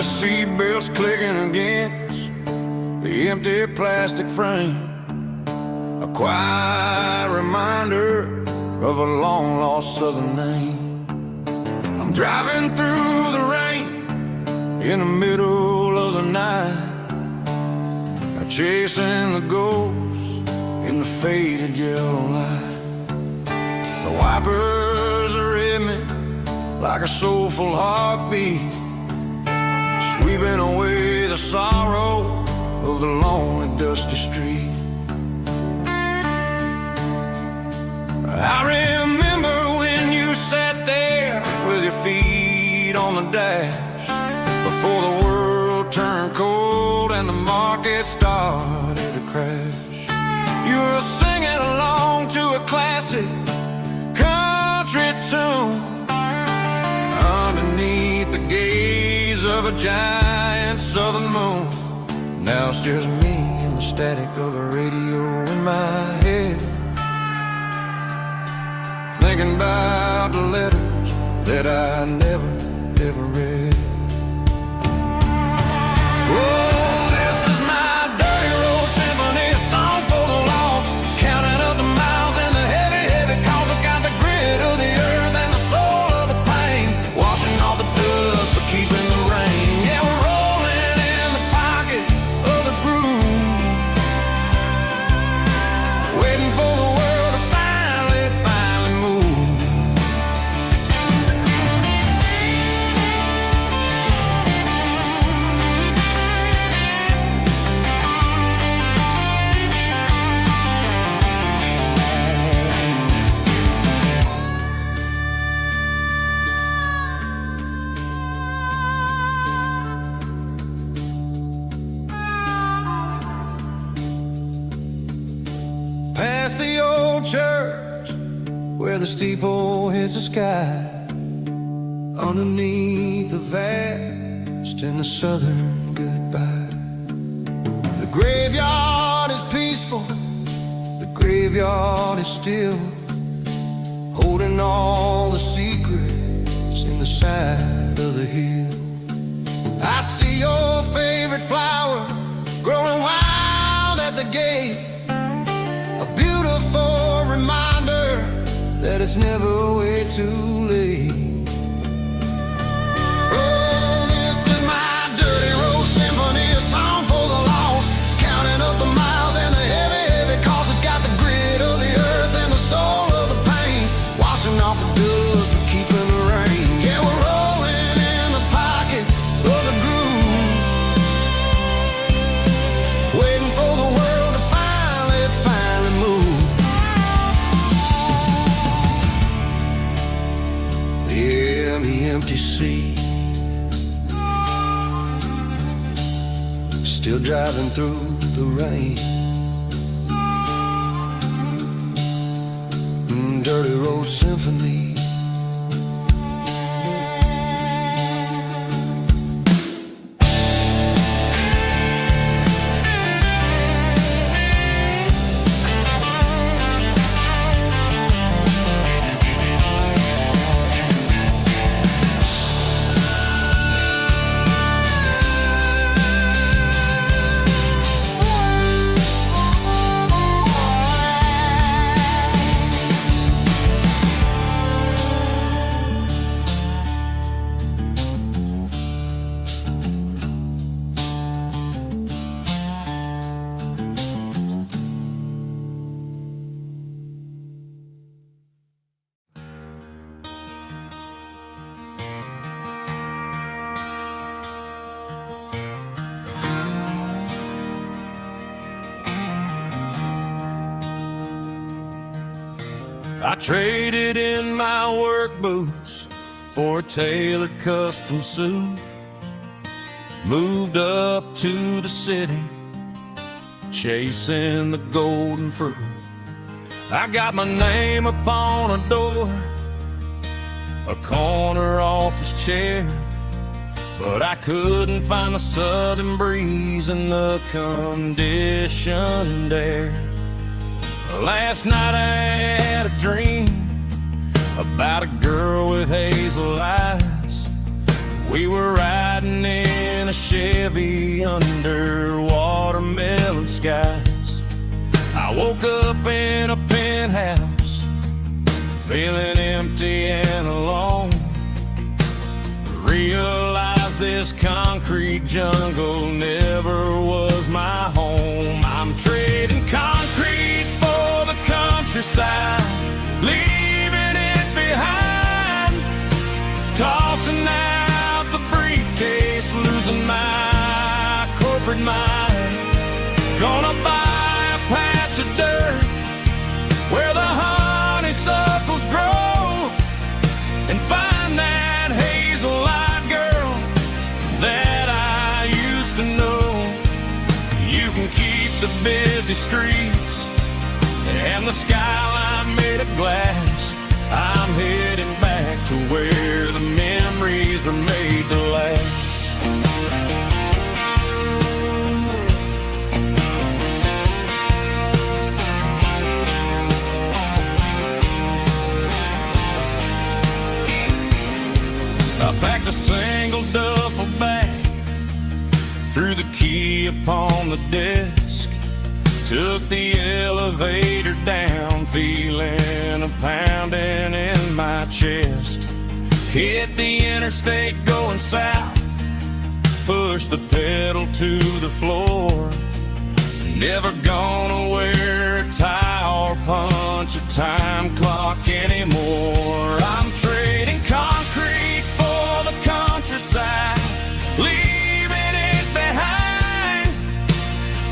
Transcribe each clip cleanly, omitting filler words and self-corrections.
the seatbelts clicking against the empty plastic frame. A quiet reminder of a long-lost southern name. I'm driving through the rain in the middle of the night, chasing the ghosts in the faded yellow light. The wipers are in me like a soulful heartbeat, sweeping away the sorrow of the lonely dusty street. I remember when you sat there with your feet on the dash, before the world turned cold and the market started to crash. You were singing along to a classic country tune underneath the gaze of a giant southern moon. Now it's just me and the static of the radio in my head, thinking about the letters that I never, ever read. Oh, this is my dirty road symphony, a song for the lost, counting up the miles and the heavy, heavy calls. It's got the grit of the earth and the soul of the pain, washing off the dust but keeping the rain. Yeah, we're rolling in the pocket of the groove, waiting for the world to finally move. Past the old church where the steeple hits the sky, underneath the vast and the southern goodbye. The graveyard is peaceful, the graveyard is still, holding all the secrets in the side of the hill. I see your favorite flower growing wild at the gate, a beautiful reminder that it's never way too late. Oh, this is my dirty road symphony, a song for the lost, counting up the miles and the heavy, heavy calls. It's got the grit of the earth and the soul of the pain, washing off the dust but keeping the rain. Yeah, we're rolling in the pocket of the groove, waiting for the world to finally move. Yeah, the empty sea, still driving through the rain. Dirty road symphony. I traded in my work boots for a tailored custom suit, moved up to the city, chasing the golden fruit. I got my name upon a door, a corner office chair, but I couldn't find the southern breeze in the conditioned air. Last night I had a dream about a girl with hazel eyes. We were riding in a Chevy under watermelon skies. I woke up in a penthouse, feeling empty and alone. Realized this concrete jungle never was my home. I'm trading concrete for the countryside, leaving it behind, tossing out the briefcase, losing my corporate mind. Gonna buy a patch of dirt where the honeysuckles grow and find that hazel-eyed girl that I used to know. You can keep the busy streets and the skyline made of glass. I'm heading back to where the memories are made to last. I packed a single duffel bag, threw the key upon the desk, took the elevator down, feeling a pounding in my chest. Hit the interstate going south, pushed the pedal to the floor. Never gonna wear a tie or punch a time clock anymore. I'm trading concrete for the countryside, leaving it behind,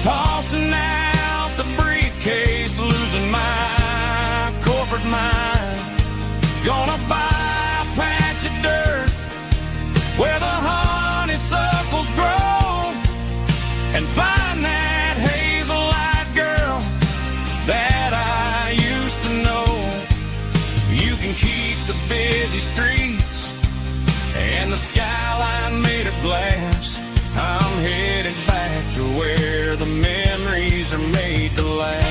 tossing out the briefcase, losing my corporate mind. Gonna buy a patch of dirt where the honeysuckles grow and find that hazel-eyed girl that I used to know. You can keep the busy streets and the skyline made of glass. I'm headed back to where the memories are made to last.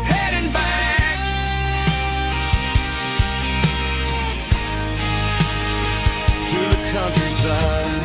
Heading back to the countryside.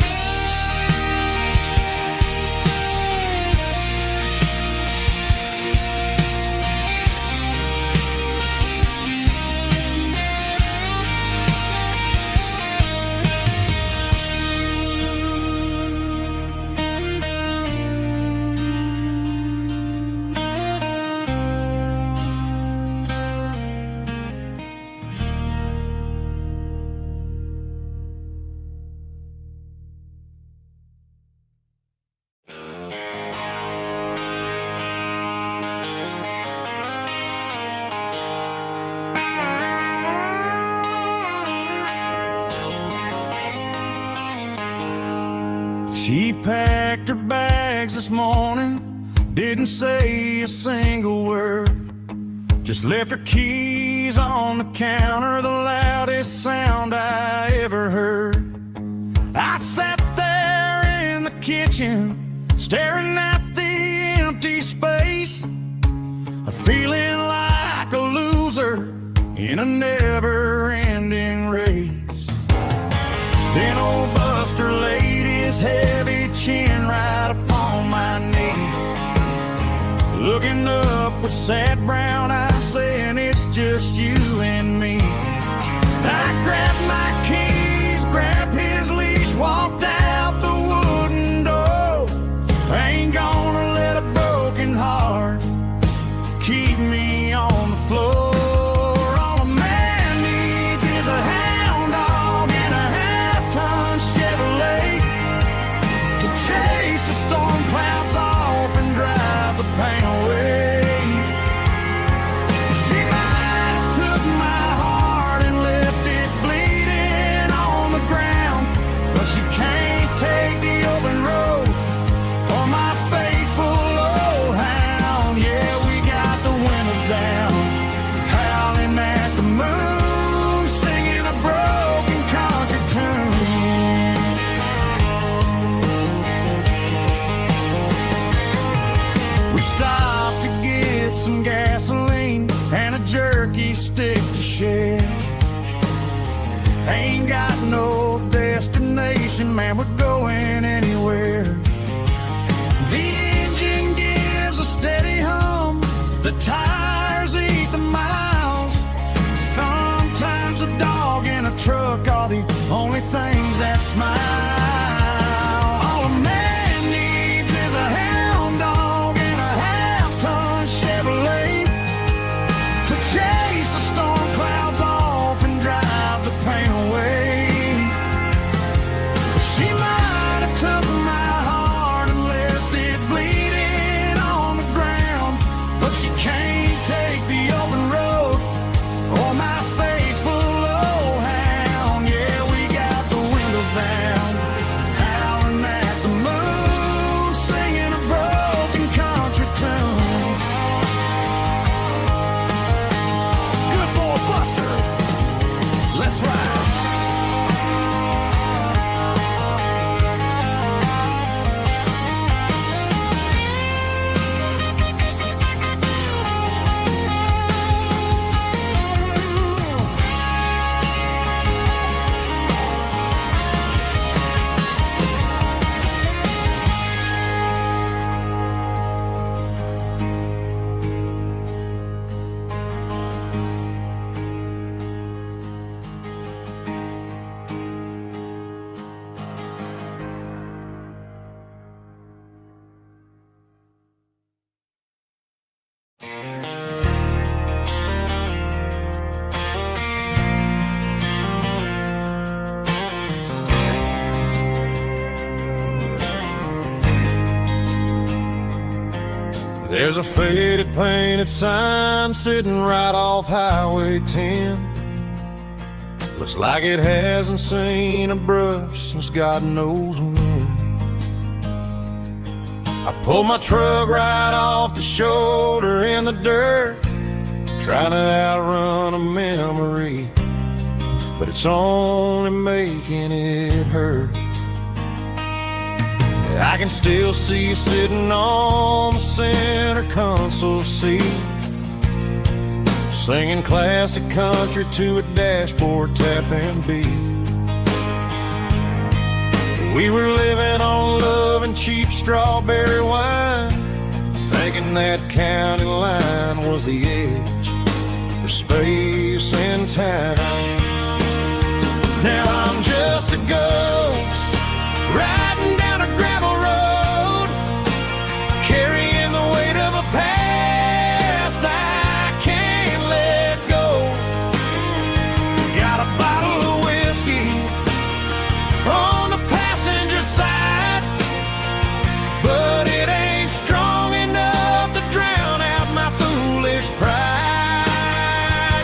She packed her bags this morning, didn't say a single word, just left her keys on the counter, the loudest sound I ever heard. I sat there in the kitchen, staring at the empty space, feeling like a loser in a never-ending race. Then old Buster laid his heavy chin right upon my knee, looking up with sad brown eyes, saying it's just you and me. I grabbed my keys, grabbed his leash, walked out the wooden door. I ain't gonna let a broken heart keep me on the floor. All a man needs is a hound dog and a half-ton Chevrolet to chase the storm clouds off and drive the pain away. She might have took my heart and left it bleeding on the ground, but she can't take the open road for my faithful old hound. Yeah, we got the windows down, howling at the moon, singing a broken country tune. We stopped to get some gasoline and a jerky stick to share. man, we're going anywhere. The engine gives a steady hum, the tires eat the miles. Sometimes a dog and a truck are the only things that smile. All a man needs is a hound dog and a half-ton Chevrolet to chase the storm clouds off and drive the pain away. She might have took my heart and left it bleeding on the ground, but she can't take the open road or my faithful old hound. Yeah, we got the windows down, howling at the moon, singing a broken country tune. Good boy Buster, let's ride. There's a faded painted sign sitting right off Highway 10. Looks like it hasn't seen a brush since God knows when. I pulled my truck right off the shoulder in the dirt, trying to outrun a memory, but it's only making it hurt. I can still see you sitting on the center console seat, singing classic country to a dashboard tapping beat. We were living on love and cheap strawberry wine, thinking that county line was the edge for space and time. Now I'm just a ghost riding down a gravel road, carrying the weight of a past I can't let go. Got a bottle of whiskey on the passenger side, but it ain't strong enough to drown out my foolish pride.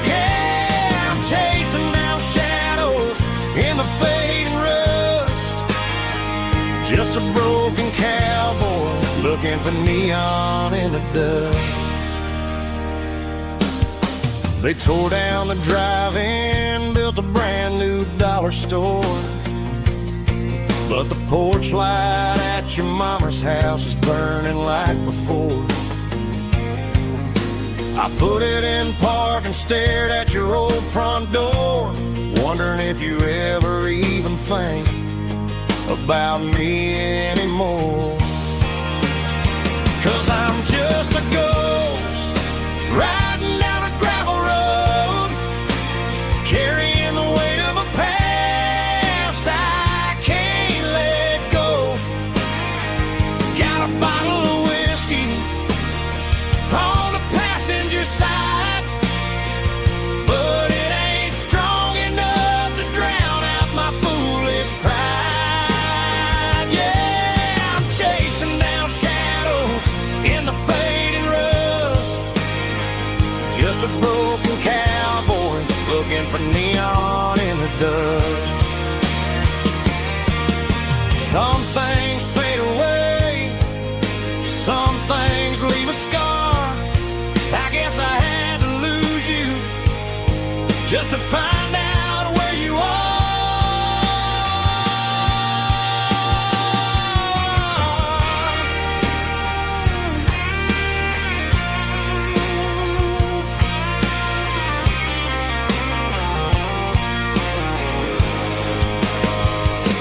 Yeah, I'm chasing down shadows in the fading rust, just a broken cowboy looking for neon in the dust. They tore down the drive-in, built a brand new dollar store, but the porch light at your mama's house is burning like before. I put it in park and stared at your old front door, wondering if you ever even think about me anymore. 'Cause I'm just a ghost riding down a gravel road, carrying the weight of a past I can't let go. Got a bottle of whiskey on the passenger side, but it ain't strong enough to drown out my foolish pride. Yeah, I'm chasing down shadows in the fading rust, just a broken cowboy looking for neon in the dust. Some things fade away, some things leave a scar. I guess I had to lose you just to find out where you are.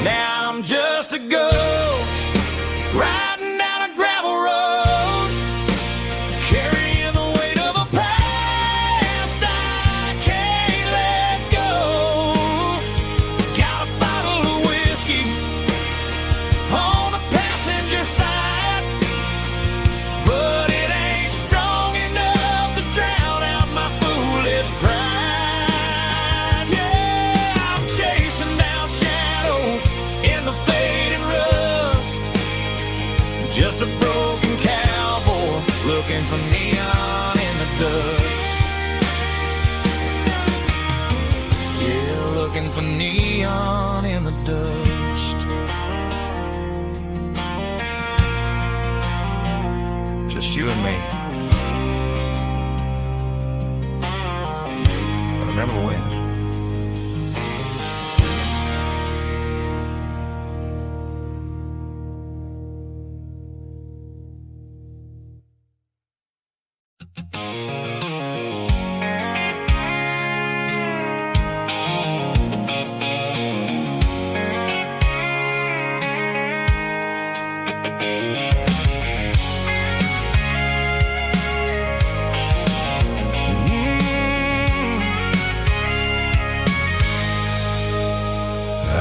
Now I'm just just a broken cowboy looking for neon in the dust. Yeah, looking for neon in the dust. Just you and me. I remember when.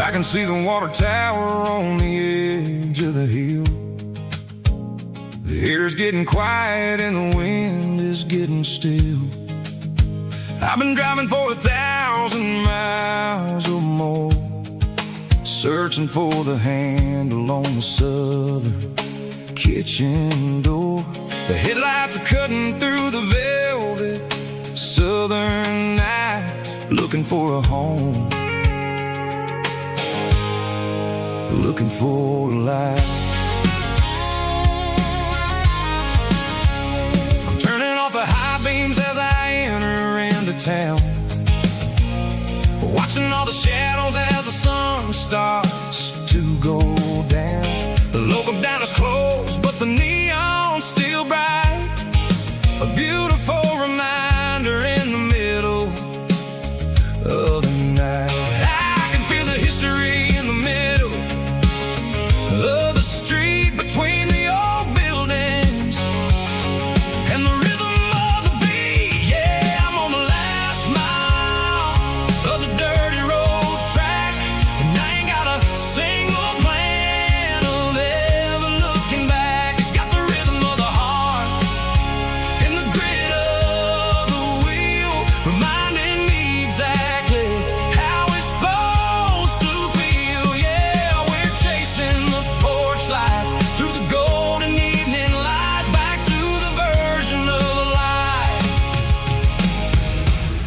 I can see the water tower on the edge of the hill. The air's getting quiet and the wind is getting still. I've been driving for 1,000 miles or more, searching for the handle on the southern kitchen door. The headlights are cutting through the velvet southern night, looking for a home, looking for a life. I'm turning off the high beams as I enter into town, watching all the shadows as the sun starts to go down. The local diner's closed, but the neon's still bright, a beautiful reminder in the middle of the night. I can feel the history in the middle of the street between the old buildings and the rhythm of the beat. Yeah, I'm on the last mile of the dirty road track, and I ain't got a single plan of ever looking back. It's got the rhythm of the heart and the grit of the wheel, reminding me exactly how it's supposed to feel. Yeah, we're chasing the porch light through the golden evening light, back to the version of life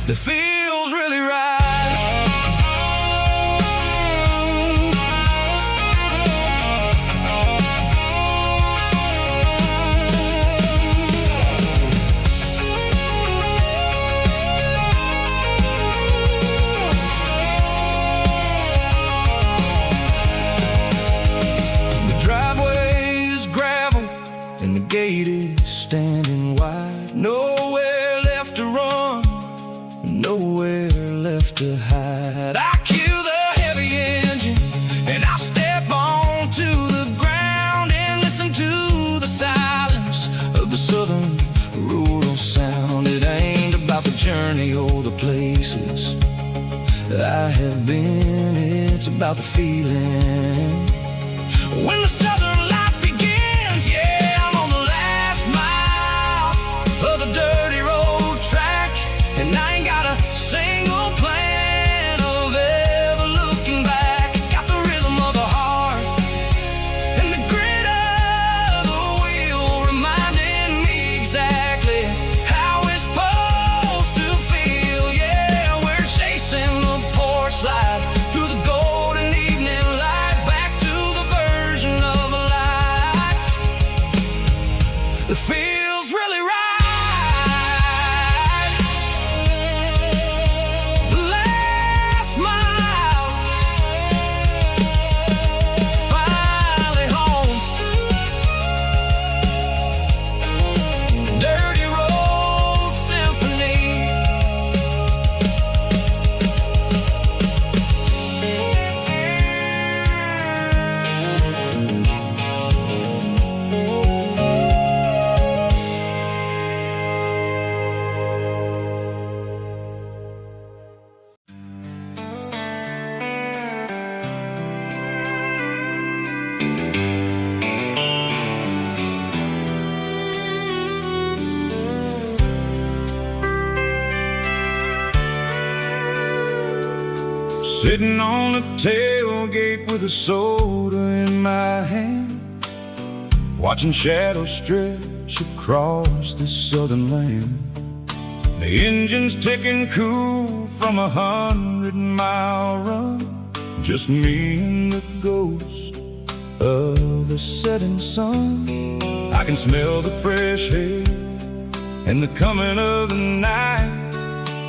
that feels really right. The driveway is gravel and the gate is standing wide. Nowhere left to run, nowhere left to hide. I kill the heavy engine and I step onto the ground and listen to the silence of the southern rural sound. It ain't about the journey or the places I have been, it's about the feeling when the southern life begins. Yeah, I'm on the last mile of the dirty road track, and I ain't got a single plan of ever looking back. It's got the rhythm of the heart and the grit of the wheel, reminding me exactly how it's supposed to feel. Yeah, we're chasing the porch light through the golden evening light, back to the version of life that feels really right. The last mile, finally home. Dirty road symphony. Sitting on the tailgate with a soda in my hand, watching shadows stretch across this southern land. The engine's ticking cool from 100-mile run, just me and the ghost of the setting sun. I can smell the fresh air and the coming of the night.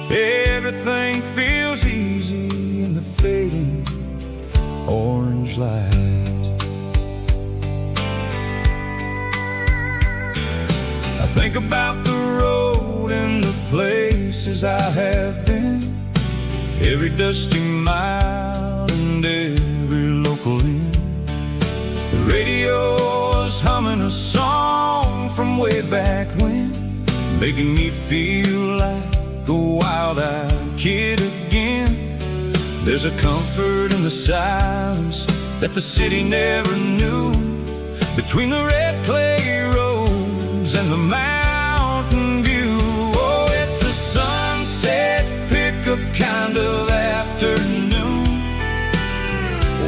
Everything feels easy in the fading orange light. I think about the road and the places I have been, every dusty mile and every local inn. The radio is humming a song from way back when, making me feel like a wild-eyed kid again. There's a comfort in the silence that the city never knew, between the red clay roads and the mountain view. Oh, it's a sunset pickup kind of afternoon,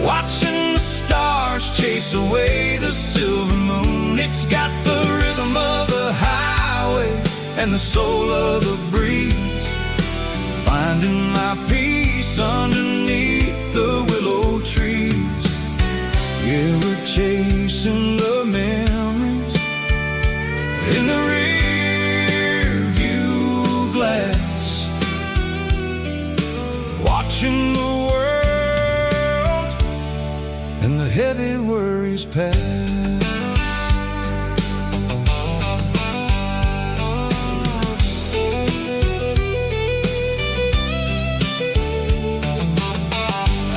watching the stars chase away the silver moon. It's got the rhythm of the highway and the soul of the breeze, finding my peace underneath the willow trees. Yeah, we're chasing the memories in the rear view glass, watching the world and the heavy worries pass.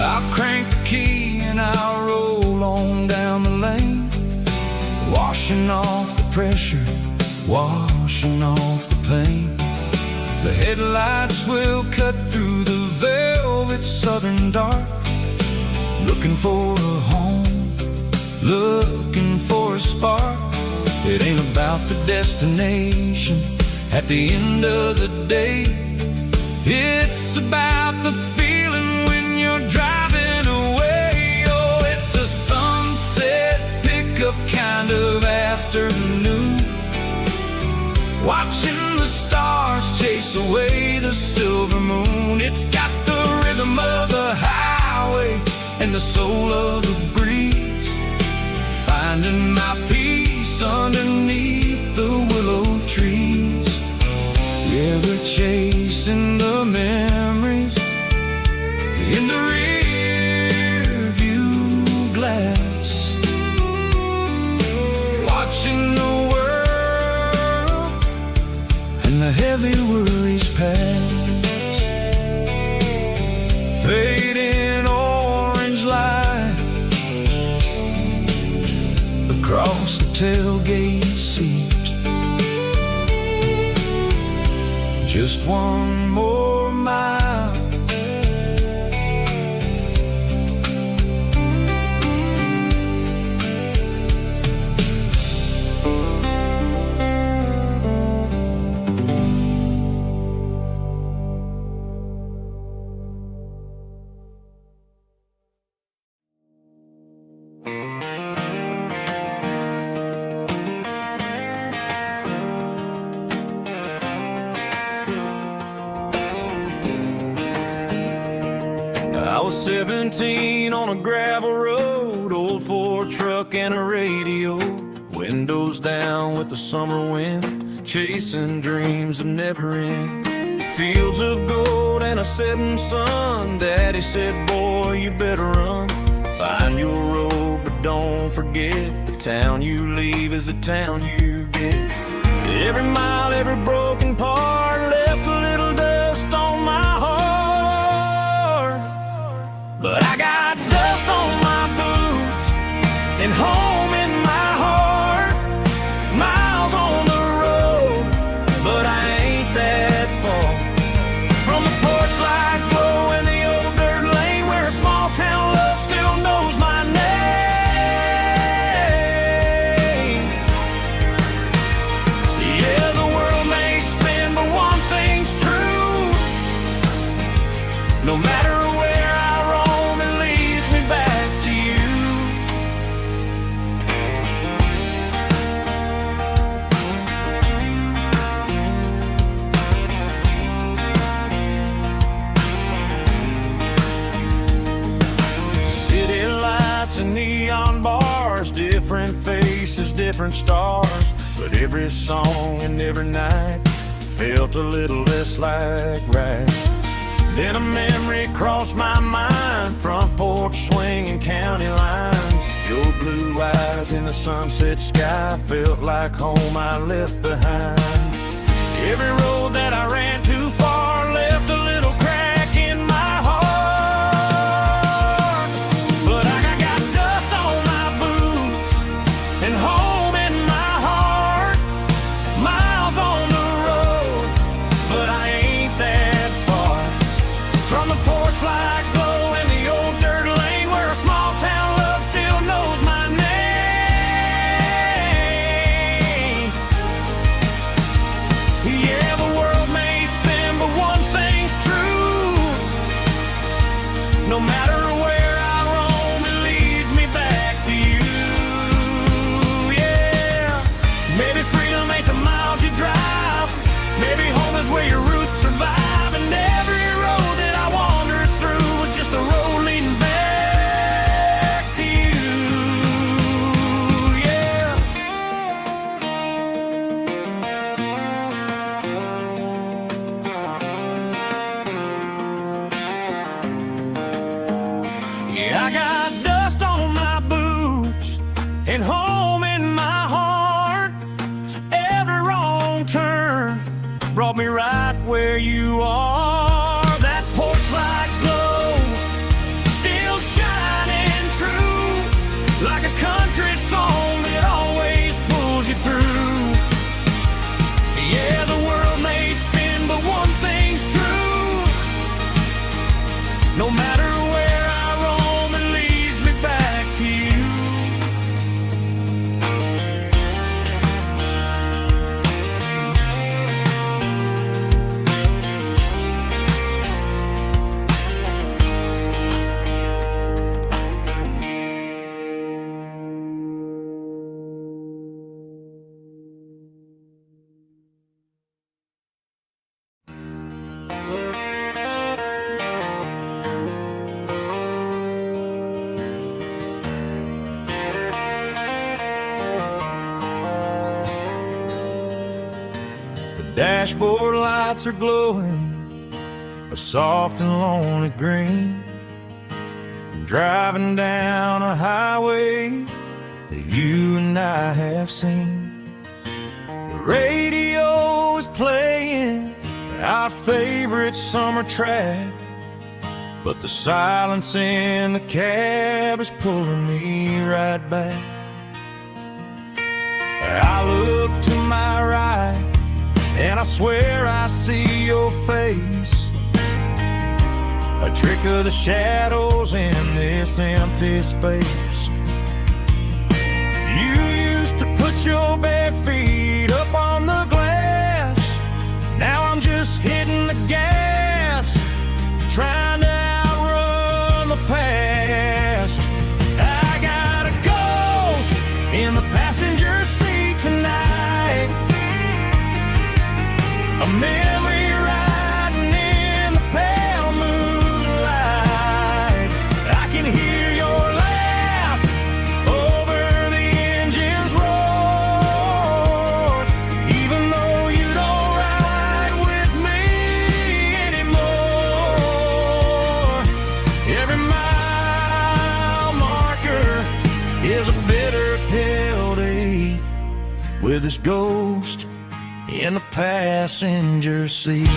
I'll crank the key and I'll roll on down the lane, washing off the pressure, washing off the pain. The headlights will cut through the velvet southern dark, looking for a home, looking for a spark. It ain't about the destination at the end of the day, it's about the feeling when you're driving away. Oh, it's a sunset pickup kind of afternoon, watching the stars chase away the silver moon. It's got the rhythm of the highway and the soul of the breeze, finding my peace underneath the willow trees. Yeah, we're chasing the memories in the rear view glass, watching the world and the heavy worries pass. Fading orange light across the tailgate seat, just one more mile. I was 17 on a gravel road, old Ford truck and a radio, windows down with the summer wind, chasing dreams of never end. Fields of gold and a setting sun, Daddy said, boy, you better run. Find your road, but don't forget, the town you leave is the town you get. Every mile, every broken part left a little dust on my heart. But I got dust on my boots and home in my heart. Miles on the road, but I ain't that far from the porch light glow and the old dirt lane where a small town love still knows my name. Yeah, the world may spin, but one different stars, but every song and every night felt a little less like right. Then a memory crossed my mind, front porch swinging county lines. Your blue eyes in the sunset sky felt like home I left behind. Every road that I ran too far left a little crack in my heart. But I got dust on my boots and home in my heart. Miles on the road, but I ain't that far from the porch light glow and the old dirt lane where a small town love still knows my name. Yeah, the world may spin, but one thing's true. No matter where I roam, it leads me back to you. Yeah, maybe freedom ain't the miles you drive. Maybe home is where your roots survive. And every road that I wandered through was just a road leading back to you. Yeah. Yeah, I got dust on my boots and home in my heart. Every wrong turn brought me right where you are. That porch light glow still shining true, like a country song that always pulls you through. Yeah, the world may spin, but one thing's true. No matter where I roam, it leads me back to you. The dashboard lights are glowing a soft and lonely green. Driving down a highway that you and I have seen. The radio is playing our favorite summer track, but the silence in the cab is pulling me right back. I look to my right and I swear I see your face, a trick of the shadows in this empty space. You used to put your bare feet up on the glass. Now I'm just hitting the gas, trying to outrun the past. I got a ghost in the passenger seat tonight, a memory riding in the pale moonlight. I can hear your laugh over the engine's roar, even though you don't ride with me anymore. Every mile marker is a bitter pill to eat with this ghost in the passenger seat.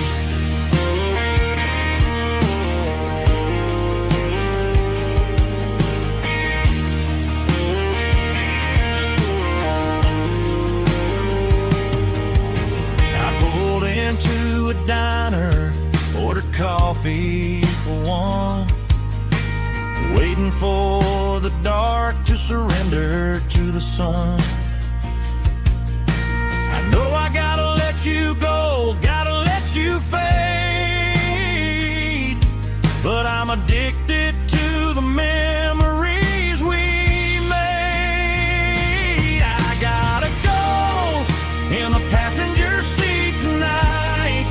I pulled into a diner, ordered coffee for one, waiting for the dark to surrender to the sun. I know I gotta let you go, gotta let you fade, but I'm addicted to the memories we made. I got a ghost in the passenger seat tonight,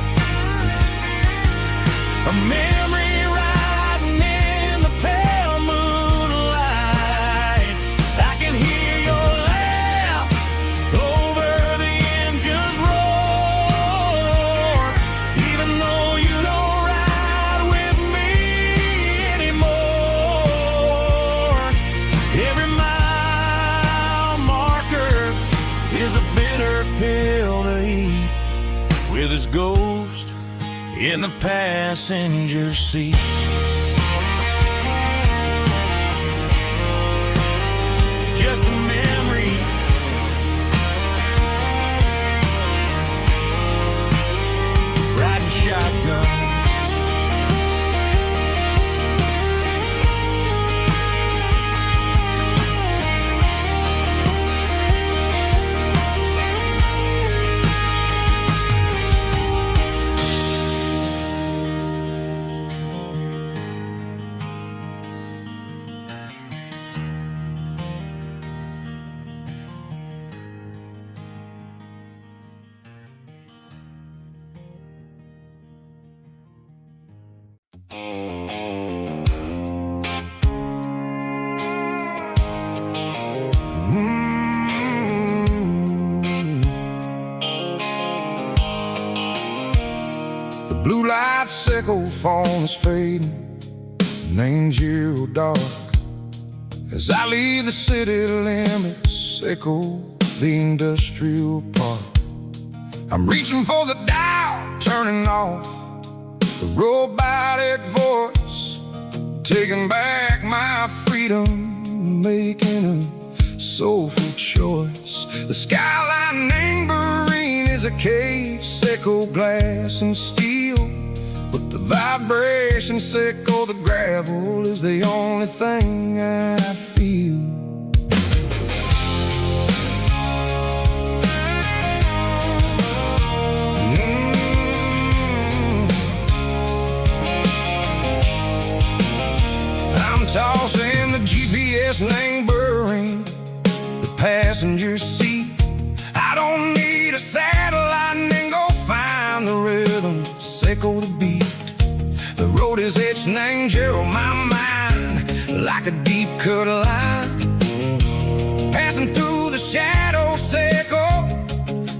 a memory riding in the pale moonlight. I can hear your laugh is a bitter pill to eat, with his ghost in the passenger seat. Just a memory, riding shotgun. The blue light sickle phone is fading, named zero dark. As I leave the city limits, echo the industrial park. I'm reaching for the dial, turning off the robotic voice, taking back my freedom, making a soulful choice. The skyline named Marine is a cage, sickle glass and steel, but the vibration sickle, the gravel, is the only thing I feel. I'm tossing the GPS named Burring, the passenger seat. I don't need a satellite and go find the rhythm, sickle the beat. The road is etched named Gerald, my mind, like a deep cut line. Passing through the shadow sickle,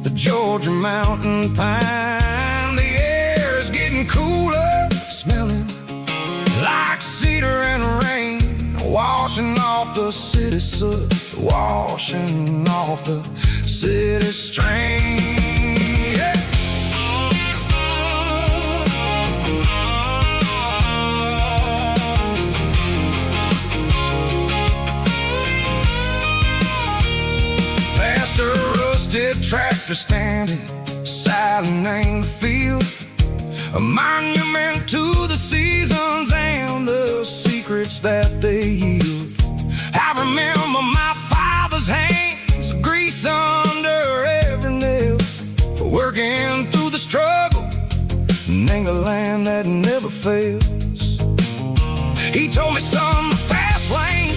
the Georgia mountain pine. The air is getting cooler, smelling like cedar and rain, washing off the city soot, washing off the city strain. Yeah. Past a rusted tractor standing silent in the field, a monument to the seasons and the secrets that they yield. I remember my father's hands, grease under every nail, working through the struggle, and the land that never fails. He told me, son, the fast lane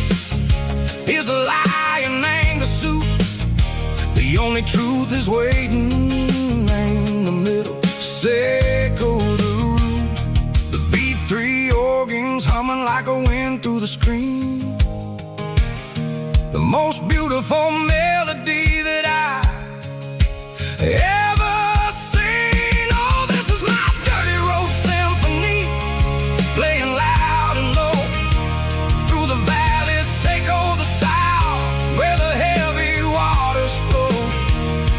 is a lie and the suit. The only truth is waiting in the middle. Sickle the root, the B3 organs humming like a wind through the screen. The most beautiful melody that I ever seen. Oh, this is my dirty road symphony, playing loud and low through the valleys, sickle the south, where the heavy waters flow.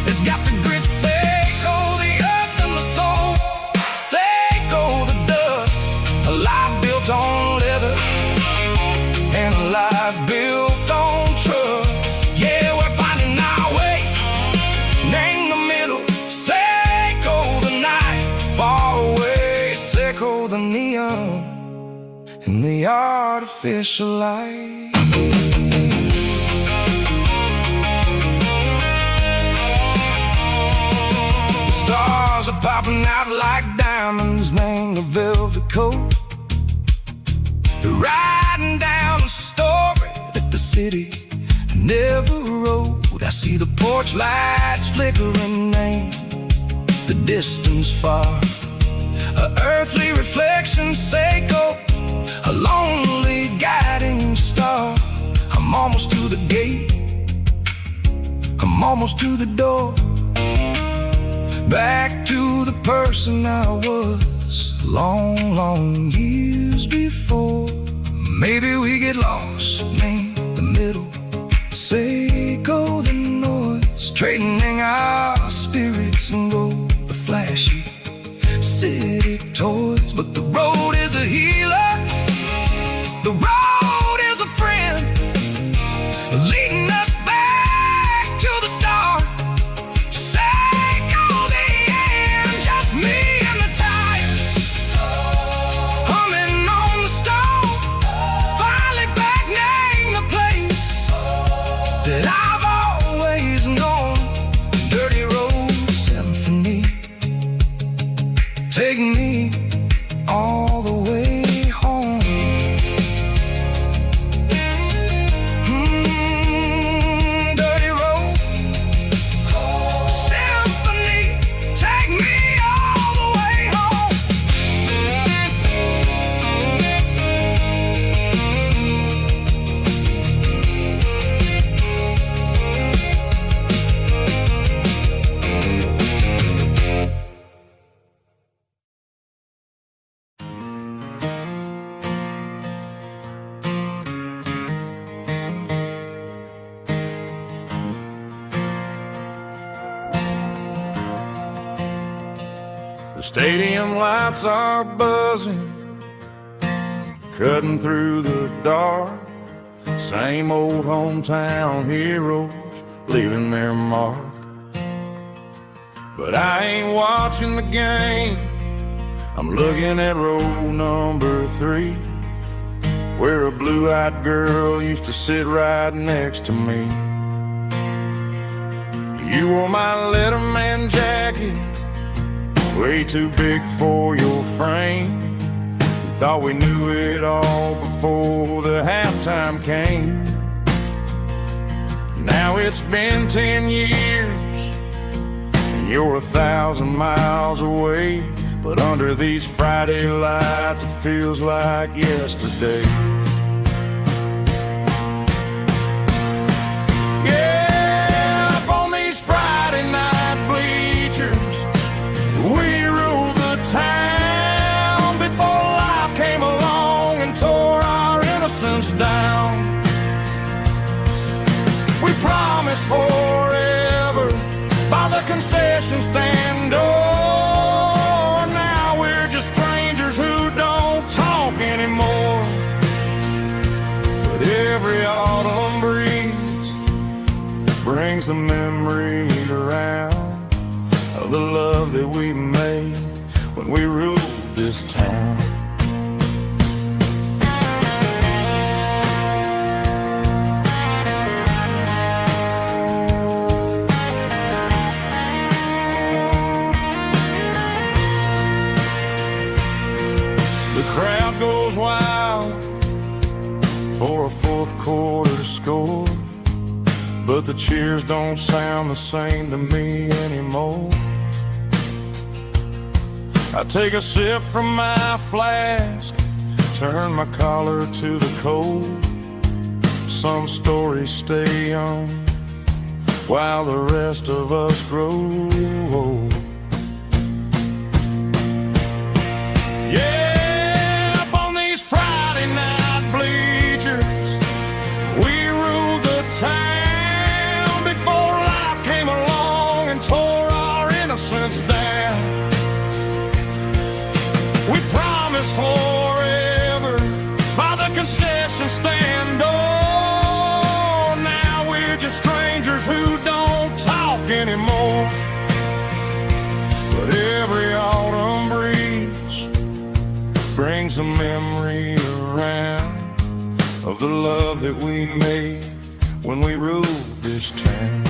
It's got the grit, sickle the earth and the soul, sickle the dust, a life built on leather and a life built on trust. Yeah, we're finding our way, name the middle, sickle the night, far away, sickle the neon and the artificial light. The stars are popping out like diamonds, name the velvet coat. They're riding down a story that the city never wrote. I see the porch lights flickering, name the distance far, a earthly reflection, sickle, a lonely guiding star. I'm almost to the gate, I'm almost to the door, back to the person I was long, long years before. Maybe we get lost, name the middle, sickle the noise, straightening our spirits and go the flashy city toys. But the road is a healer, the road is a friend, leading us back to the start. Sake of the end, just me and the tires, humming on the stove, finally back name the place that I've always known. Dirty Road Symphony, take me all the way home. Dirty Road Symphony, take me all the way home. The stadium lights are buzzing, cutting through the dark. Same old hometown heroes leaving their mark. But I ain't watching the game, I'm looking at row number 3, where a blue-eyed girl used to sit right next to me. You wore my Letterman jacket, way too big for your frame. We thought we knew it all before the halftime came. Now it's been 10 years, and you're 1,000 miles away. But under these Friday lights, it feels like yesterday. Yeah, up on these Friday night bleachers, we ruled the town before life came along and tore our innocence down. We promised forever by the concession stand door. Now we're just strangers who don't talk anymore. But every autumn breeze brings the memories around of the love that we made when we ruled this town. The crowd goes wild for a fourth quarter score, but the cheers don't sound the same to me anymore. I take a sip from my flask, turn my collar to the cold. Some stories stay young while the rest of us grow old. Yeah, up on these Friday night bleachers, we ruled the town before life came along and tore our innocence down. We promised forever by the concession stand door. Now we're just strangers who don't talk anymore. But every autumn breeze brings a memory around of the love that we made when we ruled this town.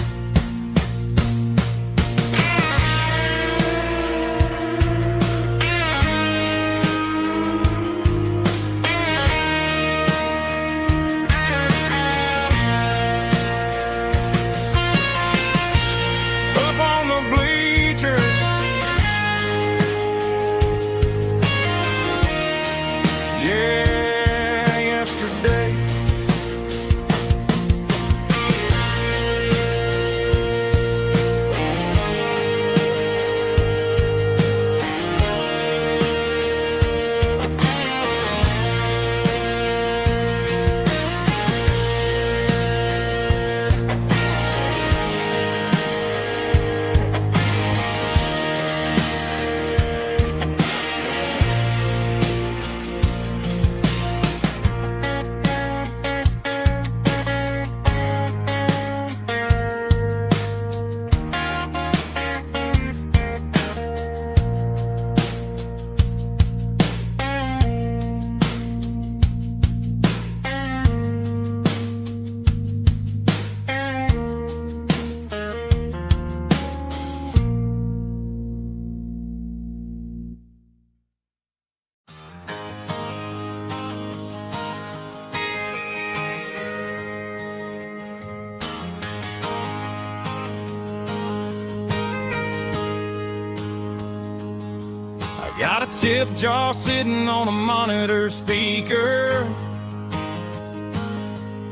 Got a tip jar sitting on a monitor speaker,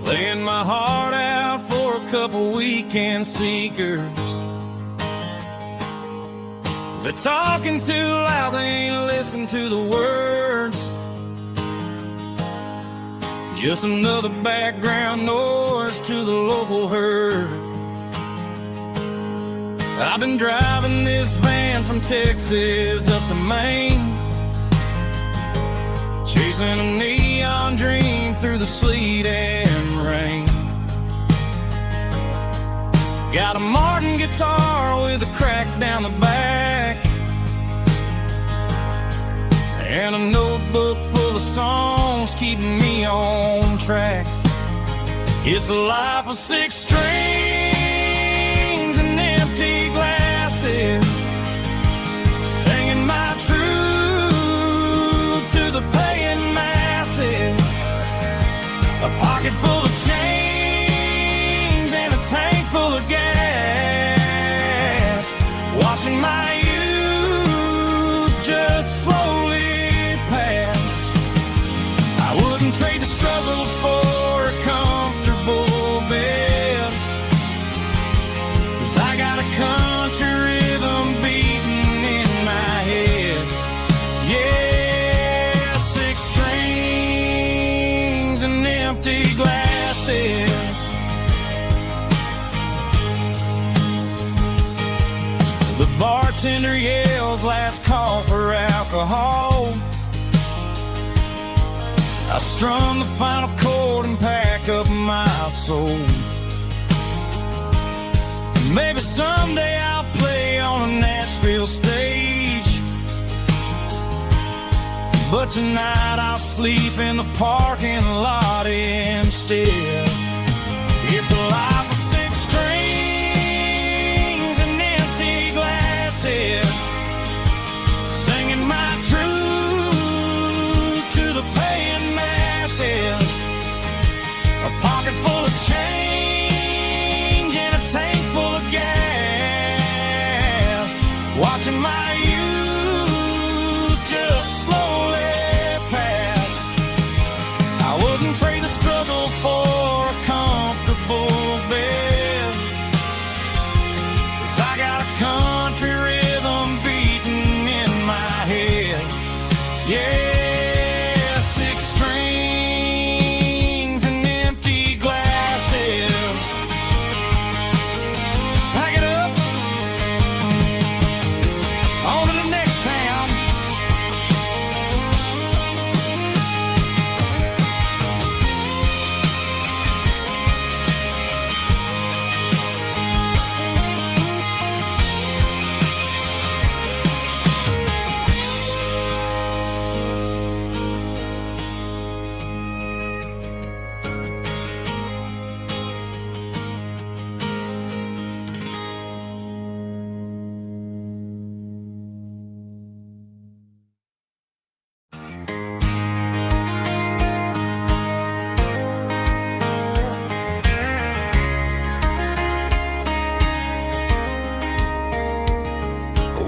playing my heart out for a couple weekend seekers. They're talking too loud, they ain't listen to the words. Just another background noise to the local herd. I've been driving this van from Texas up to Maine, chasing a neon dream through the sleet and rain. Got a Martin guitar with a crack down the back, and a notebook full of songs keeping me on track. It's a life of 6 strings and empty glasses, singing my truth to the paying masses. A pocket full of change and a tank full of gas, watching my youth just slowly pass. I wouldn't trade the struggle for a comfortable bed, 'cause I got a country rhythm beating in my head. Yeah, 6 strings and empty glasses. The bartender yells last call for alcohol. I strum the final chord and pack up my soul. Maybe someday I'll play on a Nashville stage, but tonight I'll sleep in the parking lot instead. It's a life of 6 strings and empty glasses, singing my truth to the paying masses. A pocket full of change and a tank full of gas, watching my youth just slowly pass. I wouldn't trade the struggle for a comfortable bed, 'cause I got a country rhythm beating in my head. Yeah, 6 strings and empty glasses. Pack it up, on to the next town.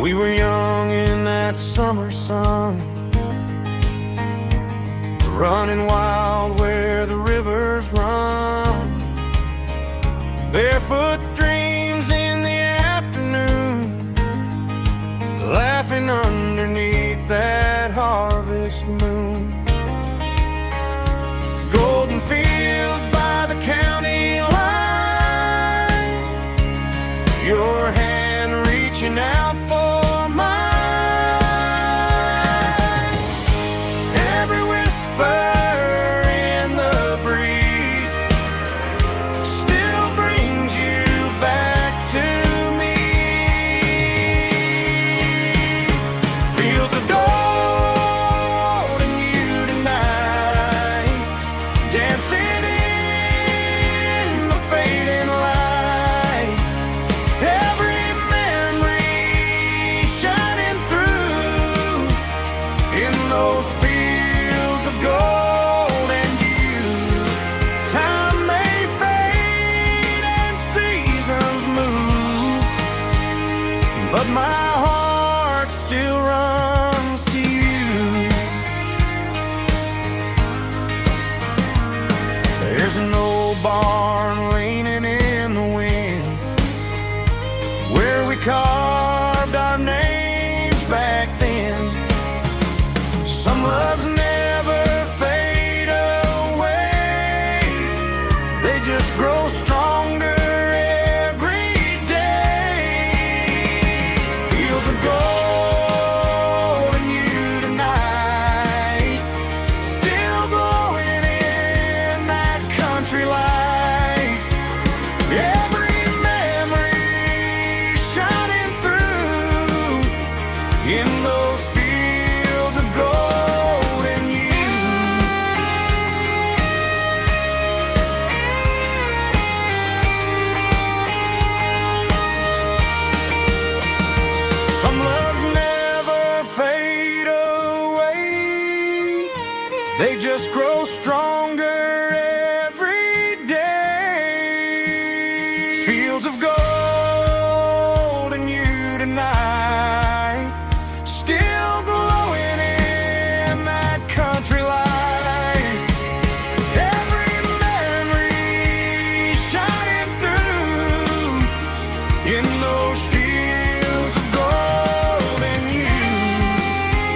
We were young in that summer sun, running wild where the rivers run, barefoot dreams in the afternoon, laughing underneath that harvest moon. Golden fields by the county line, your hand reaching out for but my heart still runs to we carved our names back then. Some loves never fade away, they just grow stronger every day. Fields of gold in you tonight, still glowing in that country light. Every memory shining through in those fields of gold and you. Some loves never fade away, they just grow stronger every day. Fields of gold and you tonight, still glowing in that country light. Every memory shining through in those fields of gold and you.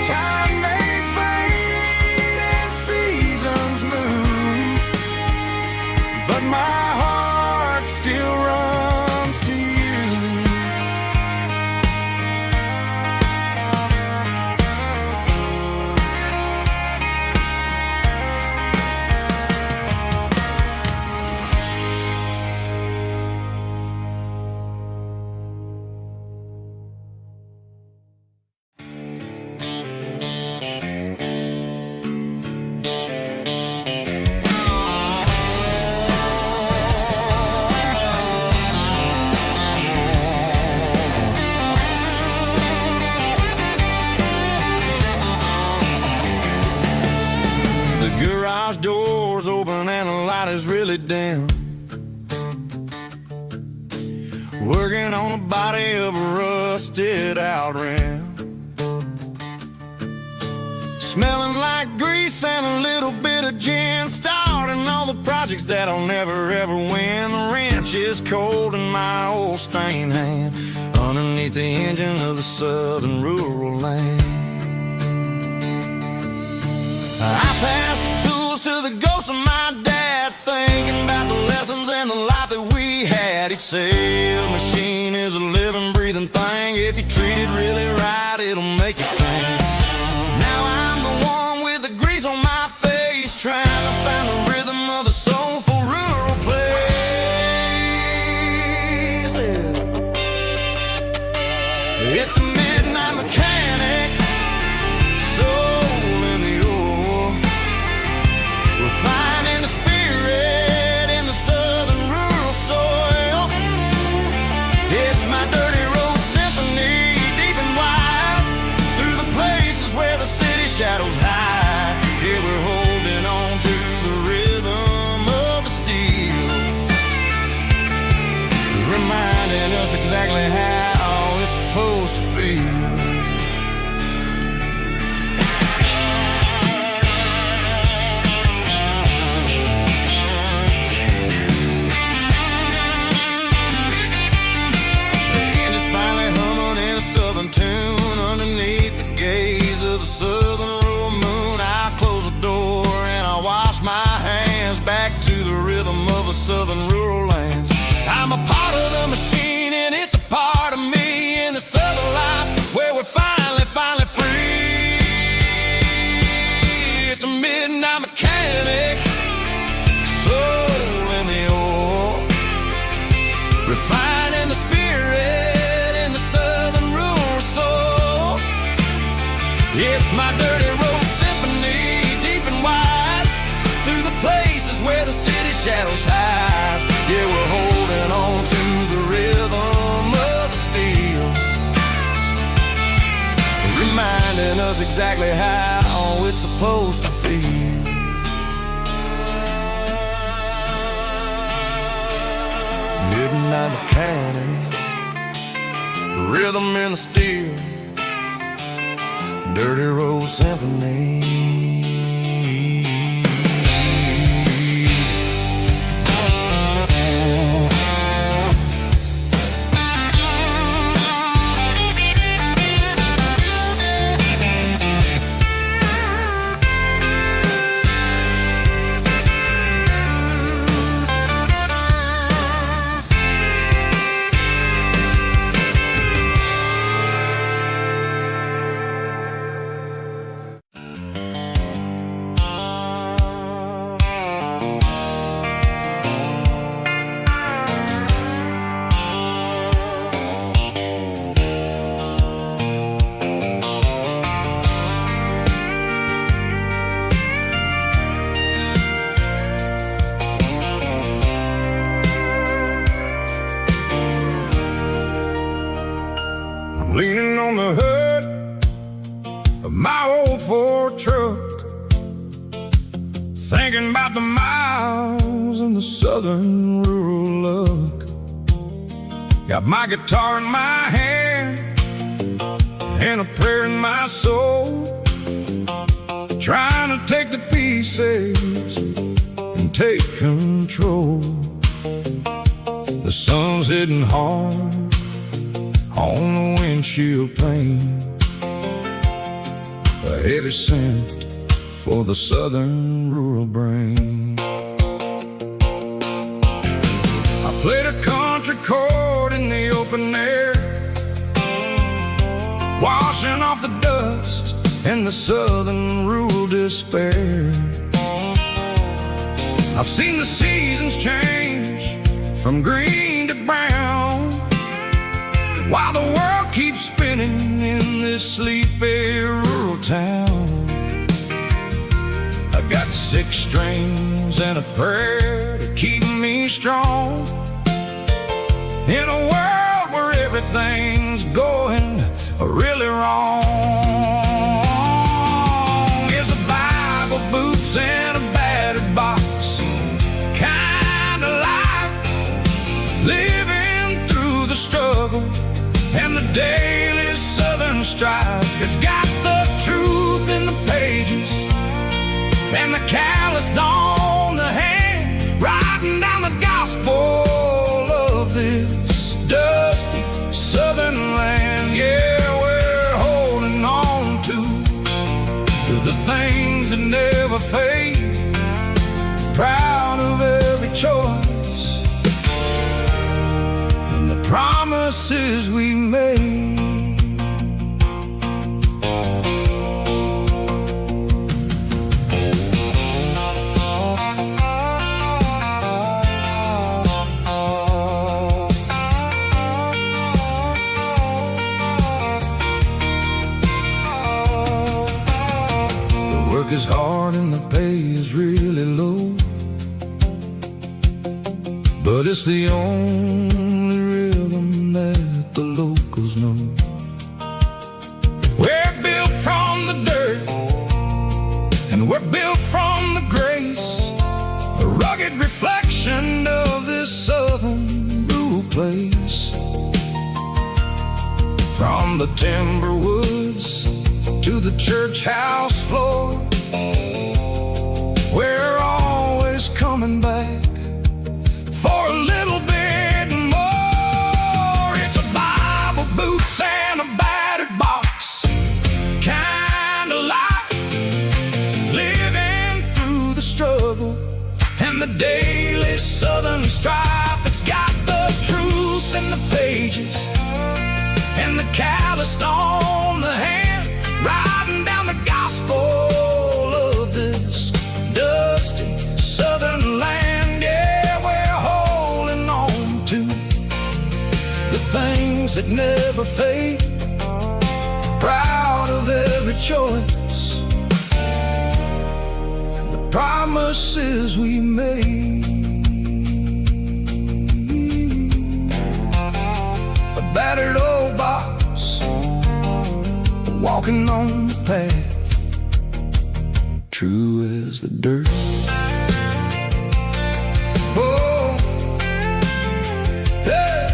Time may fade and seasons move, but my heart still runs to you. The garage door's open and the light is really dim. Working on the body of a rusted out rim. Smelling like grease and a little bit of gin. Starting all the projects that I'll never ever win. The wrench is cold in my old stained hand, underneath the engine of the southern rural land. I pass the tools to the ghost of my dad, thinking about the lessons and the life that we had. He'd say a machine is a living, breathing thing. If you treat it really right, it'll make you sing. Now I'm the one with the grease on my face, trying to find the rhythm of a soulful rural place. It's a midnight mechanic, soul in the ore, refining the spirit in the southern rural soil. It's my dirty road symphony, deep and wide, through the places where the city shadows hide. Yeah, we're holding on to the rhythm of the steel, reminding us exactly how it's supposed to feel. And it's finally humming in a southern tune underneath the gaze of the southern rural moon. I close the door and I wash my hands, back to the rhythm of the southern rural lands. I'm a part of the machine and it's a part of me in the southern life where we're finally free. It's a midnight mechanic, soul in the ore, refining the spirit in the southern rural soul. It's my dirty road symphony, deep and wide, through the places where the city shadows hide. Yeah, we're holding on to the rhythm of the steel, reminding us exactly how it's supposed to feel. Midnight mechanic, rhythm in the steel, dirty road symphony. leaning on the hood of my old Ford truck, thinking about the miles and the southern rural look. Got my guitar in my hand and a prayer in my soul, trying to take the pieces and take control. The sun's hitting hard on the windshield pane, a heavy scent for the southern rural brain. I played a country chord in the open air, washing off the dust and the southern rural despair. I've seen the seasons change from green to brown, while the world keeps spinning in this sleepy rural town. I got 6 strings and a prayer to keep me strong, in a world where everything's going really wrong. It's a Bible, boots, and a battered box kind of life, living through the struggle and the daily southern strife. It's got the truth in the pages and the calloused on the hand, writing down the gospel of this dusty southern land. Yeah, we're holding on to the things that never fade, proud of every choice and the promises we made. Is hard and the pay is really low, but it's the only rhythm that the locals know. We're built from the dirt and we're built from the grace, a rugged reflection of this southern rural place. From the timber woods to the church house floor, we're always coming back for a little bit more. It's a Bible, boots, and a battered box kind of life, living through the struggle and the daily southern strife. It's got the truth in the pages and the calloused on the hand, writing down the gospel of this dusty southern land. Yeah, we're holding on to the things that never fade, proud of every choice and the promises we made. A battered old box, walking on the path, true as the dirt. Oh, hey.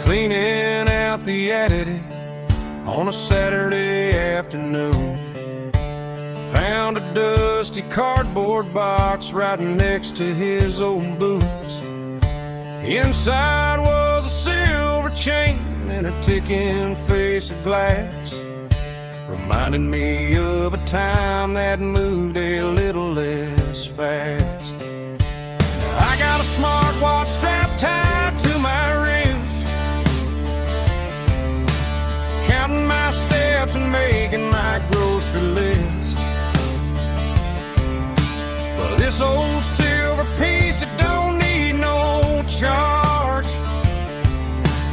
Cleaning out the attic on a Saturday afternoon, found a dusty cardboard box right next to his old boots. Inside was a silver chain and a ticking face of glass, reminding me of a time that moved a little less fast. I got a smartwatch strapped tied to my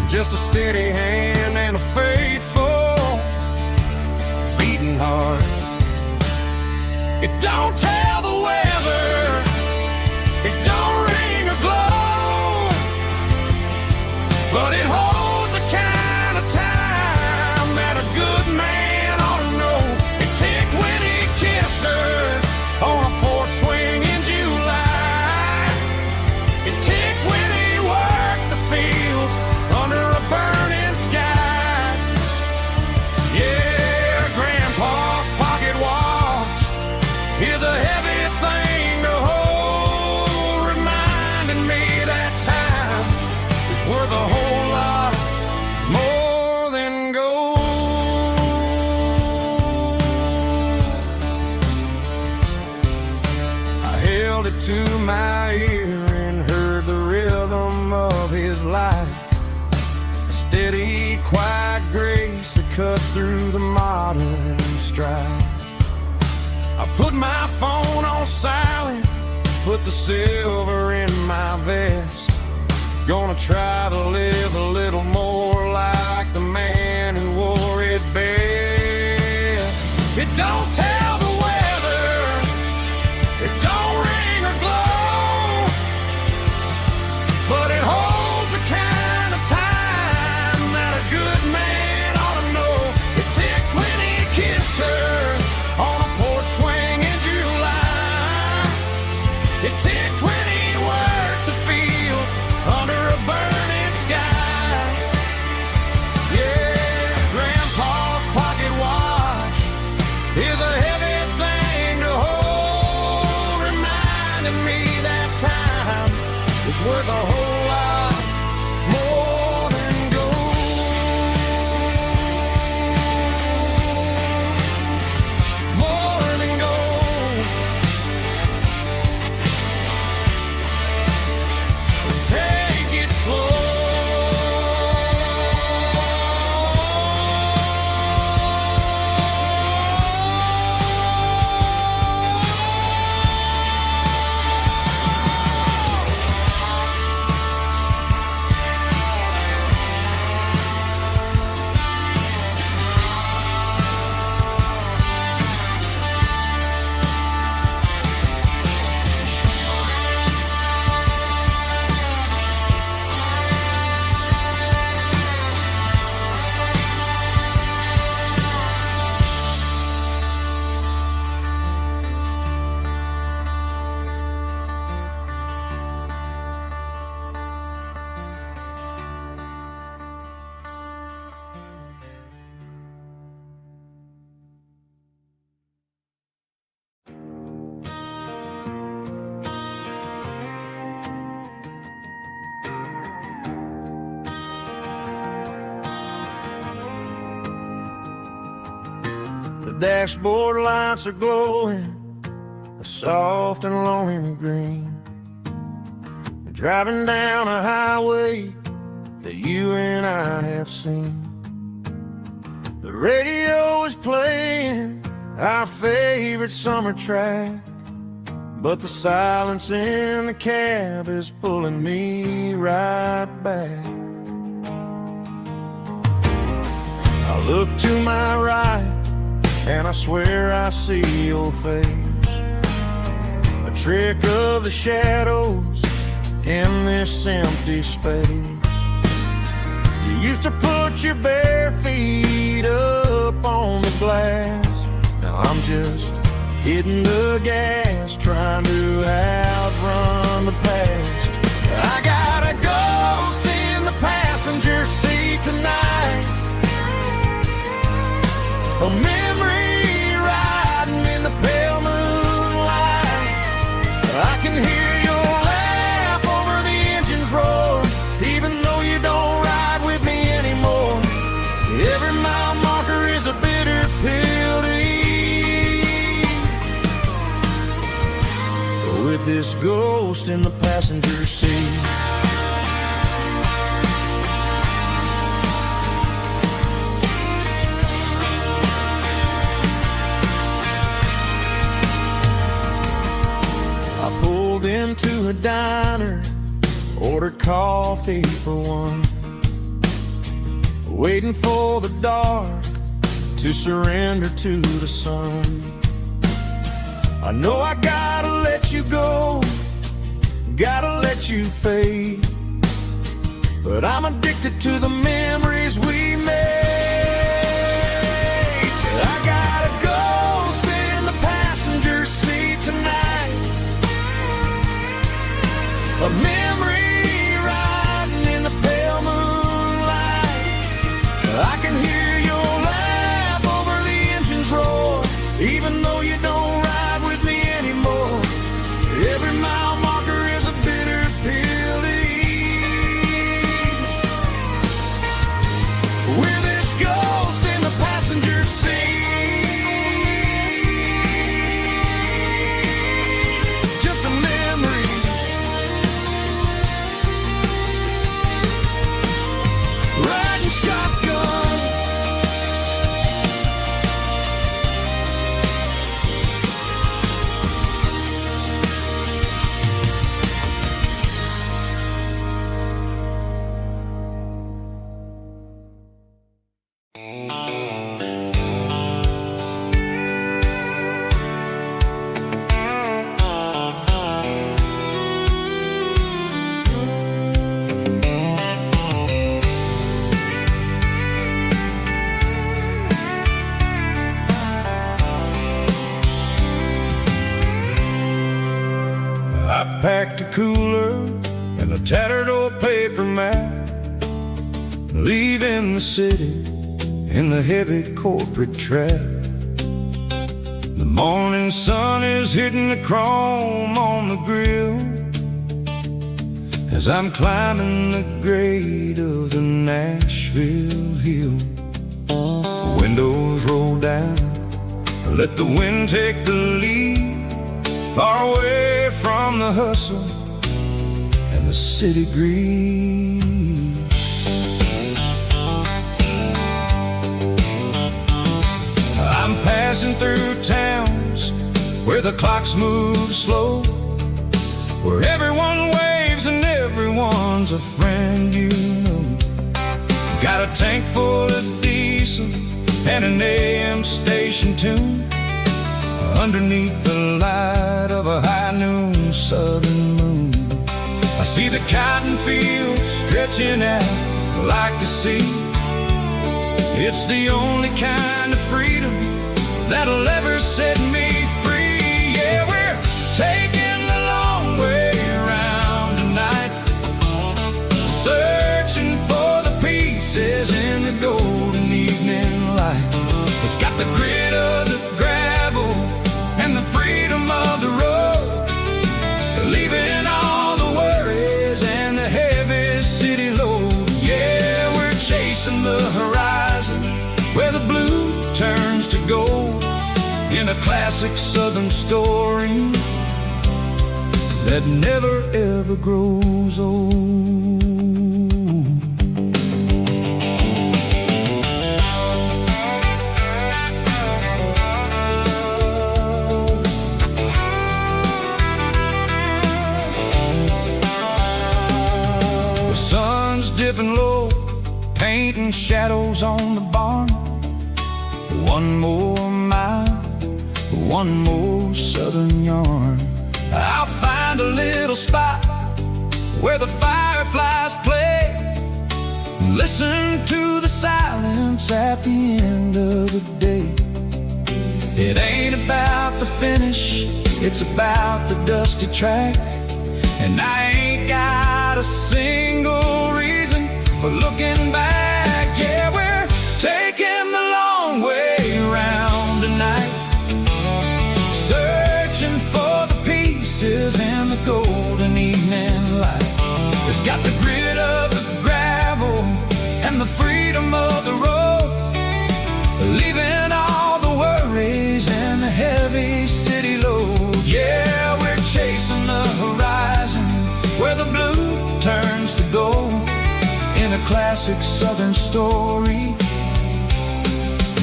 just a steady hand and a faithful beating heart. It don't tell the weather, it don't ring or glow, but it holds the kind of time that a good man ought to know. It ticked when he kissed her on a porch swing in July. It ticked when he worked the fields under a burning sky. Yeah, Grandpa's pocket watch is a heavy thing to hold, reminding me that time is worth a whole lot more than gold. I held it to my ear and heard the rhythm of his life, a steady, quiet grace that cut through the modern strife. I put my phone on silent, put the silver in my vest. Gonna try to live a little more like the man who wore it best. It don't tell the weather, it don't ring or glow, but it holds the kind of time that a good man ought to know. It ticked when he kissed her on a porch swing in July. It ticked when he worked the fields under a burning sky. Yeah, Grandpa's pocket watch is a heavy thing to hold, reminding me that time is worth a whole lot more than gold. More than gold. Take it slow. The dashboard lights are glowing, a soft and lonely green. You're driving down a highway that you and I have seen. The radio is playing our favorite summer track, but the silence in the cab is pulling me right back. I look to my right and I swear I see your face, a trick of the shadows in this empty space. You used to put your bare feet up on the glass. Now I'm just hitting the gas, trying to outrun the past. I got a ghost in the passenger seat tonight, a memory riding in the pale moonlight. I can hear your laugh over the engine's roar, even though you don't ride with me anymore. Every mile marker is a bitter pill to eat, with this ghost in the passenger seat. Into a diner, ordered coffee for one. waiting for the dark to surrender to the sun. I know I gotta let you go, gotta let you fade, but I'm addicted to the memories we made. I gotta go spin in the passenger seat tonight, a memory riding in the pale moonlight. I can hear your laugh over the engine's roar, even though you don't ride with me anymore. Every mile marker is a bitter pill to eat. With this ghost in the passenger seat, just a memory, riding shotgun. I packed a cooler and a tattered old paper map, leaving the city in the heavy corporate trap. The morning sun is hitting the chrome on the grill as I'm climbing the grade of the Nashville hill. Windows roll down, let the wind take the lead, far away from the hustle and the city greed. I'm passing through towns where the clocks move slow, where everyone waves and everyone's a friend you know. Got a tank full of diesel and an AM station tune underneath the light of a high noon southern moon. I see the cotton fields stretching out like a sea. It's the only kind of freedom that'll ever set me free. Yeah, we're taking the long way around tonight, searching for the pieces in the golden evening light. It's got the grit of the gravel and the freedom of the road, leaving all the worries and the heavy city load. Yeah, we're chasing the horizon where the blue turns to gold, in a classic southern story that never ever grows old. Dipping low, painting shadows on the barn. One more mile, one more southern yarn. I'll find a little spot where the fireflies play, listen to the silence at the end of the day. It ain't about the finish, it's about the dusty track. And I ain't got a single reason for looking back. Yeah, we're taking the long way around tonight, searching for the pieces in the golden evening light. It's got the grit of the gravel and the freedom of the road, leaving all the worries and the heavy city load. Yeah, we're chasing the horizon where the blue turns to gold, in a classic southern story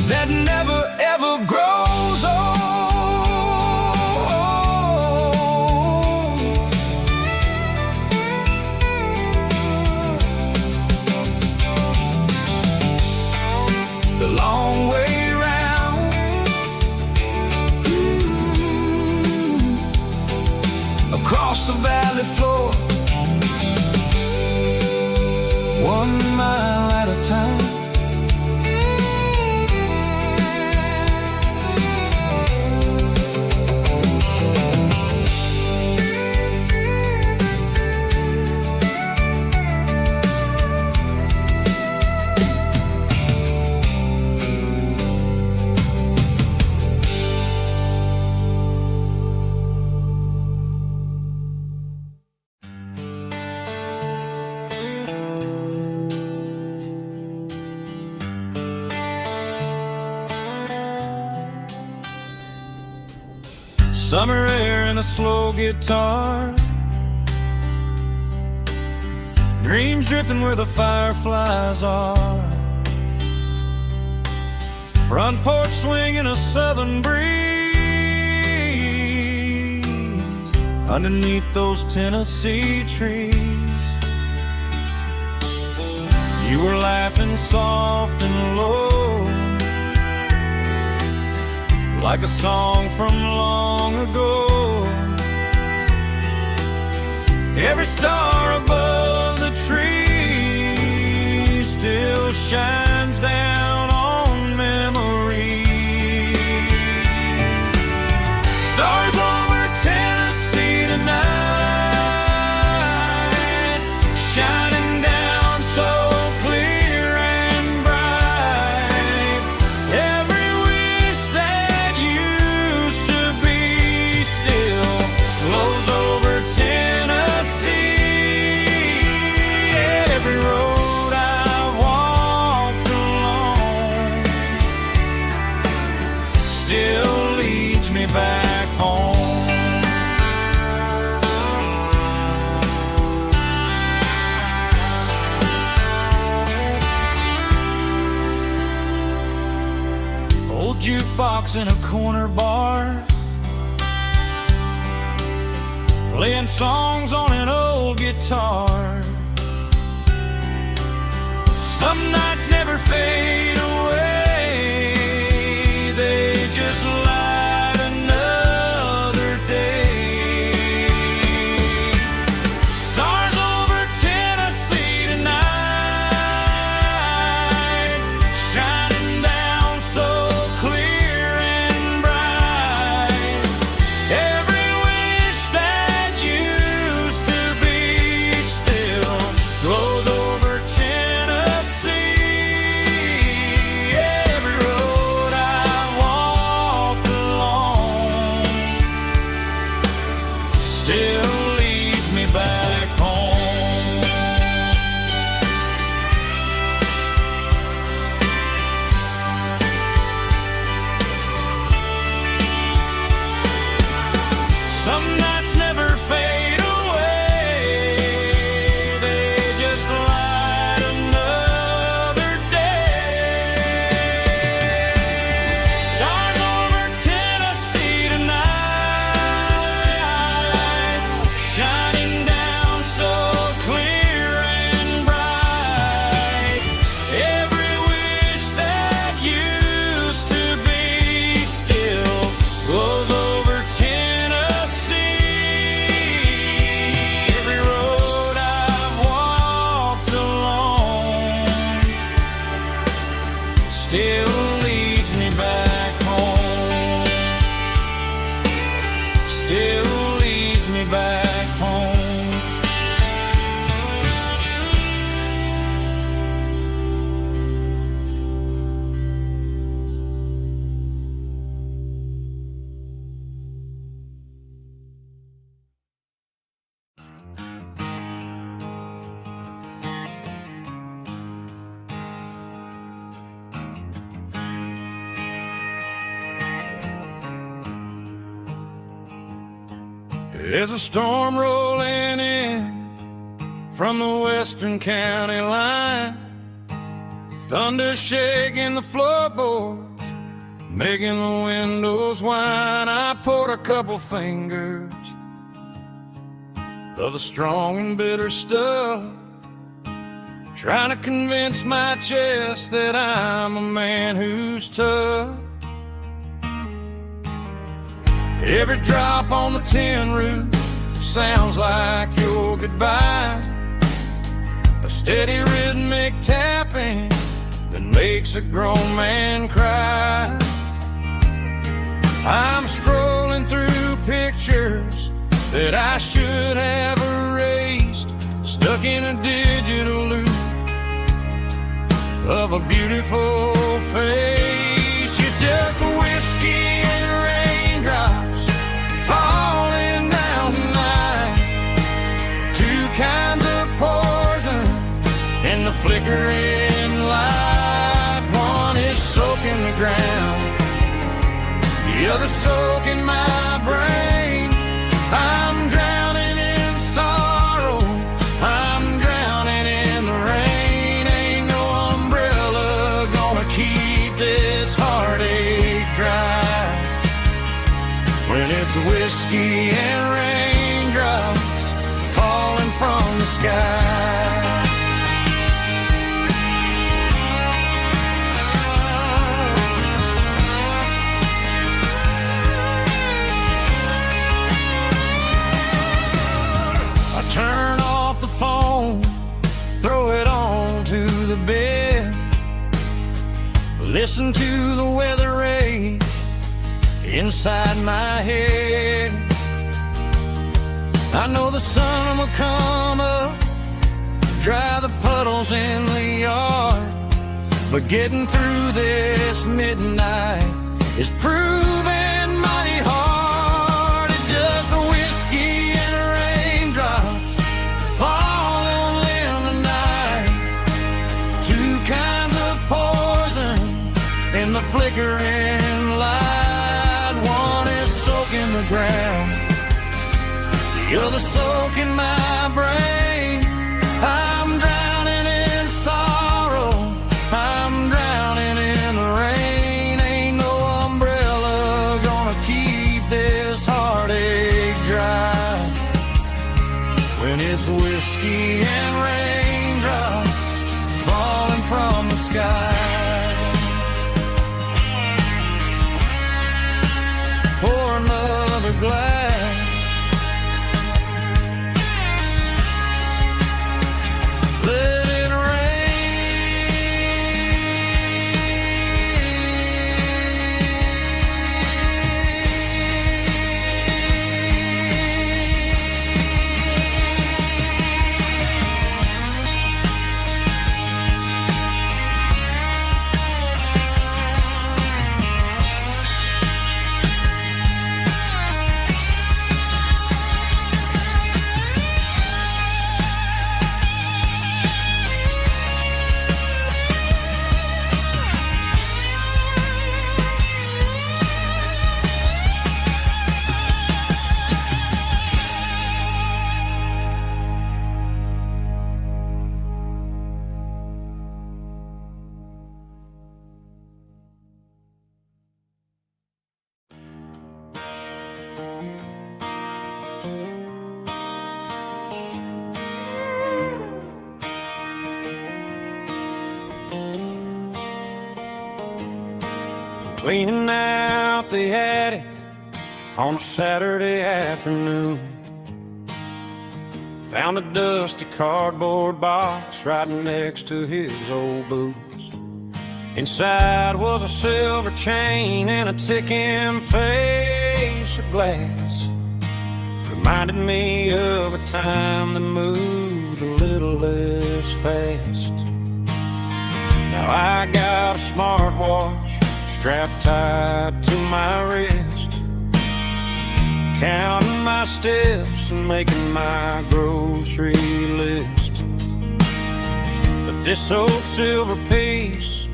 that never ever grows old. 1 mile at a time. Summer air and a slow guitar, dreams drifting where the fireflies are, front porch swinging a southern breeze underneath those Tennessee trees. You were laughing soft and low, like a song from long ago. Every star above the tree still shines down on memories. Stars over Tennessee tonight, shining down so clear and bright. Every wish that used to be still glows over Tennessee. Every road I walked along still leads me back home. Old jukebox in a corner bar, playing songs on an old guitar. Some nights never fade away, they just light another day. Stars over Tennessee tonight, shining down so clear and bright. Every wish that used to be still glows over Tennessee. Every road I walked along still leads me back home. Some nights never fade away, they just light another day. Stars over Tennessee tonight, shining down so clear and bright. Every wish that used to be still glows over Tennessee. Every road I've walked along still leads me back home. Still leads me back home. There's a storm rolling in from the western county line, thunder shaking the floorboards, making the windows whine. I poured a couple fingers of the strong and bitter stuff, trying to convince my chest that I'm a man who's tough. Every drop on the tin roof sounds like your goodbye. steady rhythmic tapping that makes a grown man cry. I'm scrolling through pictures that I should have erased, stuck in a digital loop of a beautiful face. It's just whiskey and raindrops falling down tonight, two kinds of poison in the flickering light. One is soaking the ground, the other soaking my brain. I'm drowning in sorrow, I'm drowning in the rain. Ain't no umbrella gonna keep this heartache dry when it's whiskey and raindrops falling from the sky. Turn off the phone, throw it on to the bed, listen to the weather rage inside my head. I know the sun will come up, dry the puddles in the yard, but getting through this midnight is proving mighty hard. It's just a whiskey and raindrops falling in the night, two kinds of poison in the flickering light. One is soaking the ground, the other soaking my brain. I'm drowning in sorrow, I'm drowning in the rain. Ain't no umbrella gonna keep this heartache dry when it's whiskey and raindrops falling from the sky. Pour another glass, let it cleaning out the attic on a Saturday afternoon. Found a dusty cardboard box right next to his old boots. Inside was a silver chain and a ticking face of glass. Reminded me of a time that moved a little less fast. Now I got a smartwatch strapped tight to my wrist, counting my steps and making my grocery list. But this old silver piece,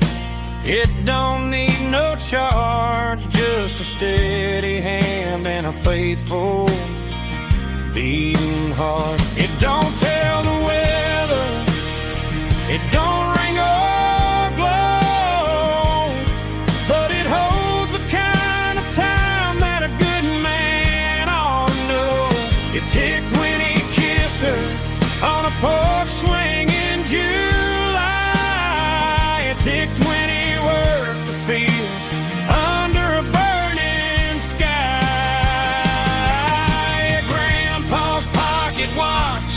it don't need no charge, just a steady hand and a faithful beating heart. It don't tell the weather, it don't ring or glow, but it holds the kind of time that a good man ought to know. It ticked when he kissed her on a porch swing in July. It ticked when he worked the fields under a burning sky. Grandpa's pocket watch,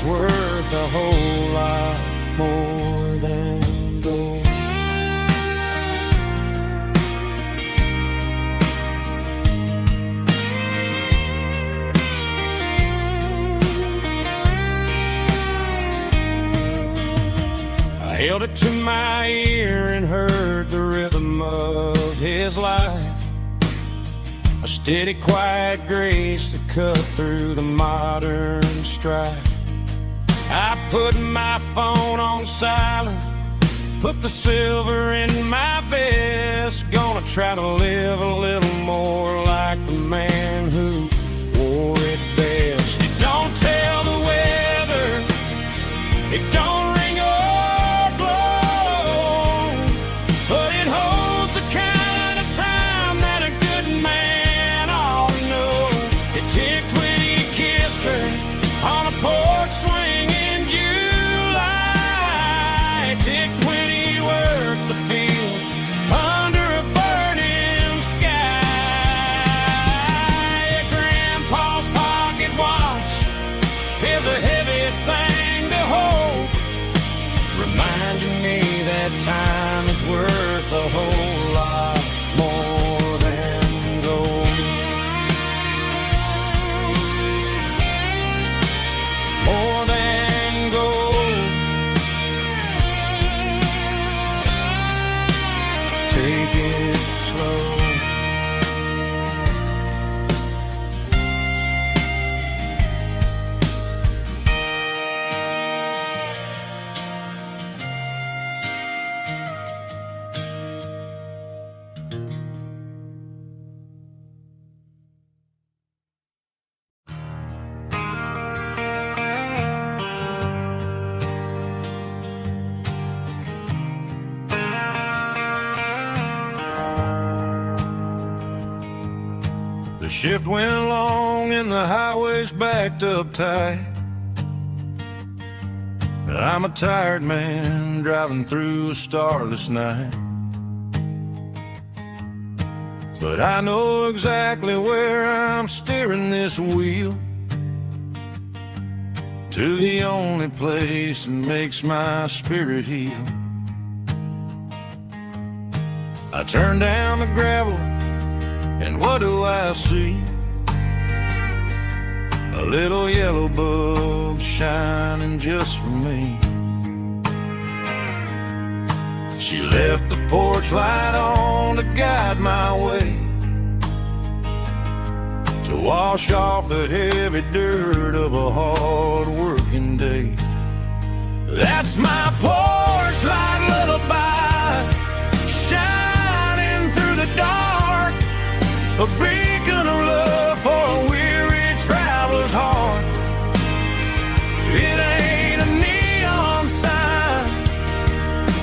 worth a whole lot more than gold. I held it to my ear and heard the rhythm of his life, a steady, quiet grace to cut through the modern strife. I put my phone on silent, put the silver in my vest. Gonna try to live a little more like the man who wore it best. It don't tell the weather, it don't ring or blow, but it holds the kind of time that a good man ought to know. It ticked when he kissed her on a porch swing in July. It ticked when he worked the fields under a burning sky. Grandpa's pocket watch is a heavy thing to hold, reminding me that time is worth a whole lot more than gold. More than gold. Take it slow. The shift went along and the highway's backed up tight. I'm a tired man driving through a starless night, but I know exactly where I'm steering this wheel, to the only place that makes my spirit heal. I turn down the gravel, and what do I see? A little yellow bulb shining just for me. She left the porch light on to guide my way, to wash off the heavy dirt of a hard-working day. That's my porch light lullaby, shining through the dark, a beacon of love for a weary traveler's heart. It ain't a neon sign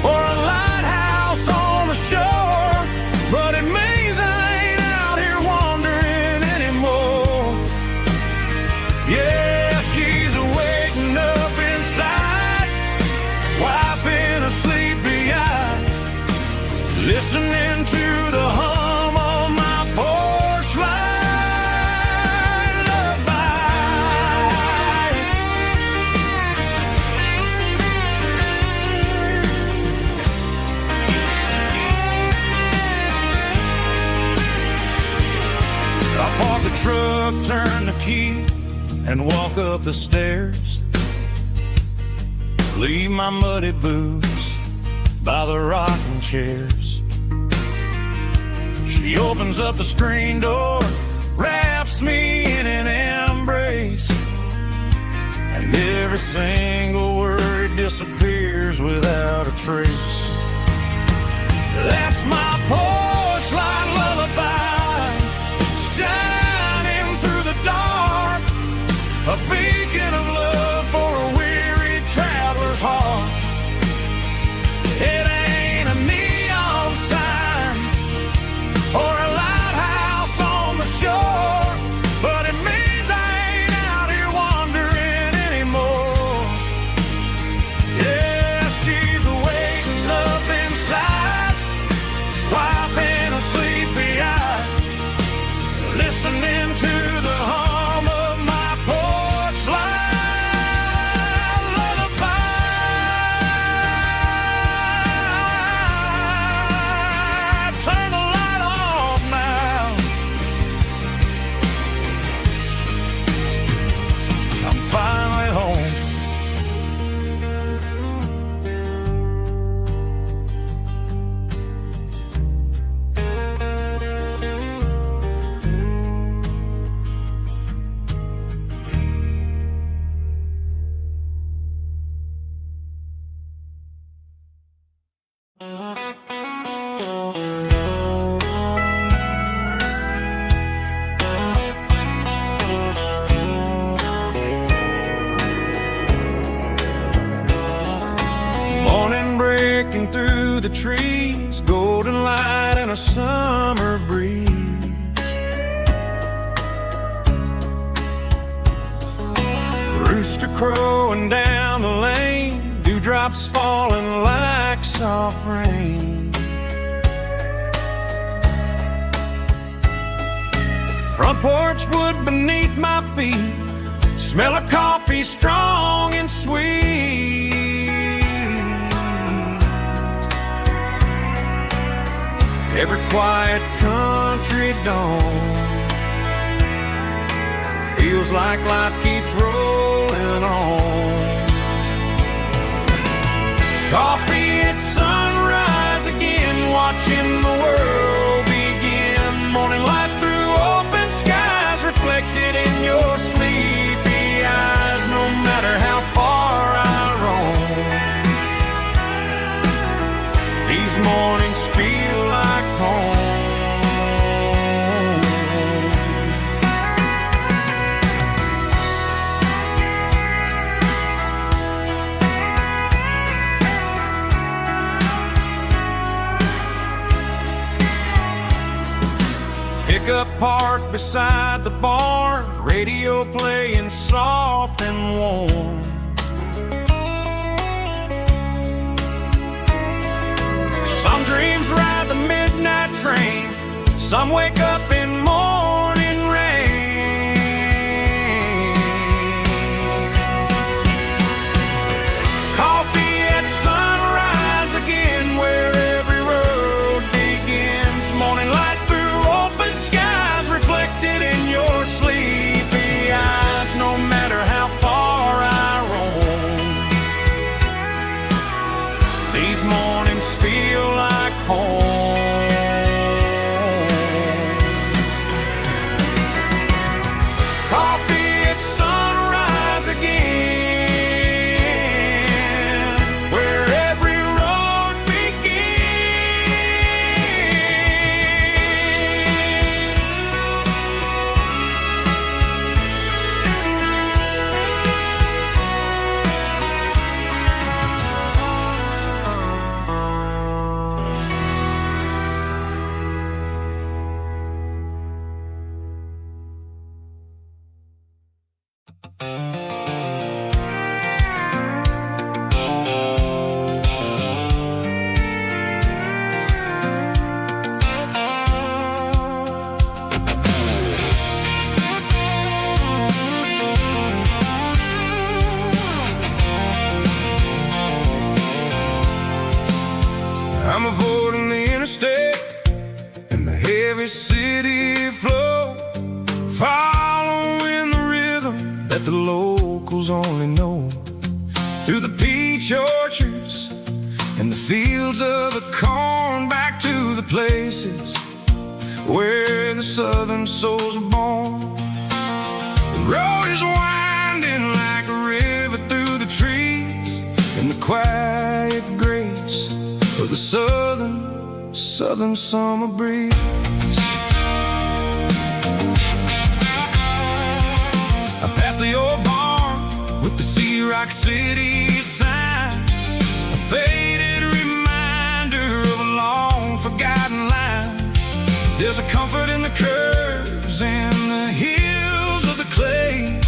or a lighthouse on the shore, but it means I ain't out here wandering anymore. Yeah, she's waking up inside, wiping a sleepy eye, listening to the hum of my porch light lullaby. I park the truck, turn the key, and walk up the stairs. Leave my muddy boots by the rocking chairs. She opens up the screen door, wraps me in an embrace, and every single word disappears without a trace. That's my porch light lullaby, shining through the dark, a beacon of love for a weary traveler's heart. It ain't a neon sign or a lighthouse on the shore, but it means I ain't out here wandering anymore. Yeah, she's waking trees, golden light and a summer breeze. Rooster crowing down the lane, dewdrops falling like soft rain. Front porch wood beneath my feet, smell of coffee strong and sweet. Every quiet country dawn feels like life keeps rolling on. Coffee at sunrise again, watching the world begin. Morning light through open skies, reflected in your sleepy eyes. No matter how far I roam, these mornings feel like home. Pickup parked beside the barn, radio playing soft and warm. Some dreams ride the midnight train, some wake up in morning rain. Coffee at sunrise again, where every road begins. Morning light through open skies, reflected in your sleepy eyes. No matter how far I roam, these mornings feel like home. Coffee at sunrise again, where every road I'm avoiding the interstate and the heavy city flow, following the rhythm that the locals only know. Through the peach orchards and the fields of the corn, back to the places where the southern souls were born. The road is winding like a river through the trees, in the quiet grace of the southern summer breeze. I passed the old barn with the Sea Rock City sign, a faded reminder of a long forgotten line. There's a comfort in the curves and the hills of the clay,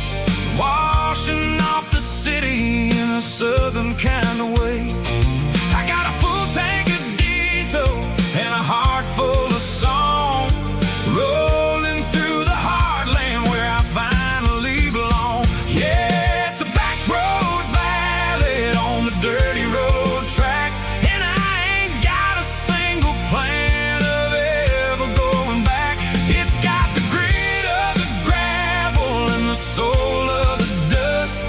washing off the city in a southern kind of way. I got a full tank of diesel and a heart full of song, rolling through the heartland where I finally belong. Yeah, it's a back road ballad on the dirty road track, and I ain't got a single plan of ever going back. It's got the grit of the gravel and the soul of the dust,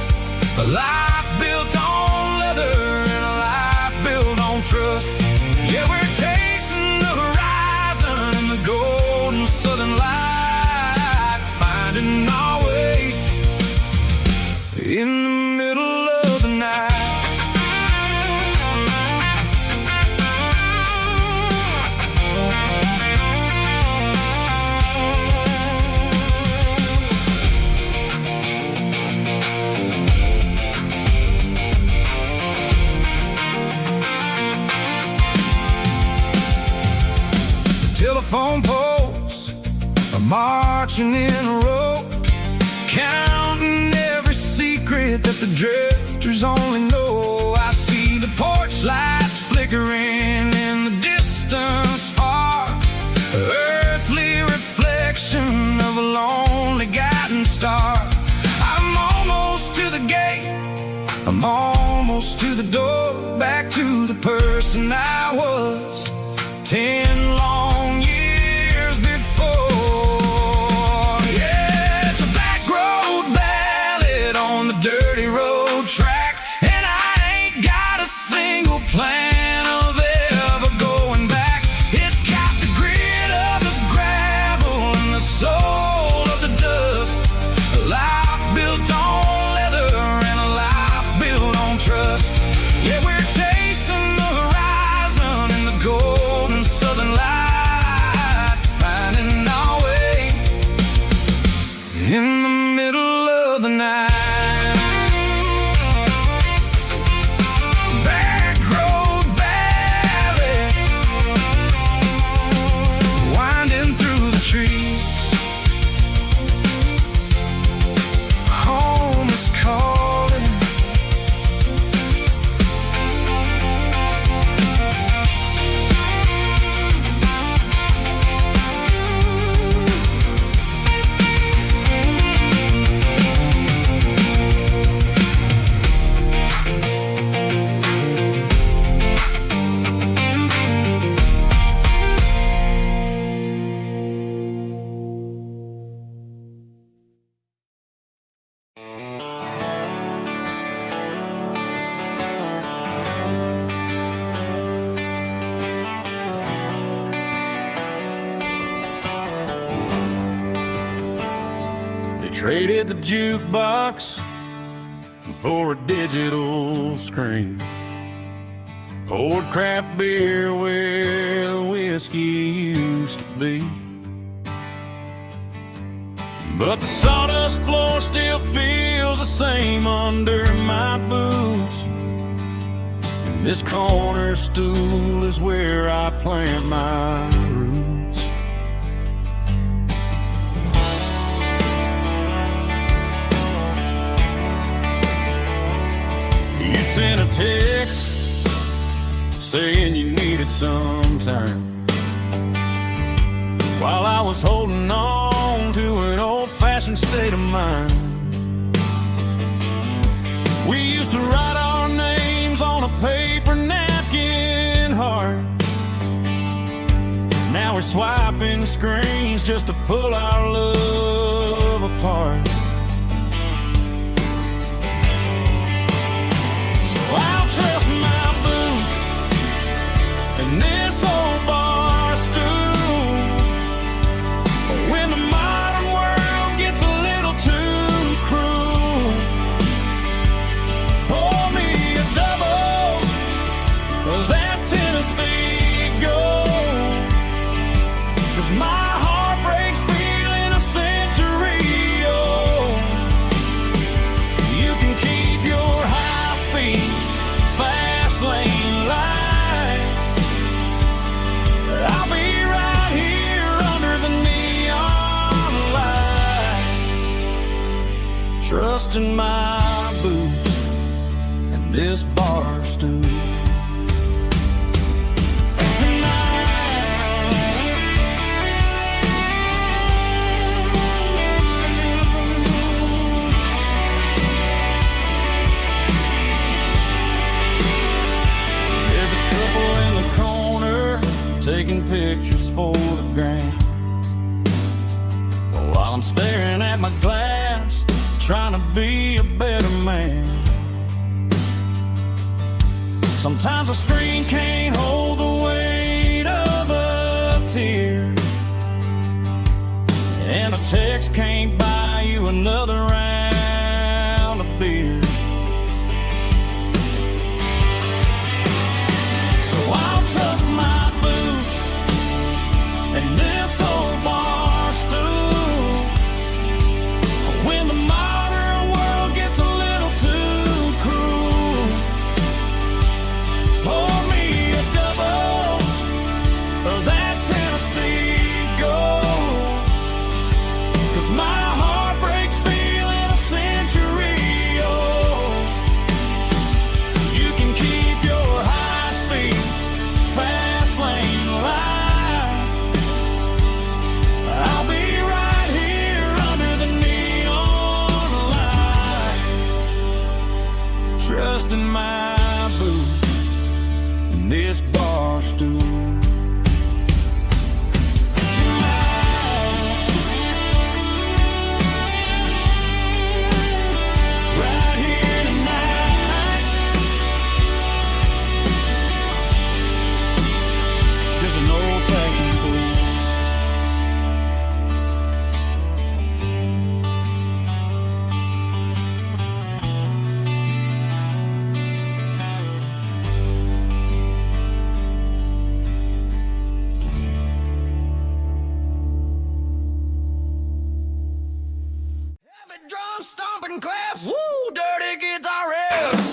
a life built on leather and a life built on trust. Yeah, we're chasing the horizon in the golden southern light, finding our way in the middle of the night. that the drifters only know. I see the porch lights flickering in the distance far, earthly reflection of a lonely guiding star. I'm almost to the gate, I'm almost to the door, back to the person I was 10 long years before. Yeah, it's a back road ballad on the dirty road track, and I ain't got a single plan of ever going back. It's got the grit of the gravel and the soul of the dust, a life built on leather and a life built on trust. Yeah, we're chasing the horizon in the golden southern light, finding our way in the middle of the night. Back road ballad, winding through the trees. Home is calling. They traded the jukebox for a digital screen, poured craft beer where the whiskey used to be. But the sawdust floor still feels the same under my boots, and this corner stool is where I plant my roots. You sent a text saying you needed some time, while I was holding on to an old-fashioned state of mind. We used to write our names on a paper napkin hard. Now we're swiping screens just to pull our love apart. So I'll trust my boots and this old bar stool. When the modern world gets a little too cruel, pour me a double of that Tennessee Gold, 'cause my heart breaks feeling a century old. You can keep your high-speed, fast lane light, I'll be right here under the neon light, trusting my boots and this bar stool. There's a couple in the corner taking pictures for the gram, while I'm staring at my glass, trying to be a better man. Sometimes a screen can't hold the weight of a tear, and a text can't buy you another round of beer. So I'll trust my boots and this old bar stool. When the modern world gets a little too cruel, pour me a double in my boots and this bar stool. Right here tonight, just an old-fashioned fool. Drum stomping claps, woo, dirty guitar riffs.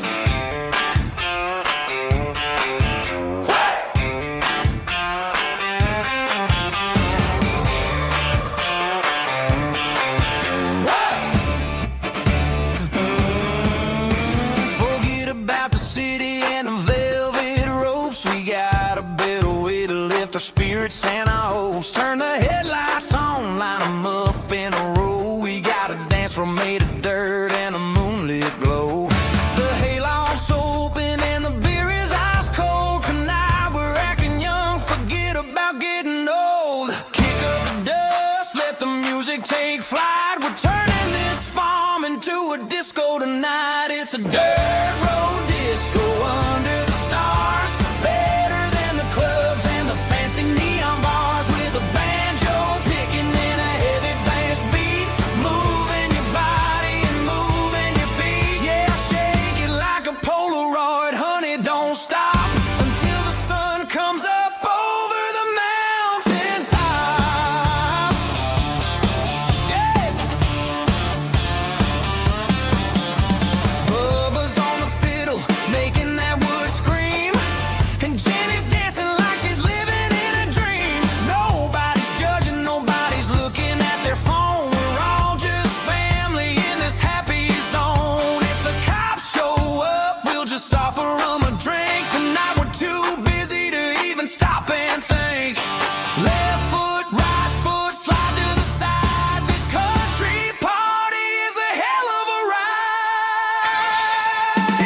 Forget about the city and the velvet ropes. We got a better way to lift our spirits and our hopes. Turn the headlights on, line them up in a row. We got a dance floor made of dirt and a moonlit glow. The hayloft's open and the beer is ice cold. Tonight we're acting young, forget about getting old. Kick up the dust, let the music take flight. We're turning this farm into a disco tonight. It's a dirt road disco under the stars. Better than the clubs and the fancy neon bars. With a banjo picking and a heavy bass beat. Moving your body and moving your feet. Yeah, shake it like a Polaroid, honey, don't stop until the sun comes up over the mountain top. Yeah. Bubba's on the fiddle, making that wood scream. And Jenny's dancing like she's living in a dream. Nobody's judging, nobody's looking at their phone. We're all just family in this happy zone. If the cops show up, we'll just offer them a drink. Tonight we're too busy to even stop and think. Left foot, right foot, slide to the side. This country party is a hell of a ride.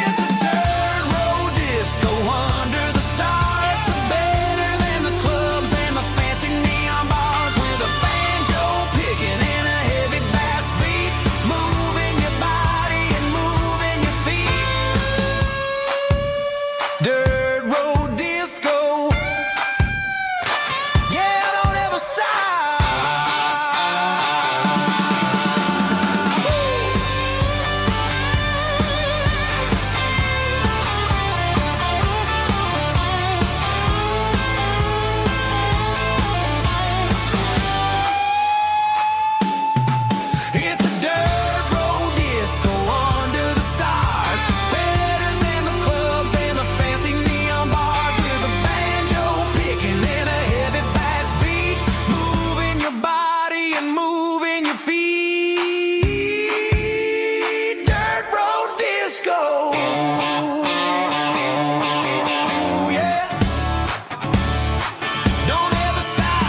It's a dirt road disco under the stars. Better than the clubs and the fancy neon bars. With a banjo picking and a heavy bass beat. Moving your body and moving your feet. Dirt road disco. Yeah, don't ever stop. It's a dirt road disco under the stars. Better than the clubs and the fancy neon bars. With a banjo picking and a heavy bass beat. Moving your body and moving your feet. Dirt road disco. Yeah. Don't ever stop.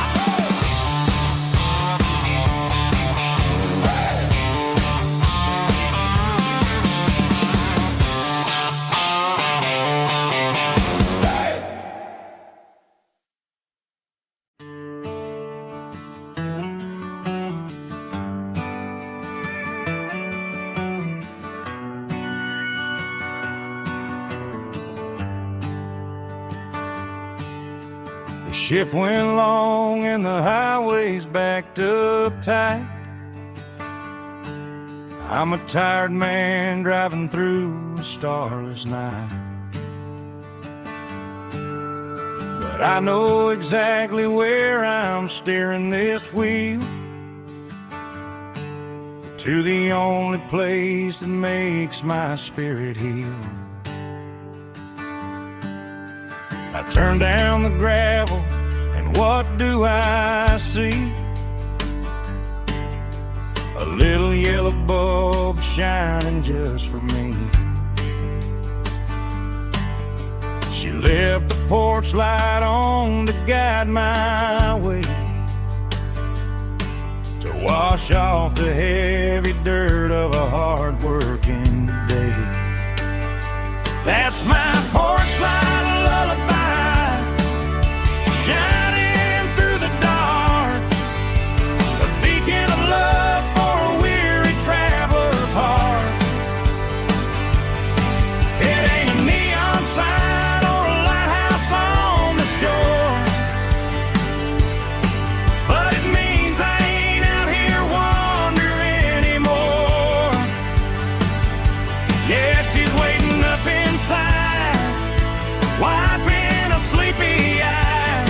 The shift went long and the highway's backed up tight. I'm a tired man driving through a starless night. But I know exactly where I'm steering this wheel, to the only place that makes my spirit heal. I turn down the gravel, and what do I see? A little yellow bulb shining just for me. She left the porch light on to guide my way, to wash off the heavy dirt of a hard-working day. sleepy eye,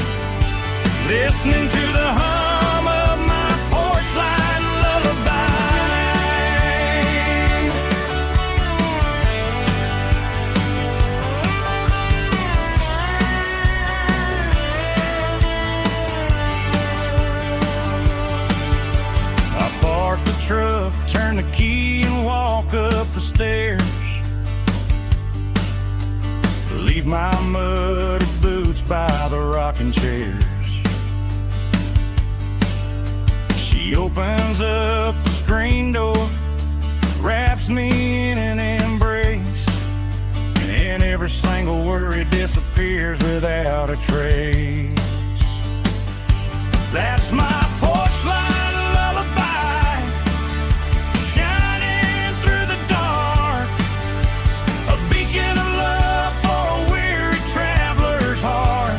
listening to the hum of my porch light lullaby. I park the truck, turn the key and walk up the stairs. Leave my muddy boots by the rocking chairs. She opens up the screen door, wraps me in an embrace, and every single worry disappears without a trace. That's my porch light lullaby, shining through the dark, a beacon of love for a weary traveler's heart.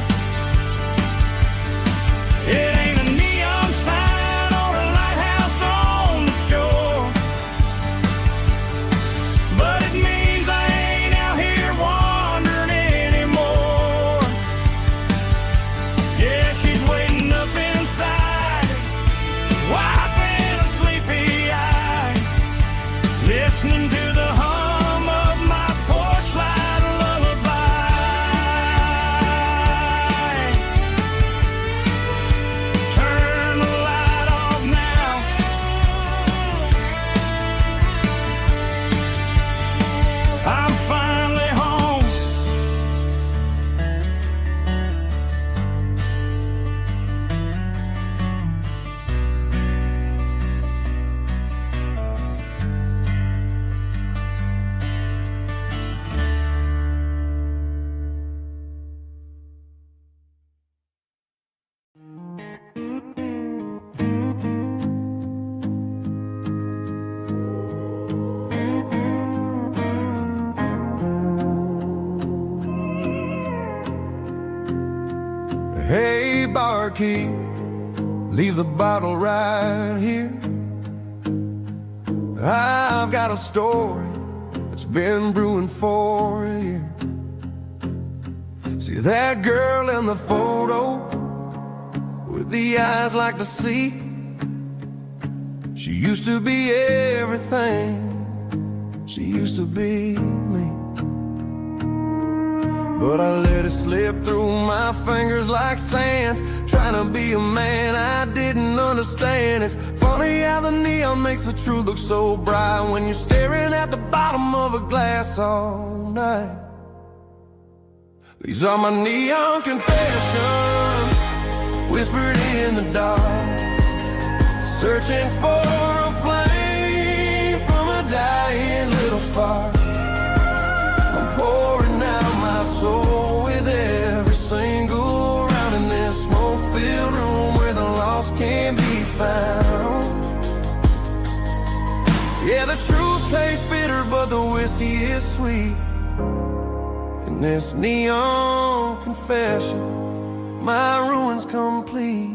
It ain't a neon sign or a lighthouse on the shore, but it means I ain't out here wandering anymore. Yeah, she's waiting up inside, wiping a sleepy eye, listening to the hum of my porch light lullaby. Turn the light off now. I'm finally home. Hey, barkeep, leave the bottle right here. I've got a story that's been brewing for a year. See that girl in the photo with the eyes like the sea? She used to be everything. She used to be me. But I let it slip through my fingers like sand, trying to be a man I didn't understand. It's funny how the neon makes the truth look so bright when you're staring at the bottom of a glass all night. These are my neon confessions, whispered in the dark, searching for a flame from a dying little spark. I'm pouring out my soul with every single round in this smoke-filled room where the lost can be found. Yeah, the truth tastes bitter, but the whiskey is sweet. In this neon confession, my ruin's complete.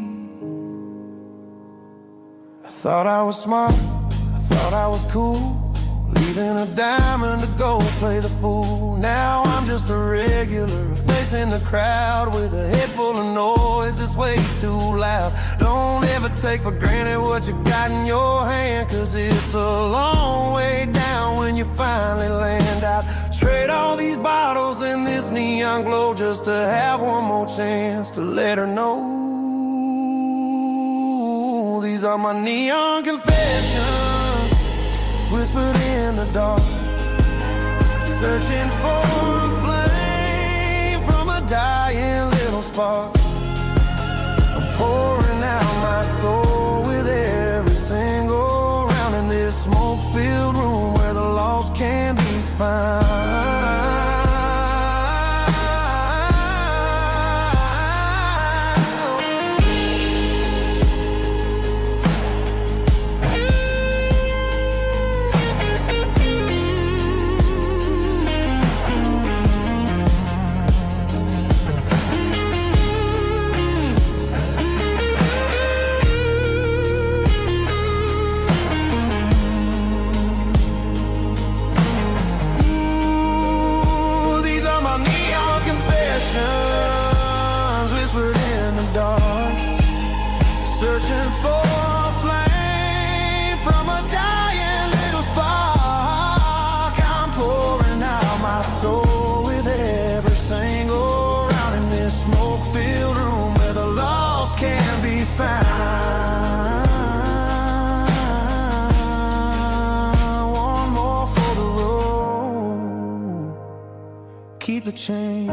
I thought I was smart, I thought I was cool, leaving a diamond to go play the fool. Now I'm just a regular, facing the crowd with a head full of noise that's way too loud. Don't ever take for granted what you got in your hand, cause it's a long way down when you finally land out. Trade all these bottles and this neon glow just to have one more chance to let her know. These are my neon confessions, whispered in the dark, searching for a flame from a dying little spark. I'm pouring out my soul with every single round in this smoke-filled room where the lost can be found. keep the change.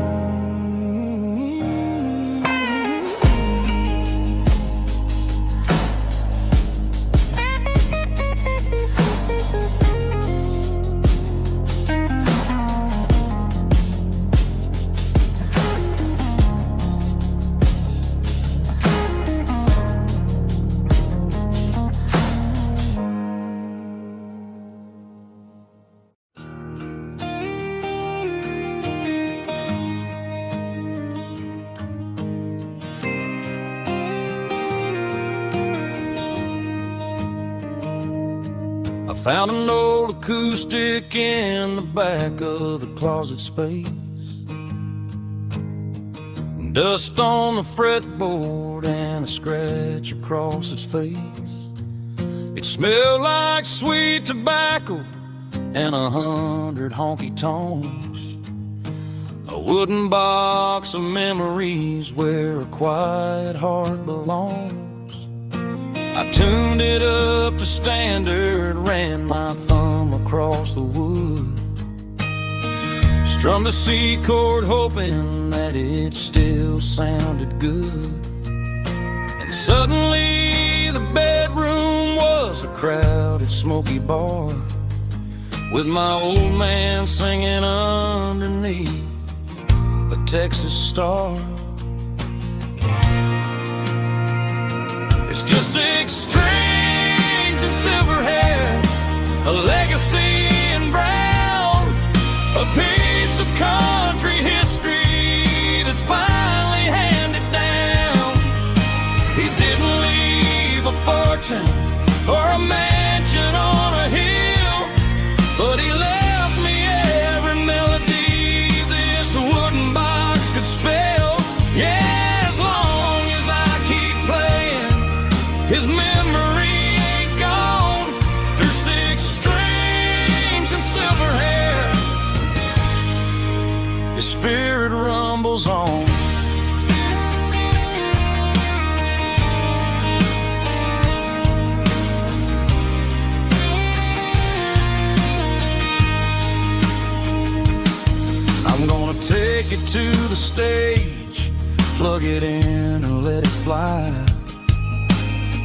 Found an old acoustic in the back of the closet space. Dust on the fretboard and a scratch across its face. It smelled like sweet tobacco and 100 honky tonks. A wooden box of memories where a quiet heart belongs. I tuned it up to standard, ran my thumb across the wood, strummed a C chord hoping that it still sounded good. And suddenly the bedroom was a crowded smoky bar, with my old man singing underneath the Texas star. It's just 6 strings and silver hair, a legacy in brown, a piece of country history that's finally handed down. He didn't leave a fortune or a mansion on a hill, but he left me every melody this wooden box could spell. Yeah, as long as I keep playing, his memory ain't gone. Through 6 strings and silver hair, his spirit rumbles on. I'm gonna take it to the stage, plug it in and let it fly.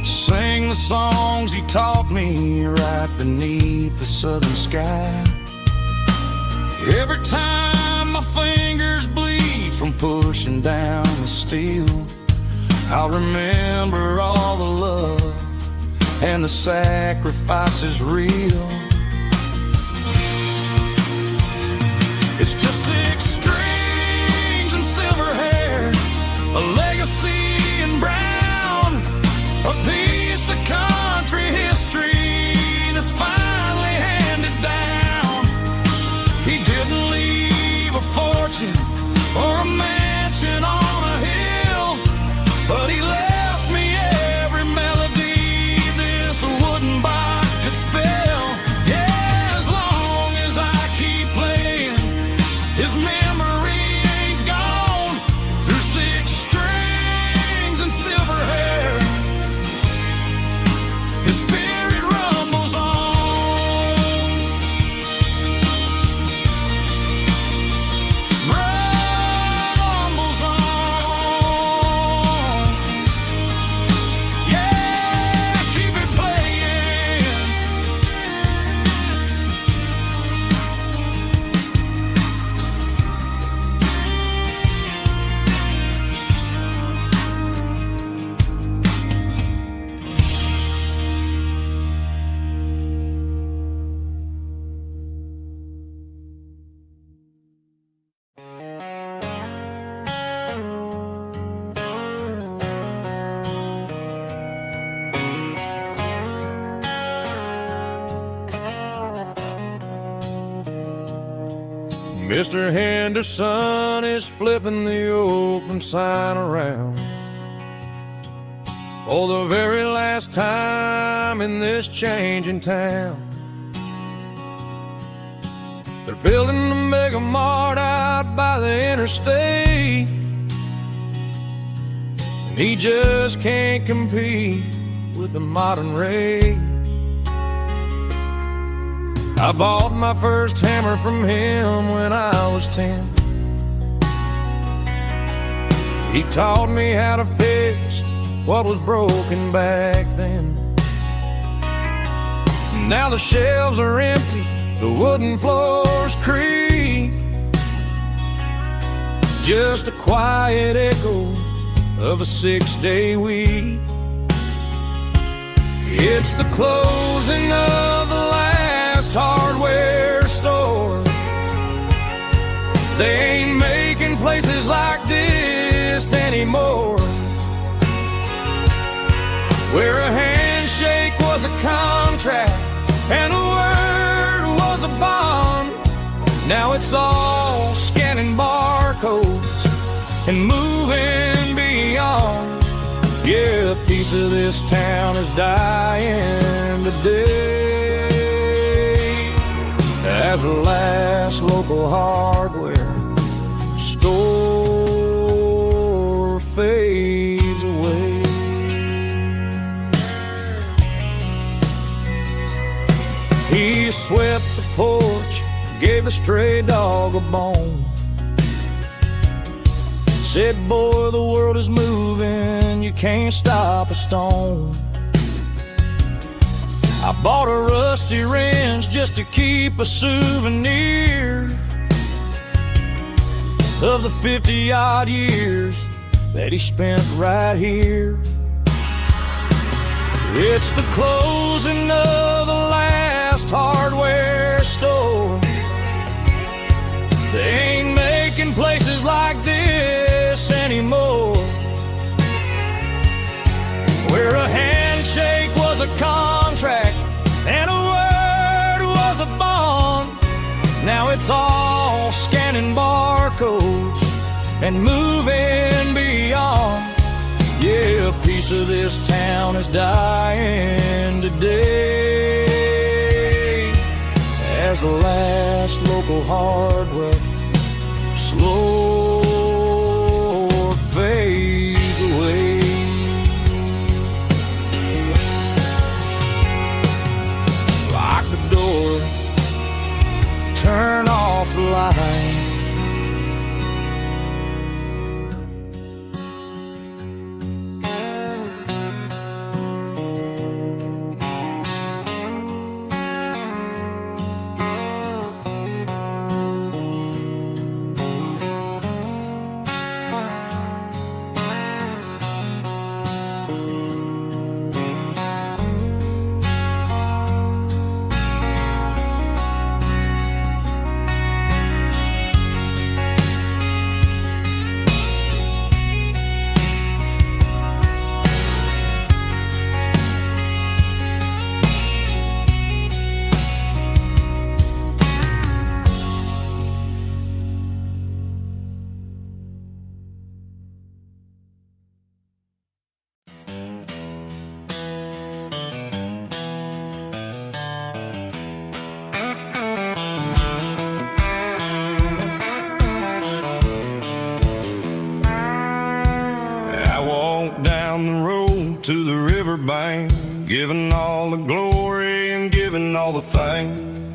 Sing the songs he taught me right beneath the southern sky. Every time my fingers bleed from pushing down the steel, I'll remember all the love and the sacrifices real. It's just 6 strings and silver hair, a legacy in brown, a piece of country history that's finally handed down. He didn't leave a fortune or a mansion on a hill, but he left me every melody this wooden box could spell. Yeah, as long as I keep playing, his memory ain't gone. Through 6 strings and silver hair, his spirit rumbles on. Rumbles on. Yeah, keep it playing. Mr. Henderson is flipping the open sign around for the very last time in this changing town. They're building a mega mart out by the interstate, and he just can't compete with the modern rate. I bought my first hammer from him when I was 10. He taught me how to fix what was broken back then. Now the shelves are empty, the wooden floors creak, just a quiet echo of a 6-day week. It's the closing of the last hardware store. They ain't making places like this anymore, where a handshake was a contract and a word was a bond. Now it's all scanning barcodes and moving beyond. Yeah, a piece of this town is dying today as the last local hardware store fades away. He swept the porch, gave the stray dog a bone, said, boy, the world is moving, you can't stop a stone. I bought a rusty wrench just to keep a souvenir of the 50-odd years that he spent right here. It's the closing of the last hardware store. They ain't making places like this anymore, where a handshake was a contract and a word was a bond. Now it's all scanning barcodes and moving beyond. Yeah, a piece of this town is dying today as the last local hardware slow fades away. Lock the door, turn off the light. To the riverbank, giving all the glory and giving all the thanks.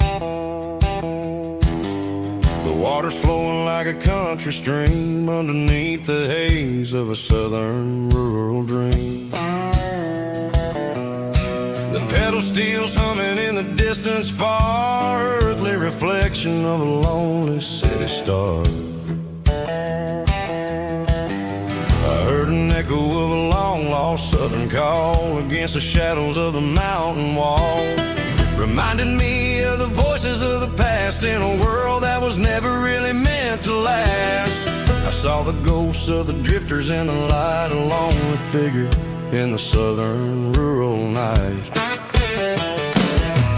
The water's flowing like a country stream underneath the haze of a southern rural dream. The pedal steel's humming in the distance far, earthly reflection of a lonely city star. I heard an echo of a long-lost southern call against the shadows of the mountain wall, reminded me of the voices of the past in a world that was never really meant to last. I saw the ghosts of the drifters in the light, a lonely figure in the southern rural night.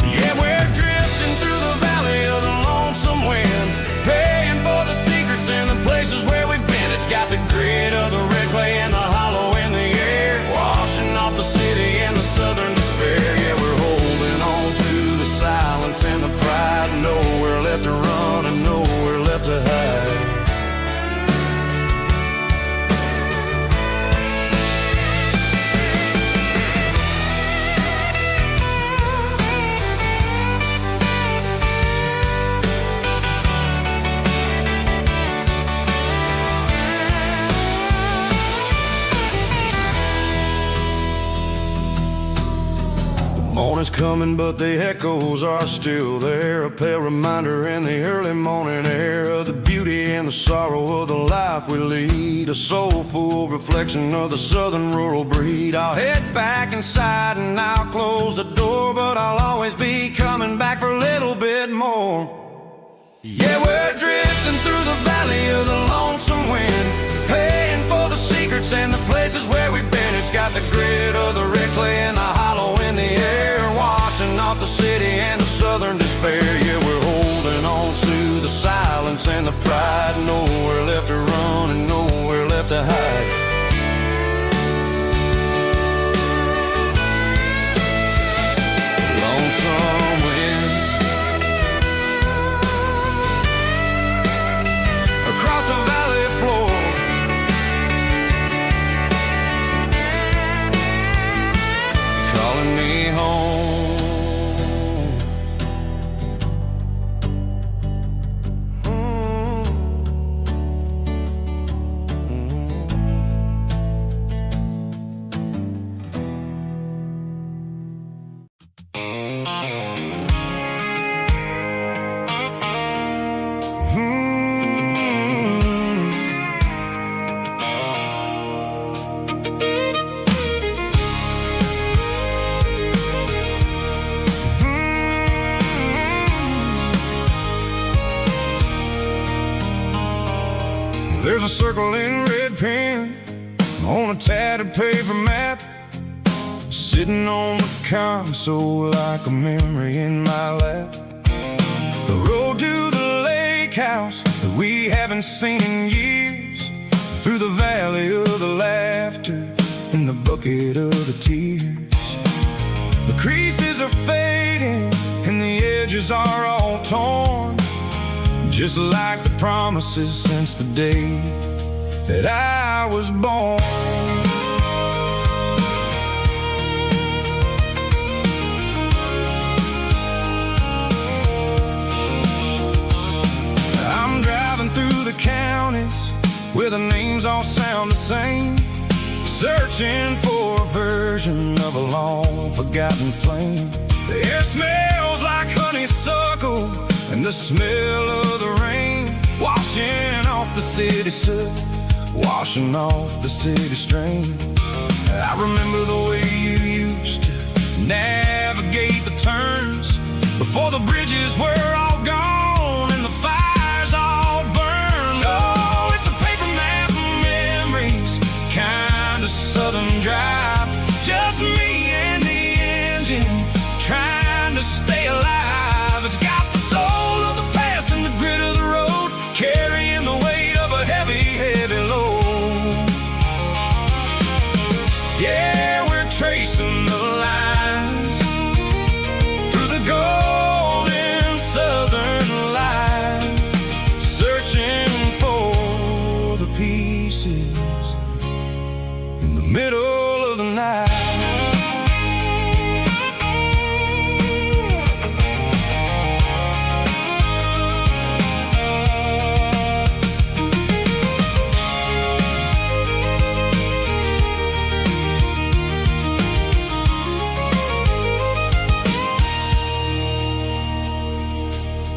Yeah, we're drifting through the valley of the lonesome wind, paying for the secrets and the places where we've been. It's got the grit of the red clay and the hollow in the air, washing off the city and the southern despair. Yeah, we're holding on to the silence and the pride, nowhere left to run and nowhere left to hide. is coming, but the echoes are still there. A pale reminder in the early morning air of the beauty and the sorrow of the life we lead. A soulful reflection of the southern rural breed. I'll head back inside and I'll close the door, but I'll always be coming back for a little bit more. Yeah, we're drifting through the valley of the lonesome wind, paying for the secrets and the places where we've been. It's got the grit of the red clay and the hollow in the air, washing off the city and the southern despair. Yeah, we're holding on to the silence and the pride. Nowhere left to run and nowhere left to hide. Lonesome wind across the valley floor, calling me home. There's a circle in red pen on a tattered paper map, sitting on the console like a memory in my lap. The road to the lake house that we haven't seen in years, through the valley of the laughter and the bucket of the tears. The creases are fading and the edges are all torn, just like the promises since the day that I was born. I'm driving through the counties where the names all sound the same, searching for a version of a long forgotten flame. The air smells like honeysuckle and the smell of the rain, washing off the city soot, washing off the city strain. I remember the way you used to navigate the turns before the bridges were all gone and the fires all burned. Oh, it's a paper map of memories, kind of southern drive, just me and the engine trying to stay alive. It's got the soul of the past and the grit of the road, carrying the weight of a heavy, heavy load. Yeah, we're tracing the lines through the golden southern light, searching for the pieces in the middle of the night.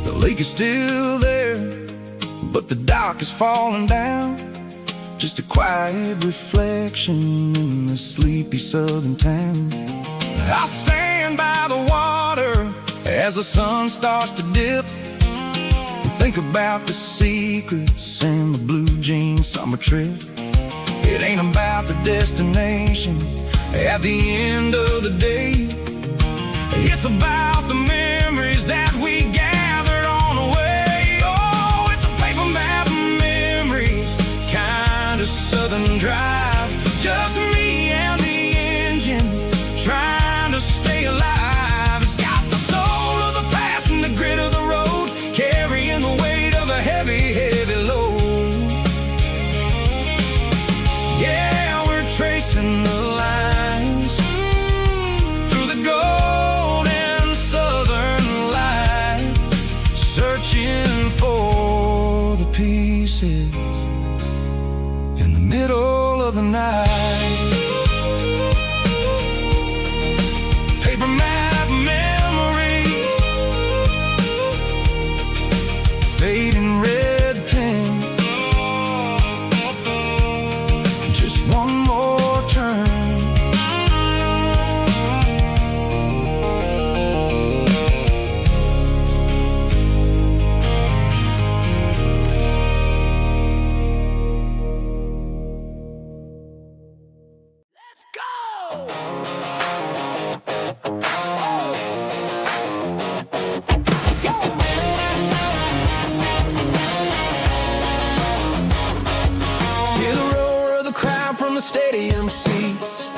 The lake is still there, but the dock is falling down, just a quiet reflection in the sleepy southern town. I stand by the water as the sun starts to dip, and think about the secrets and the blue jean summer trip. It ain't about the destination at the end of the day, it's about the memories that we gathered on the way. Oh, it's a paper map of memories, kind of southern drive, just me and the engine trying to stay alive. It's got the soul of the past and the grit of the road, carrying the weight of a heavy, heavy load. Yeah, we're tracing the lines through the golden southern light, searching for the pieces in the middle of the night. Paper map stadium seats.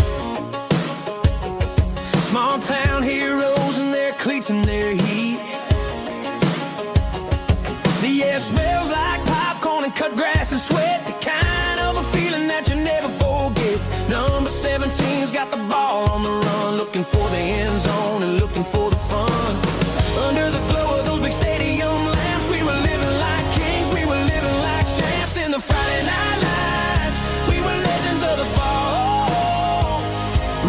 Small town heroes in their cleats and their heat. The air smells like popcorn and cut grass and sweat, the kind of a feeling that you never forget. Number 17's got the ball on the run, looking for the end zone and looking for the fun. Under the glow of those big stadium lamps, we were living like kings, we were living like champs. In the Friday night lights, we were legends of the fall,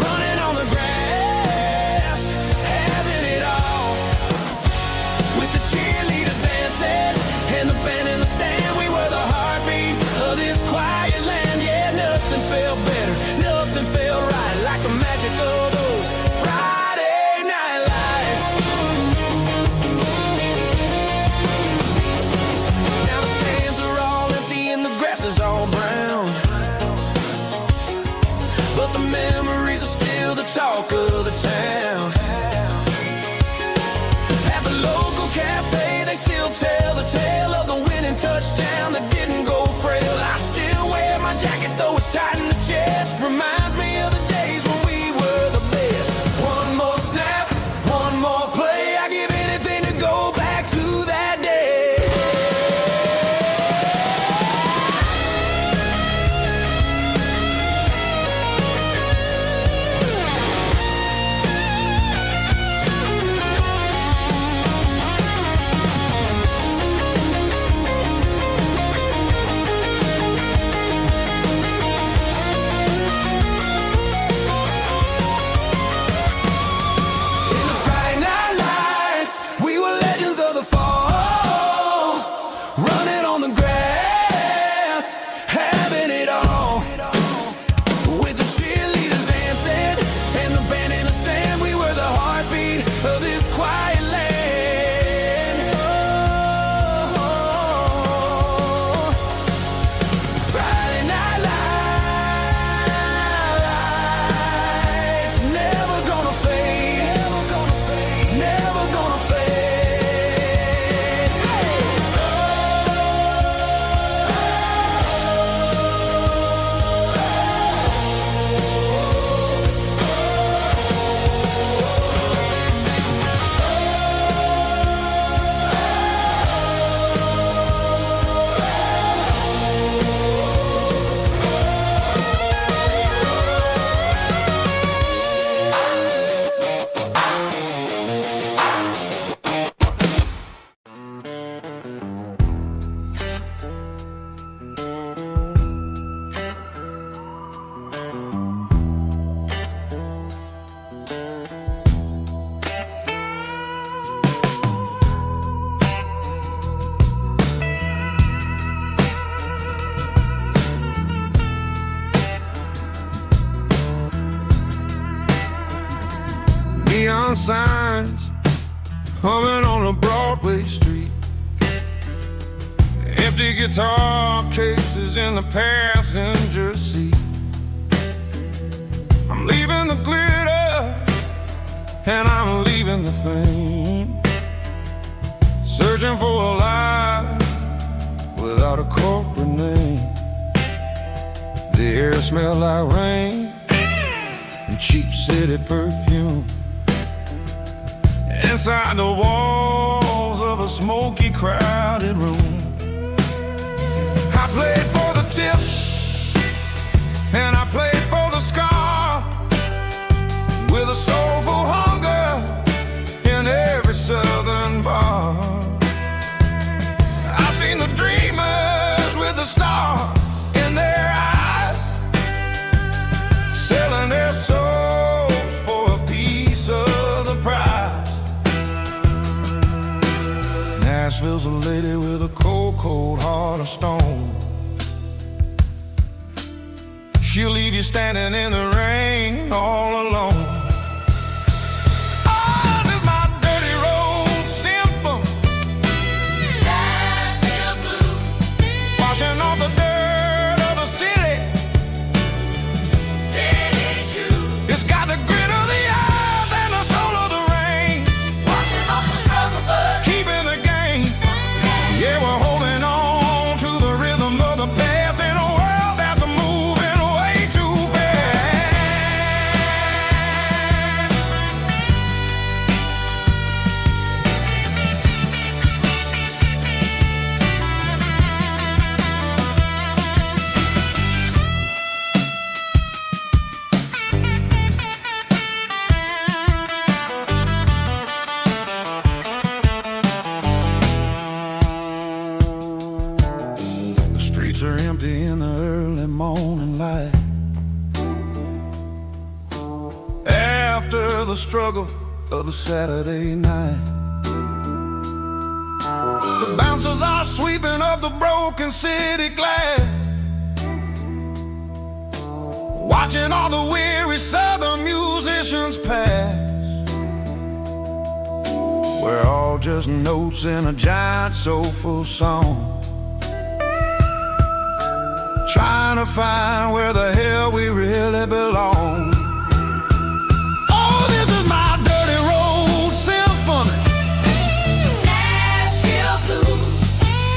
running on the grass, having it all. With the cheerleaders dancing and the band in the stand, we were the heartbeat of this quiet land. Yeah, nothing felt better, nothing felt right like the magic of those Friday night lights. Now the stands are all empty and the grass is all brown, but the memories are still the talk of the town. At the local cafe, they still tell the tale of the winning touchdown that didn't go frail. I still wear my jacket though it's tight in the chest. Reminds me of the days when we were the best. One more snap, one more play. I give anything to go back to that day. In the Friday night lights, we were legends of the fall, running on the grass, having it all. With the cheerleaders dancing and the band in the stand, we were the heartbeat of this quiet land. Oh, Friday night lights, never gonna fade, never gonna fade, never gonna fade. Neon signs humming on a Broadway street, empty guitar cases in the passenger seat. I'm leaving the glitter and I'm leaving the fame, searching for a life without a corporate name. The air smells like rain and cheap city perfume. Inside the walls of a smoky, crowded room, I played for the tips and I played for the scar, with a soulful hunger in every southern bar. I've seen the dreamers with the stars in their eyes, selling their souls for a piece of the prize. Nashville's a lady with a cold, cold heart of stone. She'll leave you standing in the rain all alone. Ours is my dirty road simple, washing off the dirt of the city. It's got the grit of the earth and the soul of the rain, washing off the struggle, but keeping the game. Yeah, we're holding on to the rhythm of the past in a world that's moving way too the struggle of the Saturday night. The bouncers are sweeping up the broken city glass, watching all the weary southern musicians pass. We're all just notes in a giant soulful song, trying to find where the hell we really belong. Oh, this is my dirty road symphony, Nashville blues,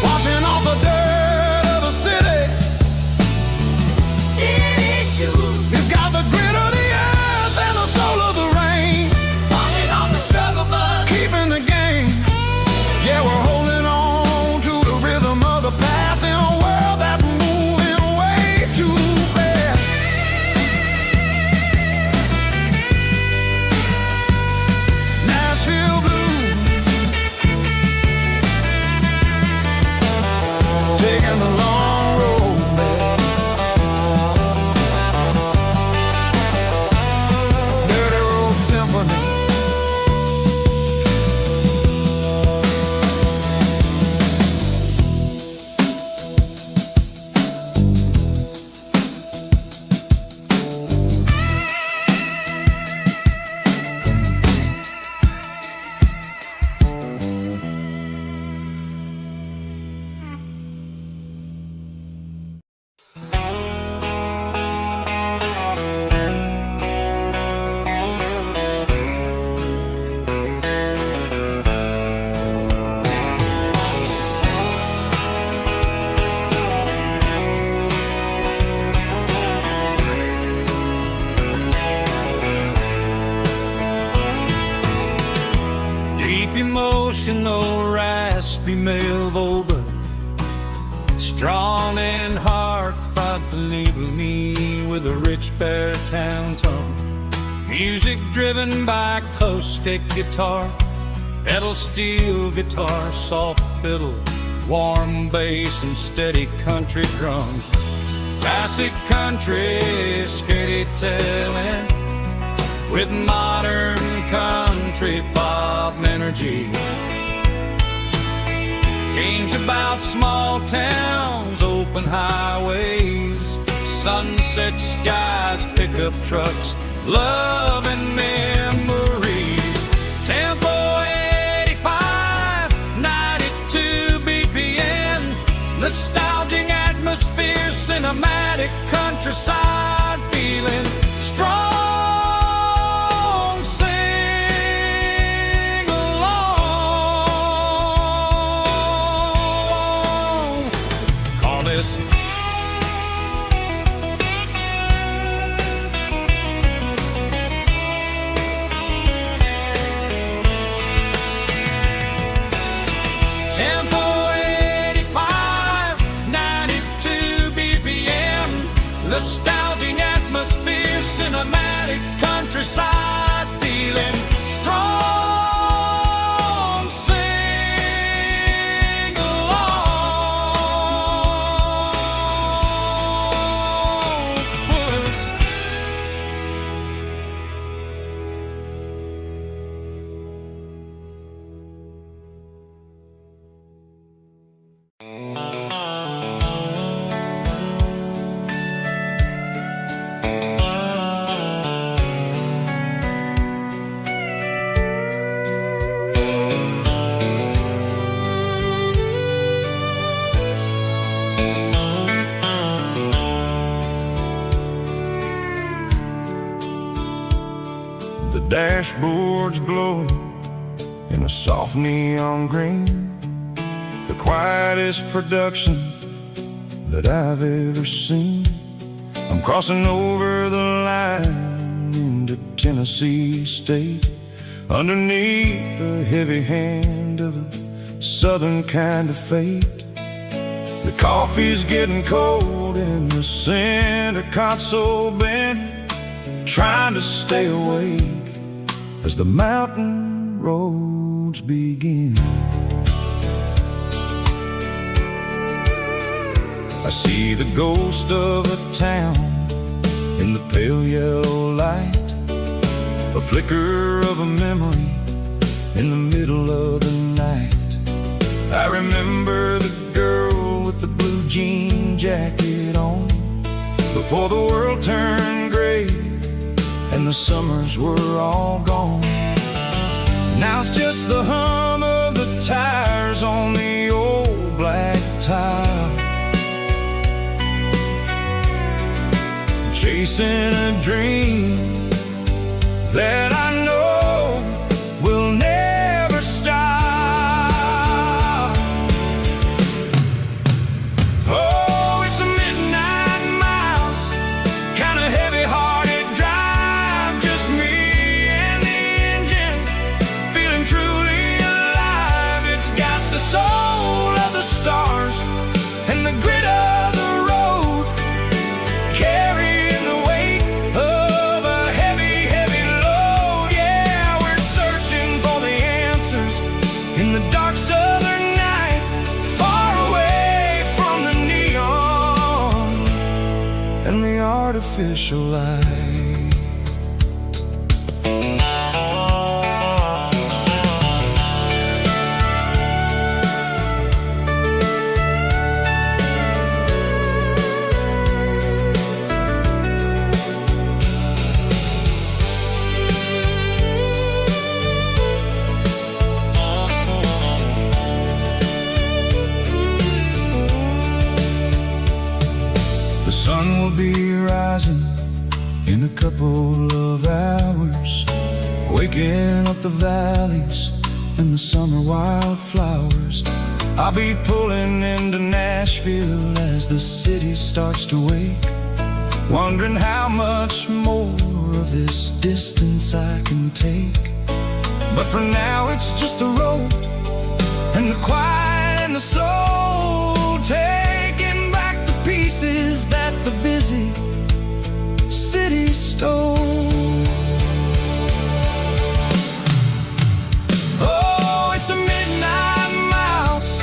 washing off the dirt of the city. city shoes, It's got the grit of the earth and the soul of the rain, washing off the struggle bug. keeping the game. Yeah, we're holding on to the rhythm of the past in a world that's moving way too fast. Nashville blues, taking the long road back. Dirty road symphony. Deep emotional, raspy male vulgar, strong and hard, fight to label me with a rich baritone tone. Music driven by acoustic guitar, pedal steel guitar, soft fiddle, warm bass and steady country drums. Classic country storytelling with modern country pop energy. Games about small towns, open highways, sunset skies, pickup trucks, love and memories. Tempo 85, 92 BPM, nostalgic atmosphere, cinematic countryside feeling strong. Sing along. Call this Tempo 85, 92 BPM, nostalgic atmosphere, cinematic countryside feeling strong. Sing along. Puss. The dashboard's glowing in a soft neon green, the quietest production that I've ever seen. I'm crossing over the line into Tennessee State, underneath the heavy hand of a southern kind of fate. The coffee's getting cold in the center console bin, trying to stay awake as the mountain roads begin. I see the ghost of a town in the pale yellow light, a flicker of a memory in the middle of the night. I remember the girl with the blue jean jacket on, before the world turned gray and the summers were all gone. Now it's just the hum of the tires on the old black tile, chasing a dream that I know will never stop. Oh, it's a midnight mouse, kind of heavy-hearted drive, just me and the engine, feeling truly alive. It's got the soul of the stars and the grit of the road, carrying the weight of a heavy, heavy load. Yeah, we're searching for the answers in the dark southern night, far away from the neon and the artificial light. The sun will be rising in a couple of hours, waking up the valleys and the summer wildflowers. I'll be pulling into Nashville as the city starts to wake, wondering how much more of this distance I can take. But for now it's just the road and the quiet and the soul, taking back the pieces that the busy city stole. Oh, it's a midnight mouse,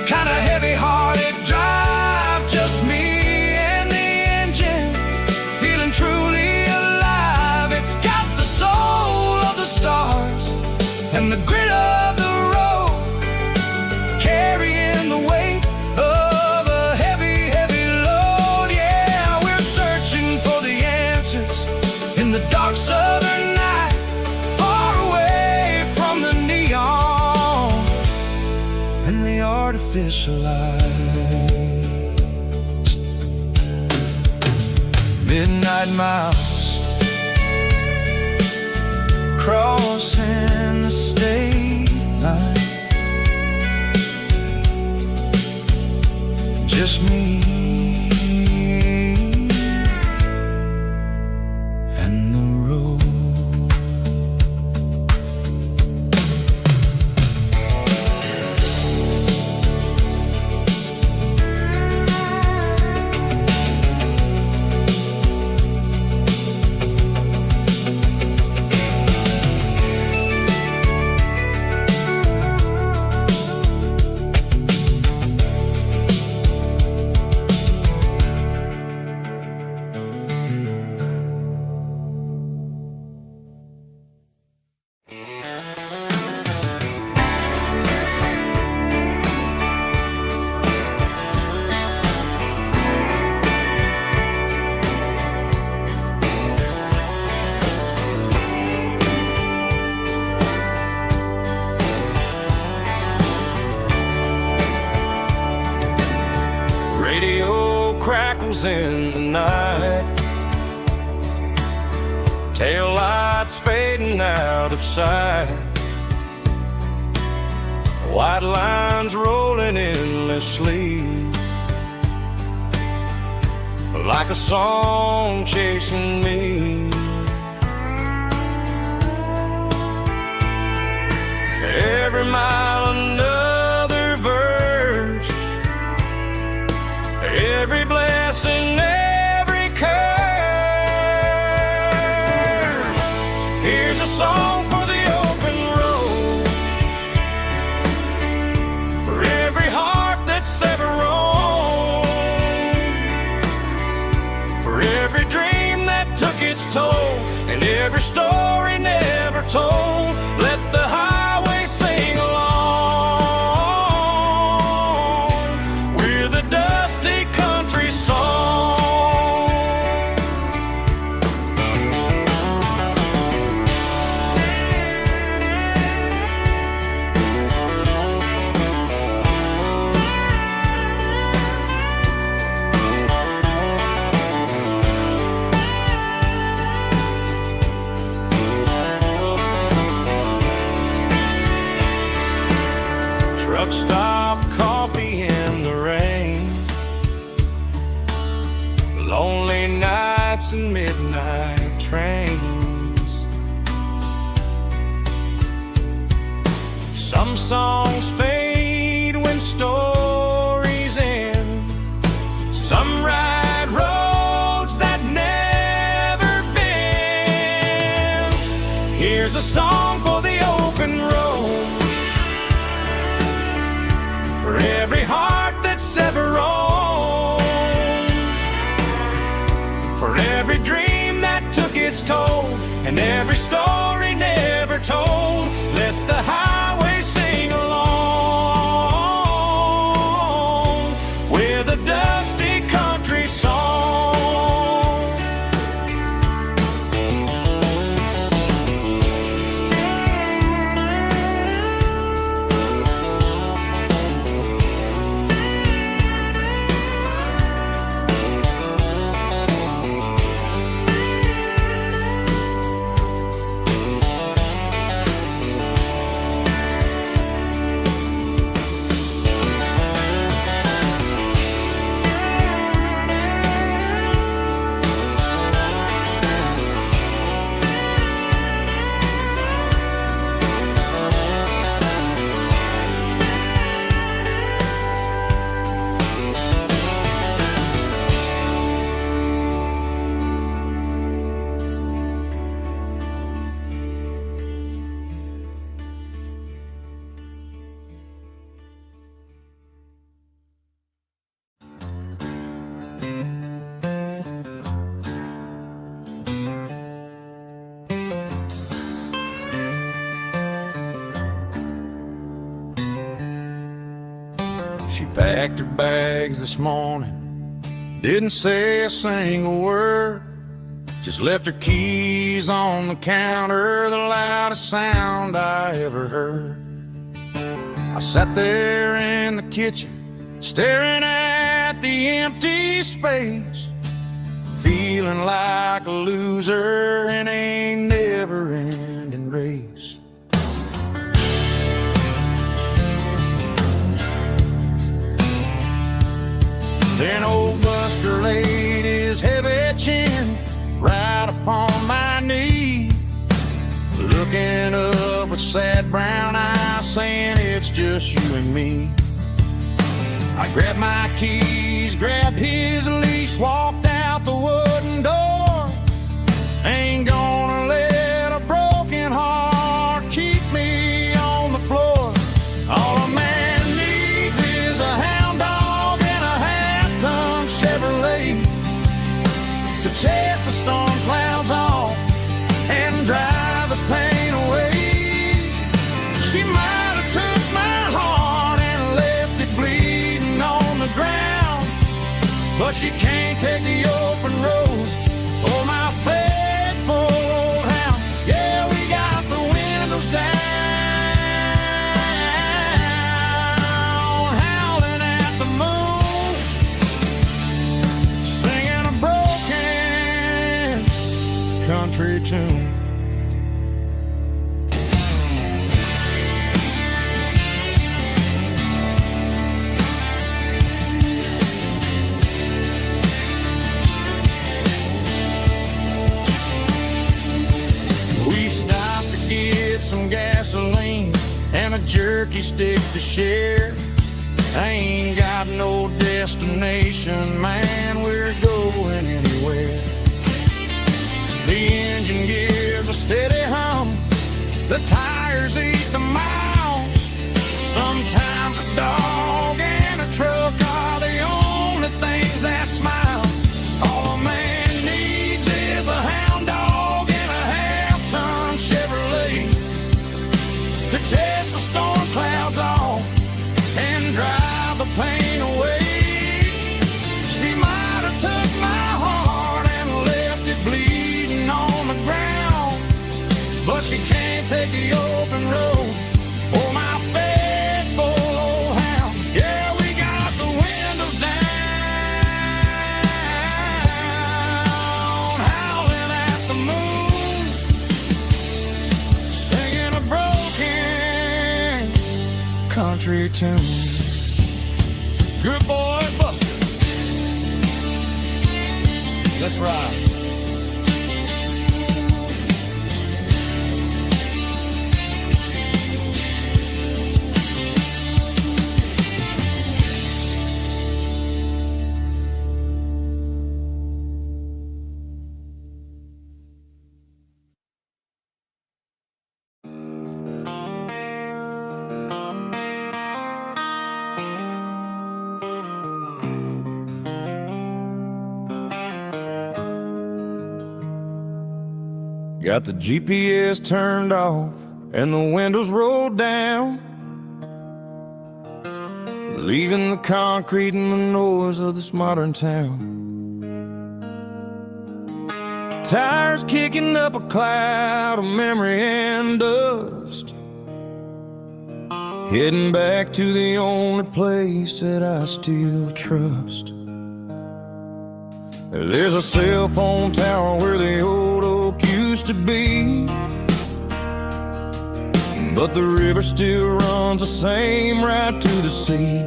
kind of heavy-hearted drive, just me and the engine, feeling truly alive. It's got the soul of the stars and the grit of the road, carrying the weight of a heavy, heavy load. Yeah, we're searching for the answers in the dark southern night, far away from the neon and the artificial lights. Midnight mouse, crossing the state line, just me and the road. Radio crackles in the night, tail lights fading out of sight, white lines rolling endlessly, like a song chasing me. Every mile another verse, every blessing, every curse. Here's a song for the open road, for every heart that's ever roamed, for every dream that took its toll, and every story never told. Let the highway sing along with a dusty country song. Truck stop, coffee in the rain, lonely nights and midnight trains. Some songs fade when stories end. Some ride roads that never bend. Here's a song for the open road, for every heart that's ever roamed, for every dream that took its toll, and every story never told. Let the highway sing along with a dusty country song. She packed her bags this morning, didn't say a single word, just left her keys on the counter, the loudest sound I ever heard. I sat there in the kitchen, staring at the empty space, feeling like a loser in a never-ending race. Then old Buster laid his heavy chin right upon my knee, looking up with sad brown eyes, saying it's just you and me. I grabbed my keys, grabbed his leash, walked out the wooden door. Ain't gonna let a broken heart keep me on the floor. All a man needs is a hound dog and a half-ton Chevrolet to chase the storm clouds off and drive the pain away. She might have took my heart and left it bleeding on the ground, but she can't take the open road or my faithful old hound. Yeah, we got the windows down, howling at the moon, singing a broken country tune. We stopped to get some gasoline and a jerky stick to share. I ain't got no destination, man, we're going anywhere. The engine gives a steady hum, the tires eat the miles. Sometimes a dog and a truck are the only things that smile. All a man needs is a hound dog and a half-ton Chevrolet pain away. She might have took my heart and left it bleeding on the ground, but she can't take the open road or my faithful old hound. Yeah, we got the windows down, howling at the moon, singing a broken country tune. Good boy, Buster. Let's ride. Got the GPS turned off and the windows rolled down, leaving the concrete and the noise of this modern town. Tires kicking up a cloud of memory and dust, heading back to the only place that I still trust. There's a cell phone tower where the old oak used to be, but the river still runs the same right to the sea.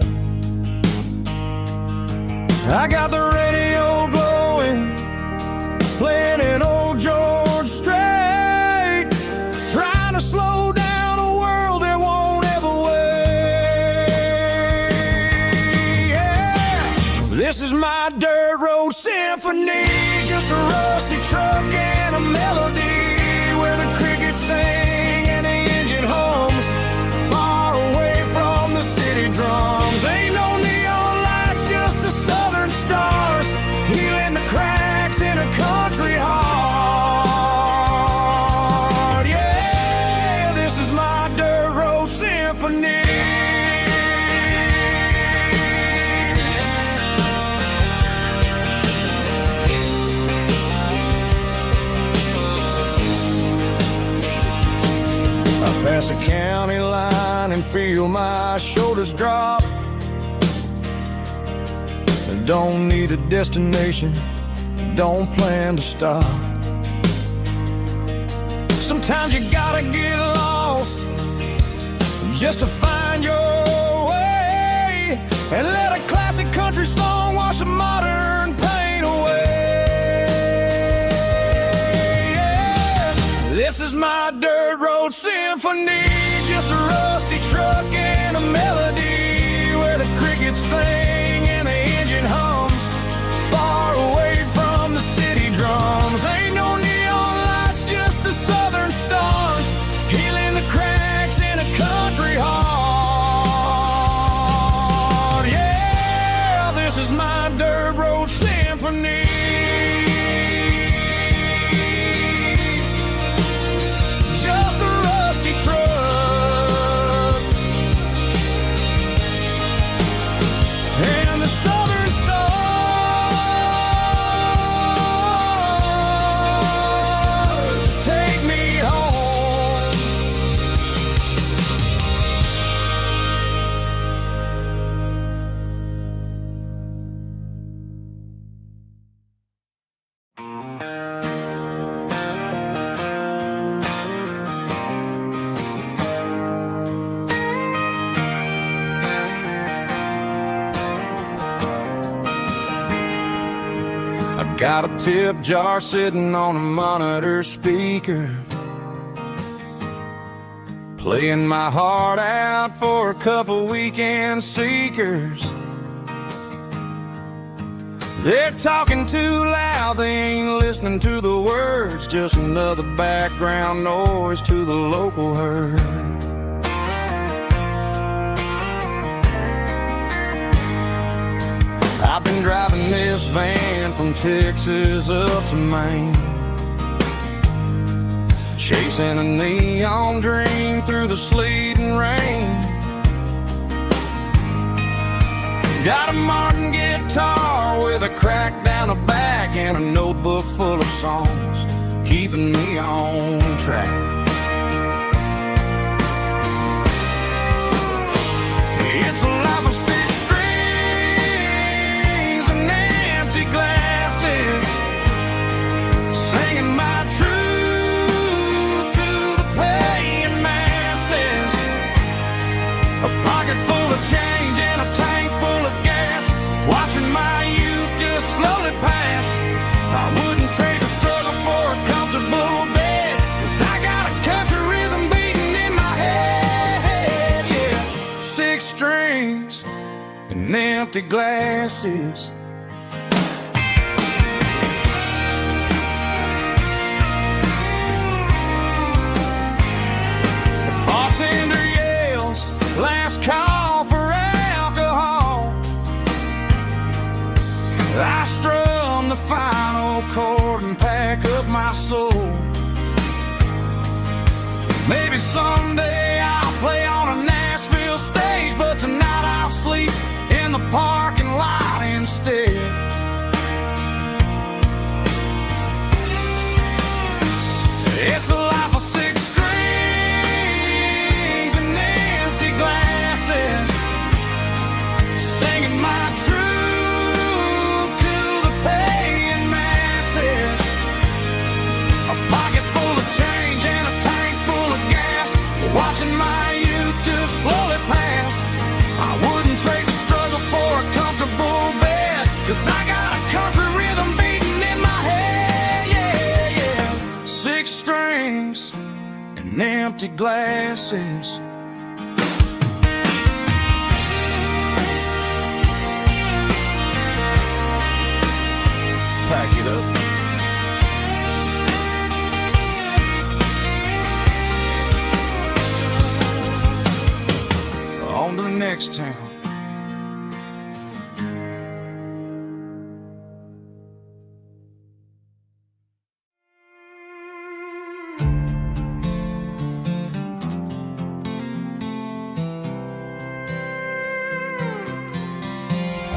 I got the radio glowing, playing an old George Strait, trying to slow down a world that won't ever wait. Yeah. This is my dirt road symphony, just a rusty truck and a melody where the crickets sing and the engine hums, far away from the city drums. Ain't no neon lights, just the southern stars, healing the cracks in a country heart. Yeah, this is my dirt road symphony. Pass a county line and feel my shoulders drop. Don't need a destination, don't plan to stop. Sometimes you gotta get lost just to find your way, and let a classic country song wash a modern pain away. Yeah. This is my dirt road symphony, just a rusty truck and a melody where the crickets sing and the engine hums, far away from the city drums. Ain't no neon lights, just the southern stars, healing the cracks in a country heart. Yeah, this is my dirt road symphony. Just a rusty truck and the southern stars take me home. I got a tip jar sitting on a monitor speaker, playing my heart out for a couple weekend seekers. They're talking too loud, they ain't listening to the words, just another background noise to the local herd. I've been driving this van from Texas up to Maine, chasing a neon dream through the sleet and rain. Got a Martin guitar with a crack down the back and a notebook full of songs, keeping me on track. It's a life of six strings and empty glasses, singing my truth to the paying masses. A pocket full of change and a tank full of gas, watching my youth just slowly pass. I wouldn't trade the struggle for a comfortable bed, 'cause I got a country rhythm beating in my head. Yeah, six strings and empty glasses. The bartender yells, last call for alcohol. I strum the final chord and pack up my soul. Maybe someday I'll play on a Nashville stage, but tonight I'll sleep in the parking lot instead. It's a life of six strings and empty glasses, singing my truth to the paying masses. A pocket full of change and a tank full of gas, watching my youth just slowly pass. I wouldn't trade the struggle for a comfortable bed, 'cause I got a country rhythm beating in my head. Yeah, yeah. Six strings and empty glasses. Pack it up. On to the next town.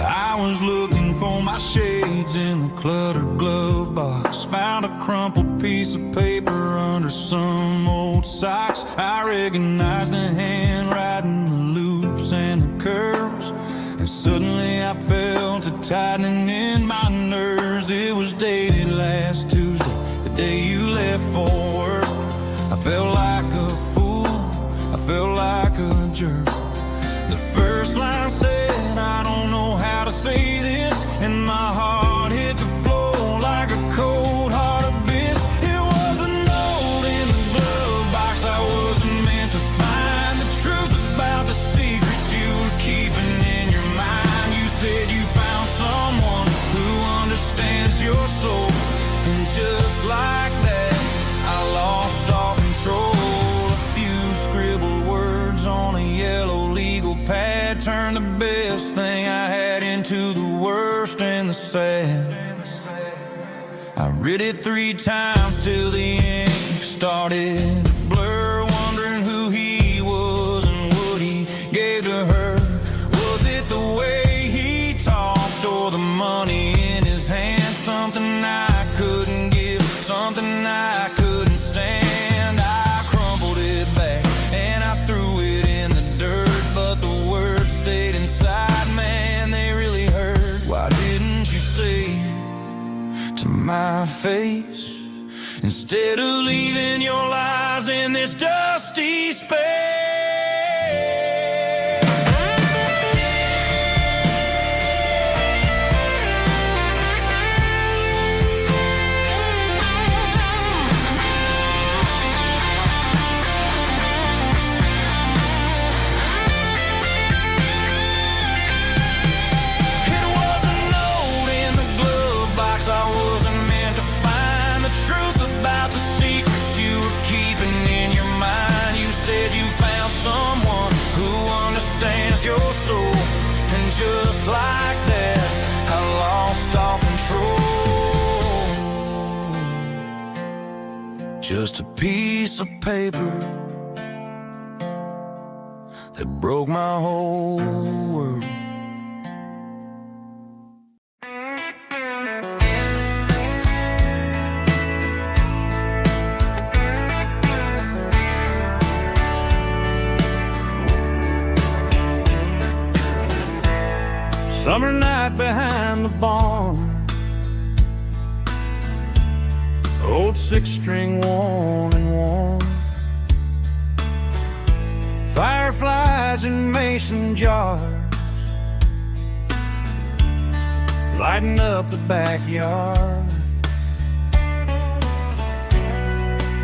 I was looking for my shades in the cluttered glove box. Found a crumpled piece of paper under some old socks. I recognized the handwriting, the loops and the curves, and suddenly I felt a tightening in my nerves. It was dated last Tuesday, the day you left for work. I felt like a fool, I felt like a jerk. The first line said, I don't know how to say this, and my heart hit the floor like a cold heart abyss. It was a note in the glove box I wasn't meant to find, the truth about the secrets you were keeping in your mind. You said you found someone who understands your soul, and just like that I lost all control. A few scribbled words on a yellow legal pad turned the best thing I had into the worst and the sad. I read it 3 times till the ink started to blur, wondering who he was and what he gave to her. Was it the way he talked or the money in his hand? Something I couldn't give, something I couldn't stand. I crumpled it back and I threw it in the dirt, but the words stayed inside, man, they really hurt. Why didn't you say to my face, instead of leaving your lies in this dusty space? It was a note in the glove box I wasn't meant to find, the truth about the secrets you were keeping in your mind. You said you found someone who understands your soul, and just like that I lost all control. Just a piece of paper that broke my whole world. Summer night behind the barn, old six-string worn and worn, fireflies in mason jars, lighting up the backyard.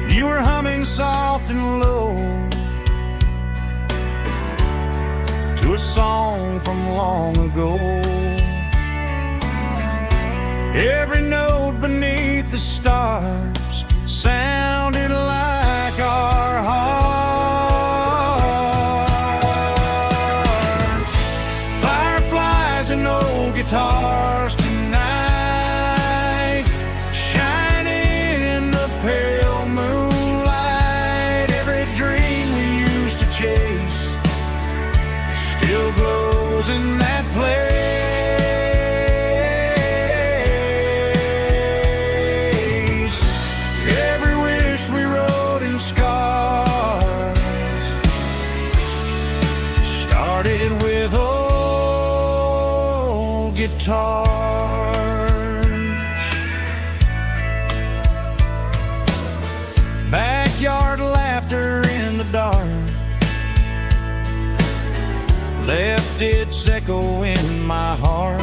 You were humming soft and low to a song from long ago. Every note beneath the stars sounded like our hearts. Fireflies and old guitars tonight, shining in the pale moonlight. Every dream we used to chase still glows in that place. Every wish we wrote in scars started with old guitars. Backyard laughter in the dark left its echo in my heart.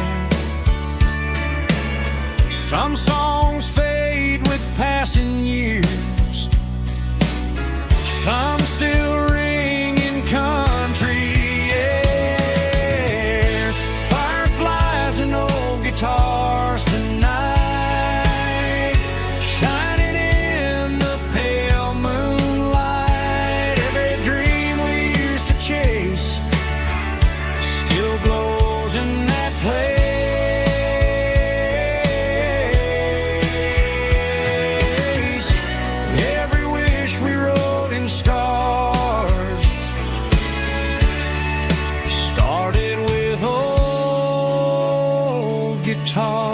Some songs fade with passing years, some still ring in country air. Fireflies and old guitars tonight, shining in the pale moonlight. Every dream we used to chase still glows in that place. Every wish we wrote in stars started with old guitars.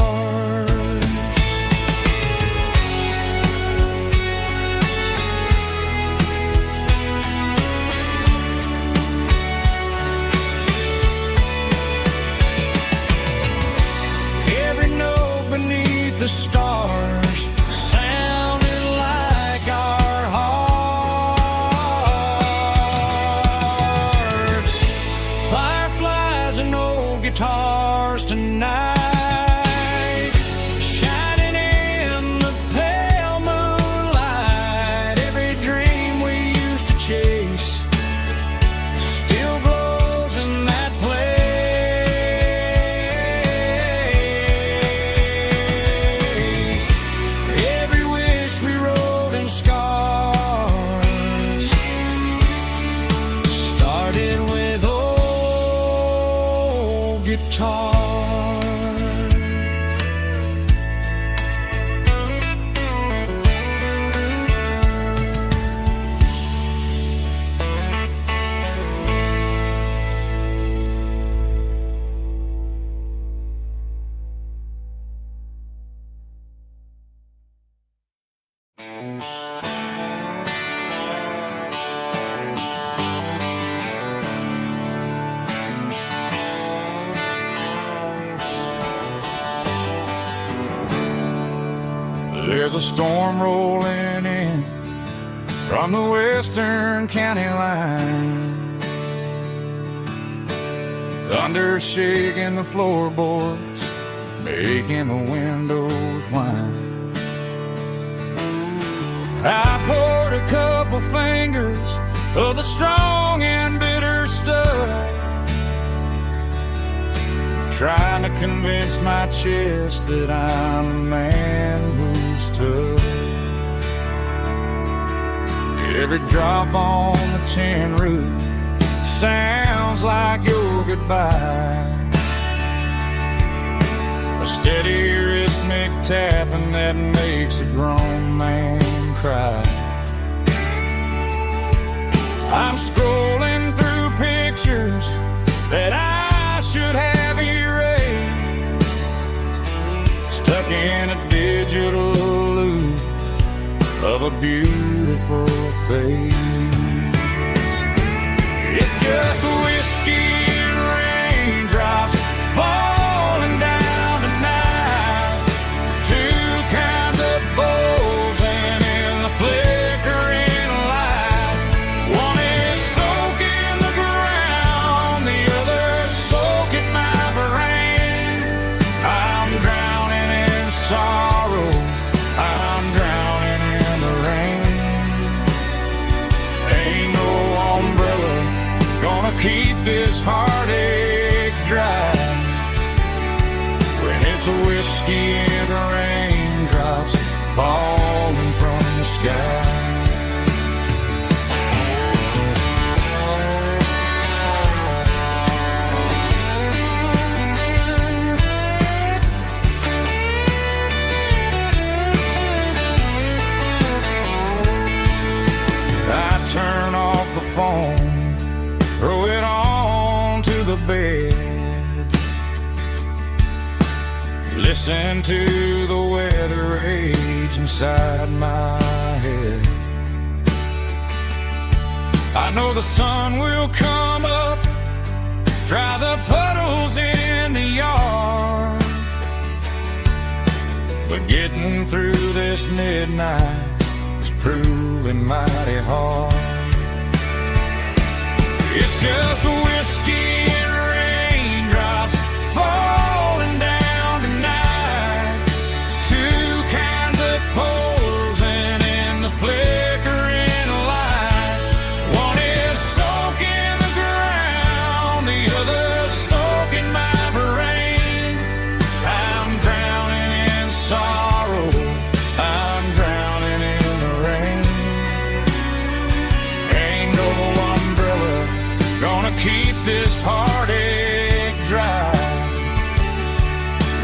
Every note beneath the stars sounded like our hearts. Fireflies and old guitars tonight, shining in the pale moonlight. Every dream we used to chase still glows in that place. Every wish we wrote in scars started with old guitars. There's a storm rolling in from the western county line. Thunder shaking the floorboards, making the windows whine. I poured a couple fingers of the strong and bitter stuff, trying to convince my chest that I'm a man who's tough. Every drop on the tin roof sounds like your goodbye, a steady rhythmic tapping that makes a grown man cry. I'm scrolling through pictures that I should have erased, stuck in a digital loop of a beautiful face. It's just whiskey and raindrops falling whiskey and raindrops falling from the sky. Turn off the phone, throw it on to the bed, listen to the weather rage inside my head. I know the sun will come up, dry the puddles in the yard, but getting through this midnight proving mighty hard. It's just whiskey and raindrops falling down tonight. Two kinds of posing in the flickering light. One is soaking the ground, the other soaking my brain. I'm drowning in sorrow, I'm drowning in the rain. Ain't no umbrella gonna keep this heartache dry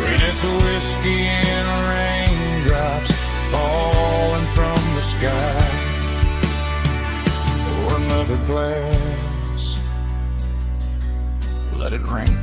when it's whiskey and raindrops falling from the sky. Pour another glass, let it rain.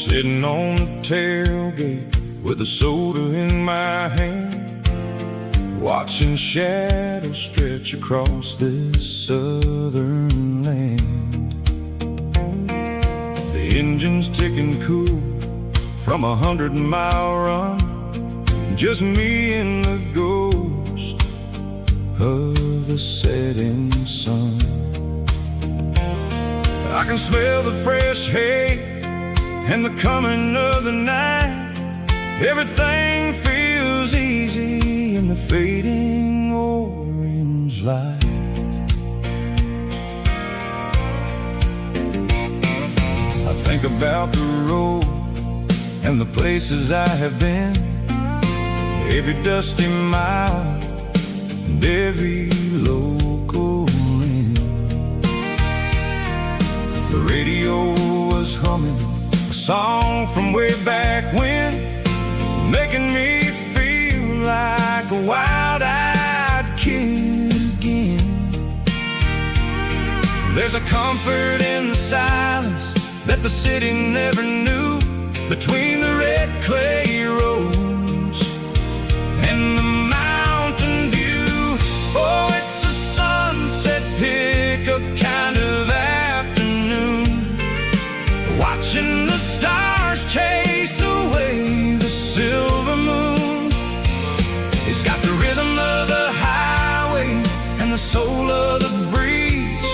Sitting on the tailgate with a soda in my hand, watching shadows stretch across this southern land. The engine's ticking cool from 100-mile run, just me and the ghost of the setting sun. I can smell the fresh hay and the coming of the night. Everything feels easy in the fading orange light. I think about the road and the places I have been, every dusty mile and every local inn. The radio was humming a song from way back when, making me feel like a wild-eyed kid again. There's a comfort in the silence that the city never knew, between the red clay roads and the mountain view. Oh, it's a sunset pickup kind of afternoon, watching the stars chase away the silver moon. It's got the rhythm of the highway and the soul of the breeze,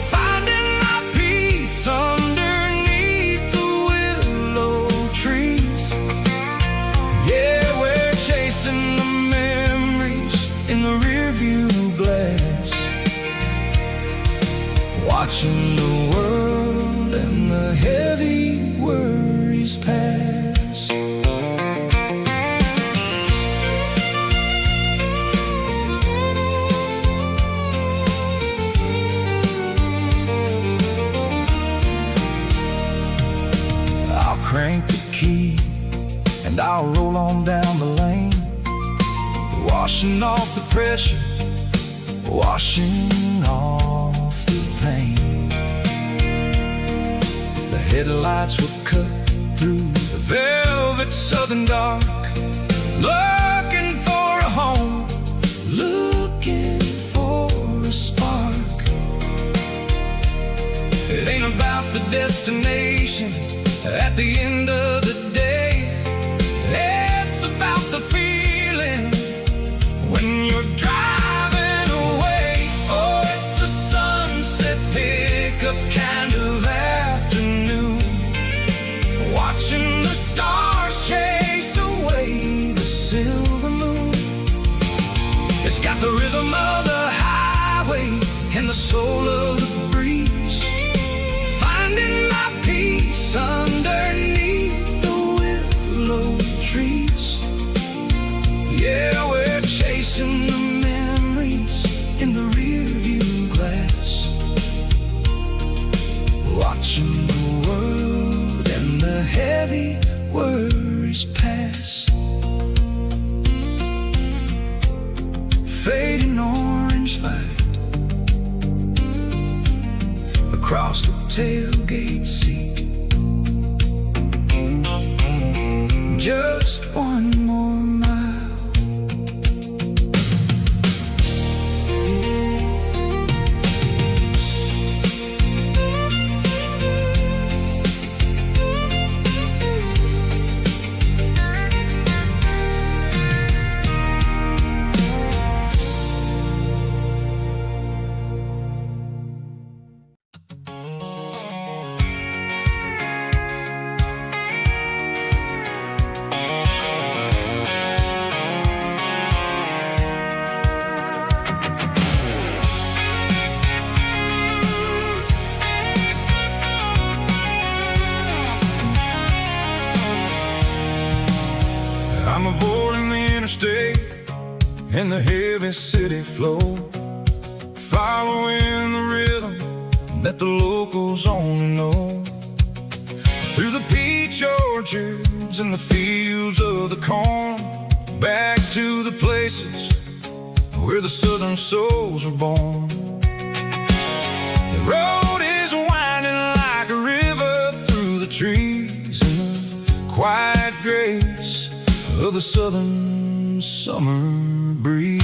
finding my peace underneath the willow trees. Yeah, we're chasing the memories in the rearview glass, watching the world and the heavy worries pass. crank the key and I'll roll on down the lane, washing off the pressure, washing off the pain. The headlights will cut through the velvet southern dark, looking for a home, looking for a spark. It ain't about the destination at the end of the day, it's about the feeling when you're driving away. Oh, it's a sunset pickup kind of afternoon, watching the stars chase away the silver moon. It's got the rhythm of the highway and the soul of the breeze, finding my peace underneath the willow trees. Yeah, we're chasing the memories in the rearview glass, watching the world and the heavy worries pass. Fading orange light across the tailgate seat. Just one more mile. I'm avoiding the interstate and the heavy city flow, following the rhythm that the locals only know. Through the peach orchards and the fields of the corn, back to the places where the southern souls were born. The road is winding like a river through the trees in the quiet grace of the southern summer breeze.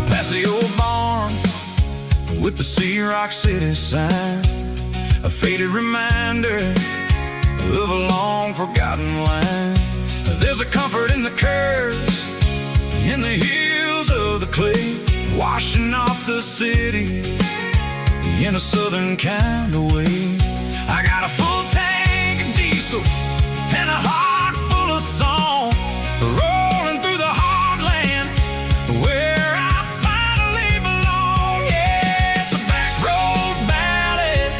Past the old barn with the Sea Rock City sign, a faded reminder of a long forgotten line. There's a comfort in the curves, in the hills of the clay, washing off the city in a southern kind of way. I got a full tank of diesel and a heart full of song, rolling through the heartland where I finally belong. Yeah, it's a back road ballad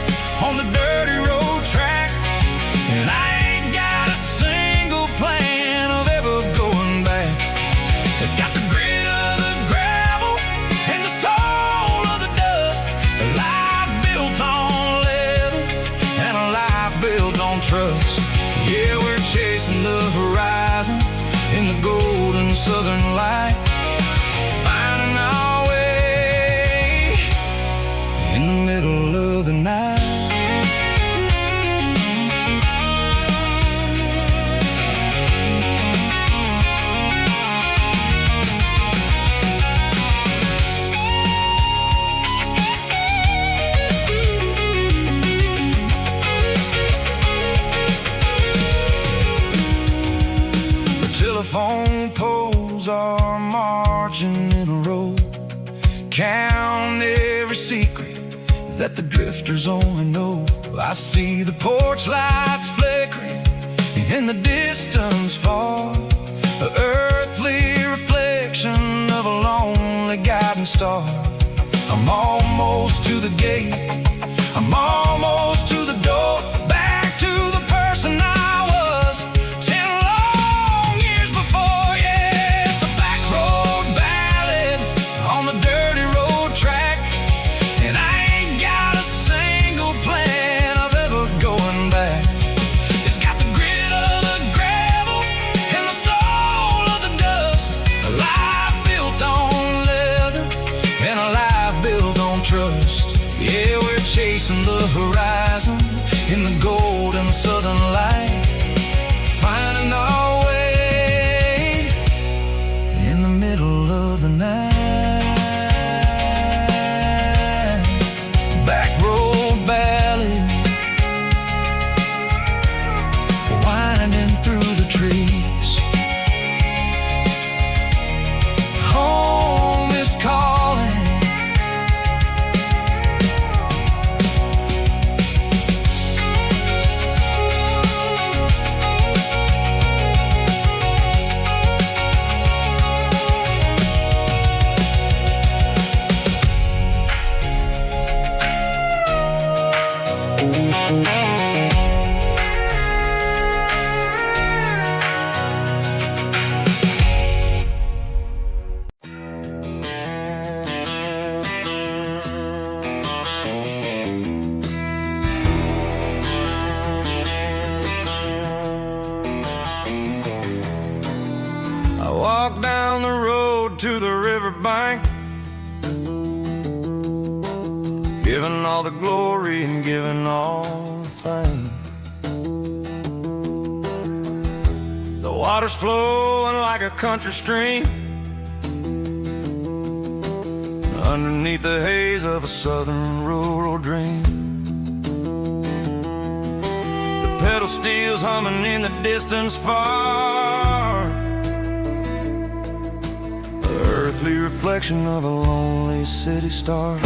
on the dirty road track, and I ain't got a single plan of ever going back. It's got the grit of the gravel and the soul of the dust, a life built on leather and a life built on trust. Yeah, we're chasing the horizon in the golden southern light, finding our way in the middle of the night. Telephone poles are marching in a row, count every secret that the drifters only know. I see the porch lights flickering in the distance far, an earthly reflection of a lonely guiding star. I'm almost to the gate, I'm almost to the door, back to the person I was 10 long years before. Yeah, it's a back road ballad Giving all the glory and giving all the fame. The water's flowing like a country stream underneath the haze of a southern rural dream. The pedal steel's humming in the distance far, the earthly reflection of a lonely city star.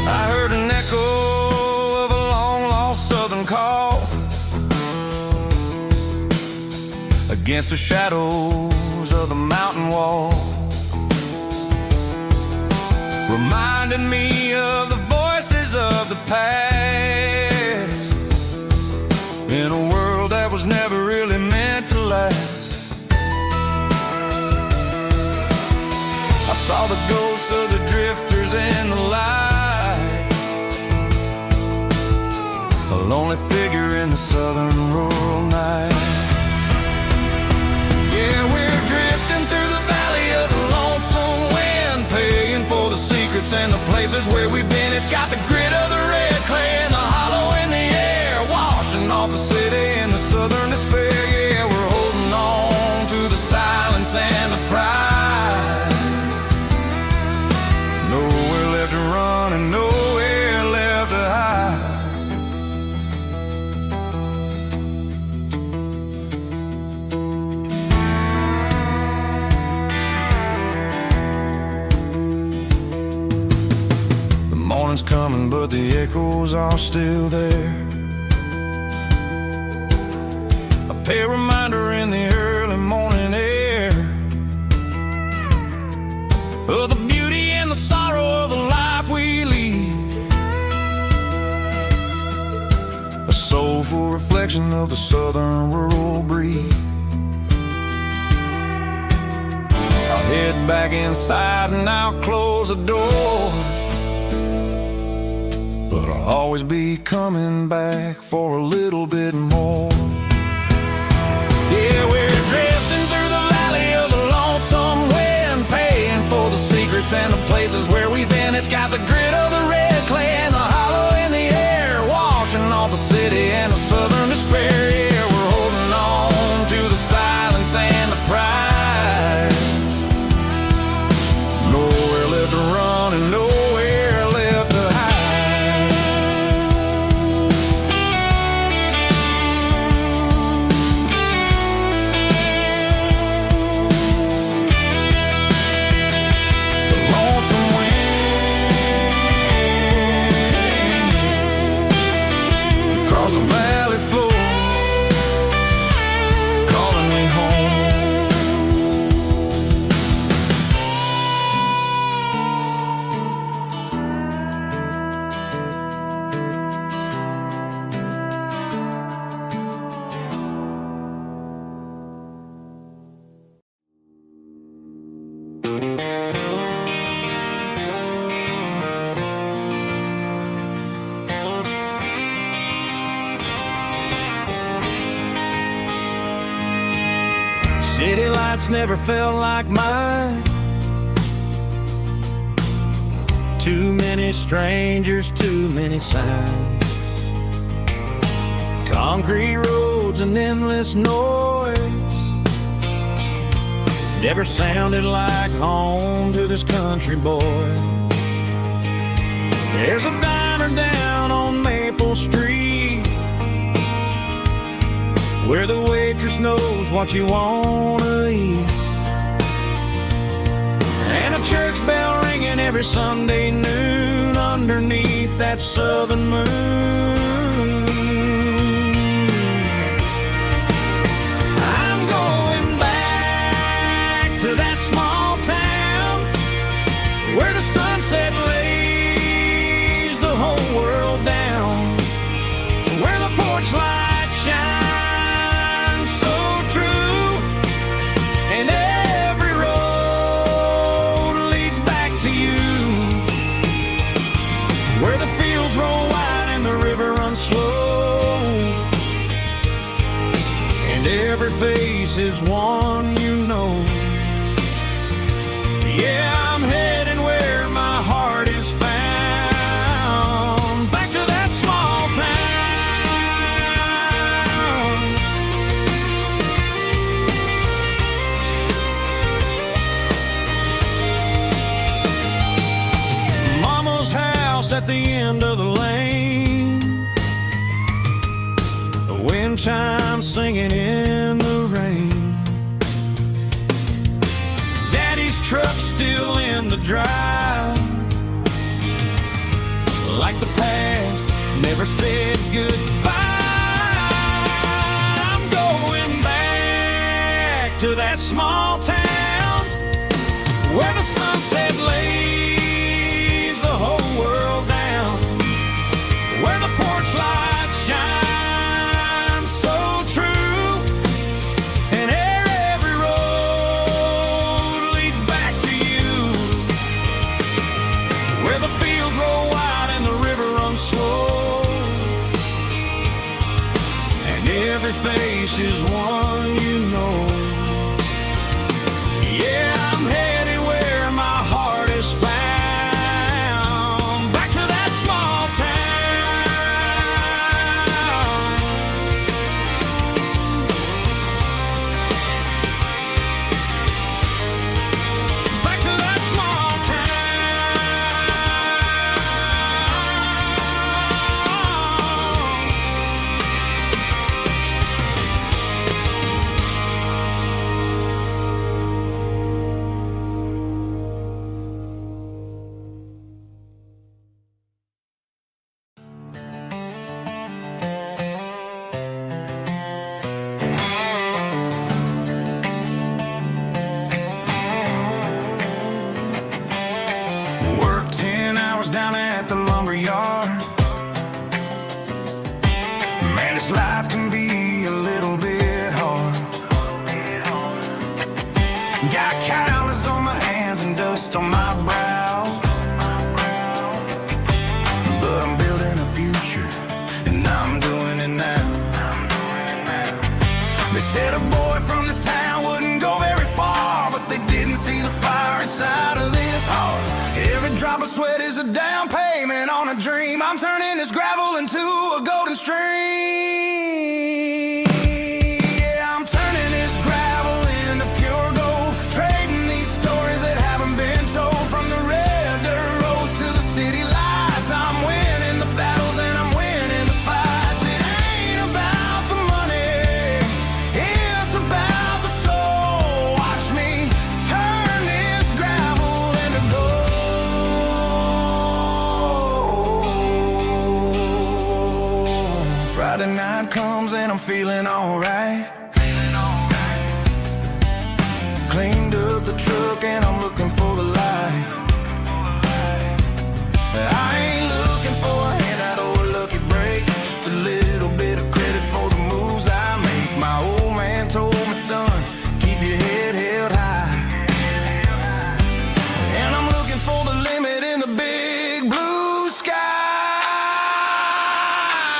I heard an echo of a long-lost southern call against the shadows of the mountain wall, reminding me of the voices of the past in a world that was never really meant to last. I saw the ghosts of the drifters in the light, a lonely figure in the southern rural night. Yeah, we're drifting through the valley of the lonesome wind, paying for the secrets and the places where we've been. It's got the grit of the red clay and the hollow in the air, washing off the city and the southern despair. Yeah, we're holding on to the silence and the pride. Nowhere left to run and nowhere left to hide. Morning's coming, but the echoes are still there. A pale reminder in the early morning air of the beauty and the sorrow of the life we lead, a soulful reflection of the southern rural breed. I'll head back inside and I'll close the door, but I'll always be coming back for a little bit more. Yeah, we're drifting through the valley of the lonesome wind, paying for the secrets and the places where we've been. It's got the grit of the red clay and the hollow in the air, washing off the city and the southern despair. Yeah, we're holding on to the silence and the pride. Nowhere left to run and nowhere left to hide. City lights never felt like mine. Too many strangers, too many signs. Concrete roads and endless noise never sounded like home to this country boy. There's a diner down on Maple Street where the waitress knows what you wanna eat, and a church bell ringing every Sunday noon underneath that southern moon. I'm going back to that small town where the sunset lays the whole world down, where the porch lights shine slow, and every face is one you know. sunshine singing in the rain. Daddy's truck's still in the drive, like the past never said goodbye. I'm going back to that small town where the sunset lays the whole world down, where the porch lights shine so true, and every road leads back to you, where the fields roll wide and the river runs slow, and every face is one you know. Yeah, I'm headed where my heart is found, back to that small town, back to that small Work 10 hours down at the lumber yard. Man, this life can be a little bit hard. Got calluses on my hands and dust on my brow, but I'm building a future, and I'm doing it now. They said a boy from this town wouldn't go very far, but they didn't see the fire inside of this heart. Every drop of sweat is a down payment on a dream. I'm turning this gravel into a golden stream. Yeah, I'm turning this gravel into pure gold, trading these stories that haven't been told. From the red dirt roads to the city lights, I'm winning the battles and I'm winning the fights. It ain't about the money, it's about the soul. Watch me turn this gravel into gold. Friday night comes and I'm feeling alright. Cleaned up the truck and I'm looking for the light. I ain't looking for a handout or a lucky break, just a little bit of credit for the moves I make. My old man told me, son, keep your head held high. And I'm looking for the limit in the big blue sky.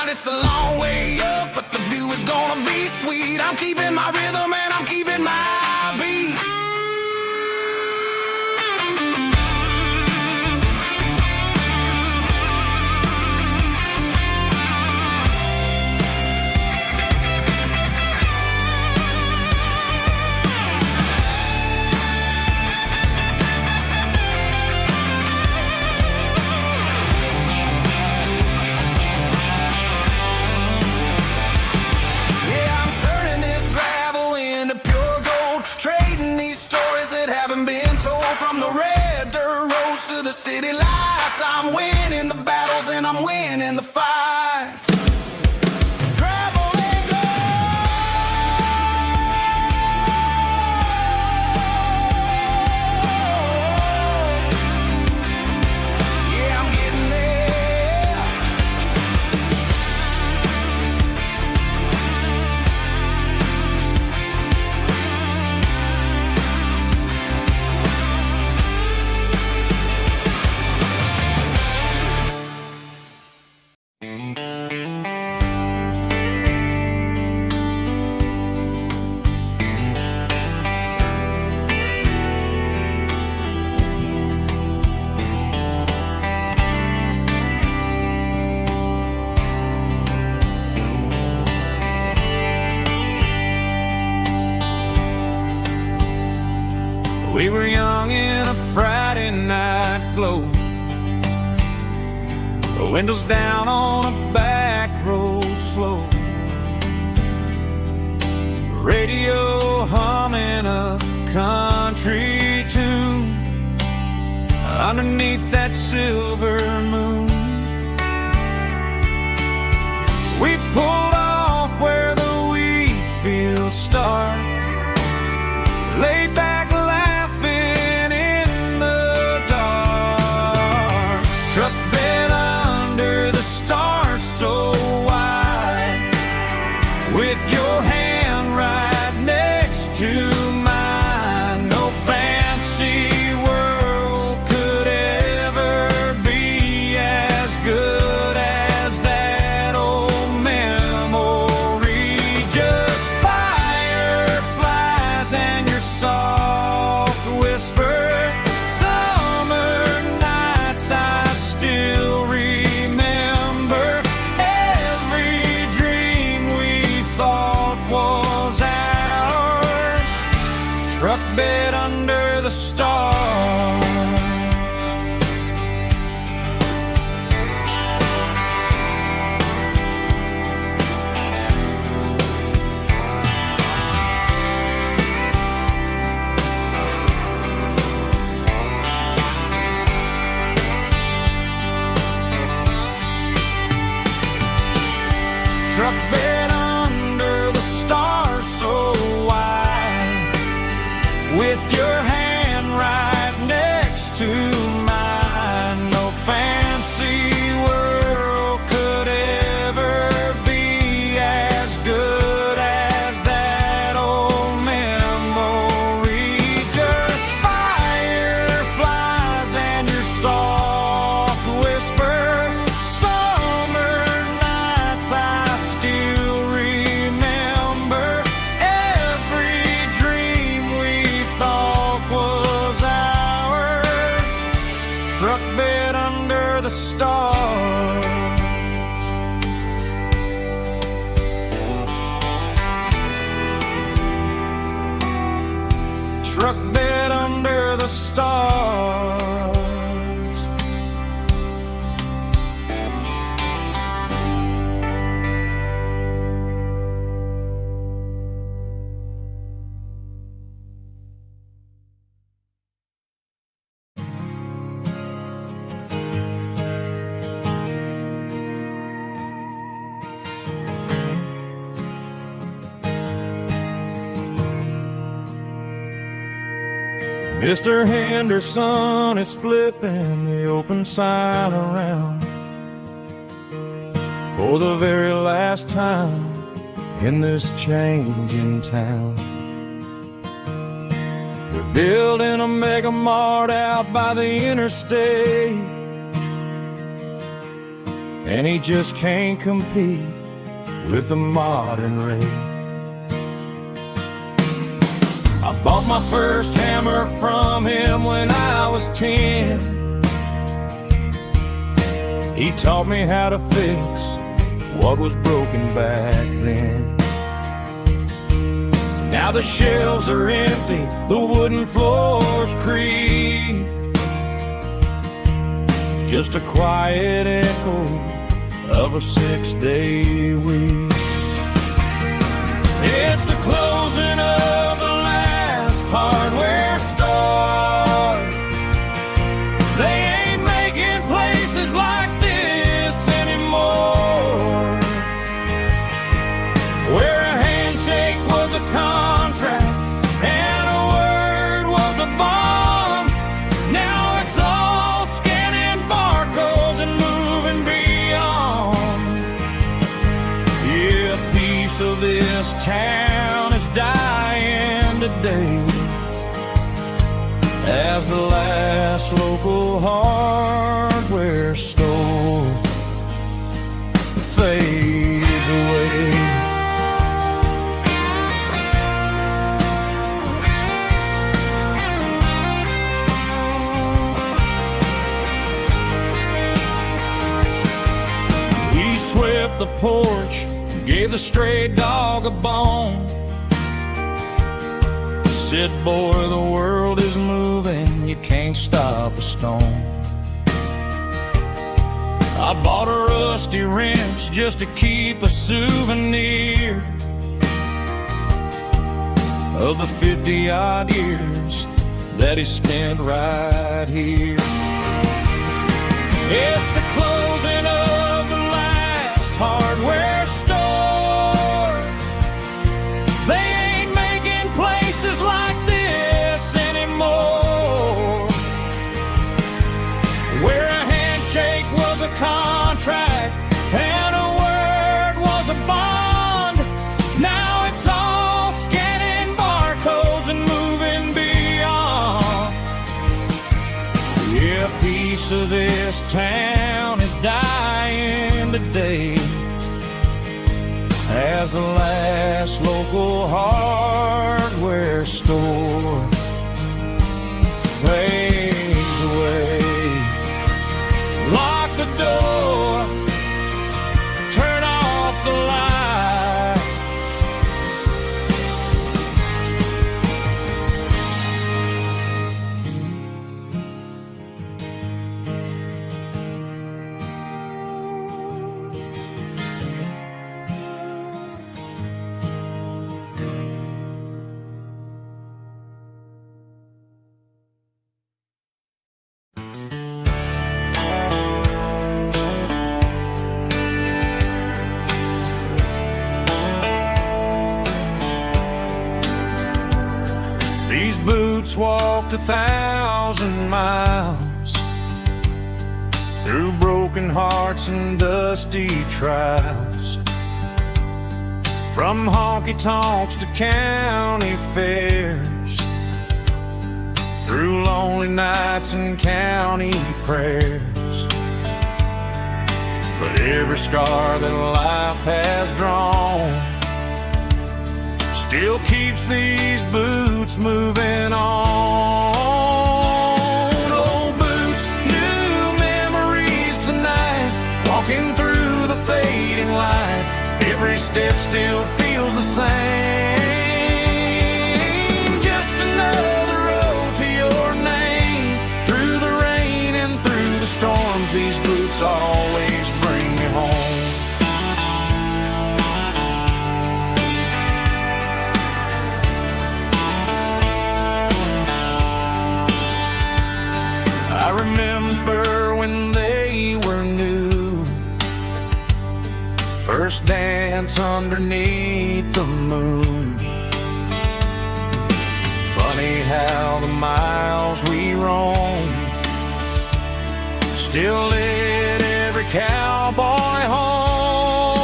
It's a long way up, but the view is gonna be sweet. I'm keeping my rhythm and I'm keeping my beat. Yeah, I'm turning this gravel into pure gold, trading these stories that haven't been told. From the red dirt roads to the city lights, I'm winning the battles and I'm winning the fights. Gravel and gold. Yeah, I'm getting there. We were young in a Friday night glow, the windows down on a back road slow. radio humming a country tune underneath that silver moon. We pulled off where the wheat fields start, laid back laughing in the dark. Truck bed under the stars so wide, with your hand right next to mine. No fancy world could ever be as good as that old memory. Just fireflies and your soft whisper. Summer nights I still remember. Every dream we thought was ours. Truck bed under the stars. Truck bed under the stars so wide, with your hand right next to mine. No fancy world could ever be as good as that old memory. Just fireflies and your soft whisper. Summer nights I still remember. Every dream we thought was ours. Truck bed under the stars. Truck bed under the stars. Mr. Henderson is flipping the open sign around for the very last time in this changing town. They're building a mega mart out by the interstate, and he just can't compete with the modern rate. I bought my first hammer from him when I was 10. He taught me how to fix what was broken back then. Now the shelves are empty, the wooden floors creak, just a quiet echo of a 6-day week. It's the closing of the hardware store. They ain't making places like this anymore, where a handshake was a contract and a word was a bond. Now it's all scanning barcodes and moving beyond. Yeah, a piece of this town is dying today, as the last local hardware store fades away. He swept the porch, gave the stray dog a bone, said, boy, the world is moving, you can't stop a stone. I bought a rusty wrench just to keep a souvenir. of the 50-odd years that he spent right here. It's the closing of the last hardware store. They ain't making places like this anymore, where a handshake was a contract and a word was a bond. Now it's all scanning barcodes and moving beyond. Yeah, a piece of this town is dying today as the last local hardware store fades away. Lock the door, turn off the light. These boots walked 1,000 miles through broken hearts and dusty trials, from honky-tonks to county fairs, through lonely nights and county prayers. But every scar that life has drawn still keeps these boots moving on. Old boots, new memories tonight, walking through the fading light. Every step still feels the same. Just another road to your name. Through the rain and through the storms, these boots always bring me home. I remember when they were new, first dance underneath the moon. Funny how the miles we roam still lit every cowboy home.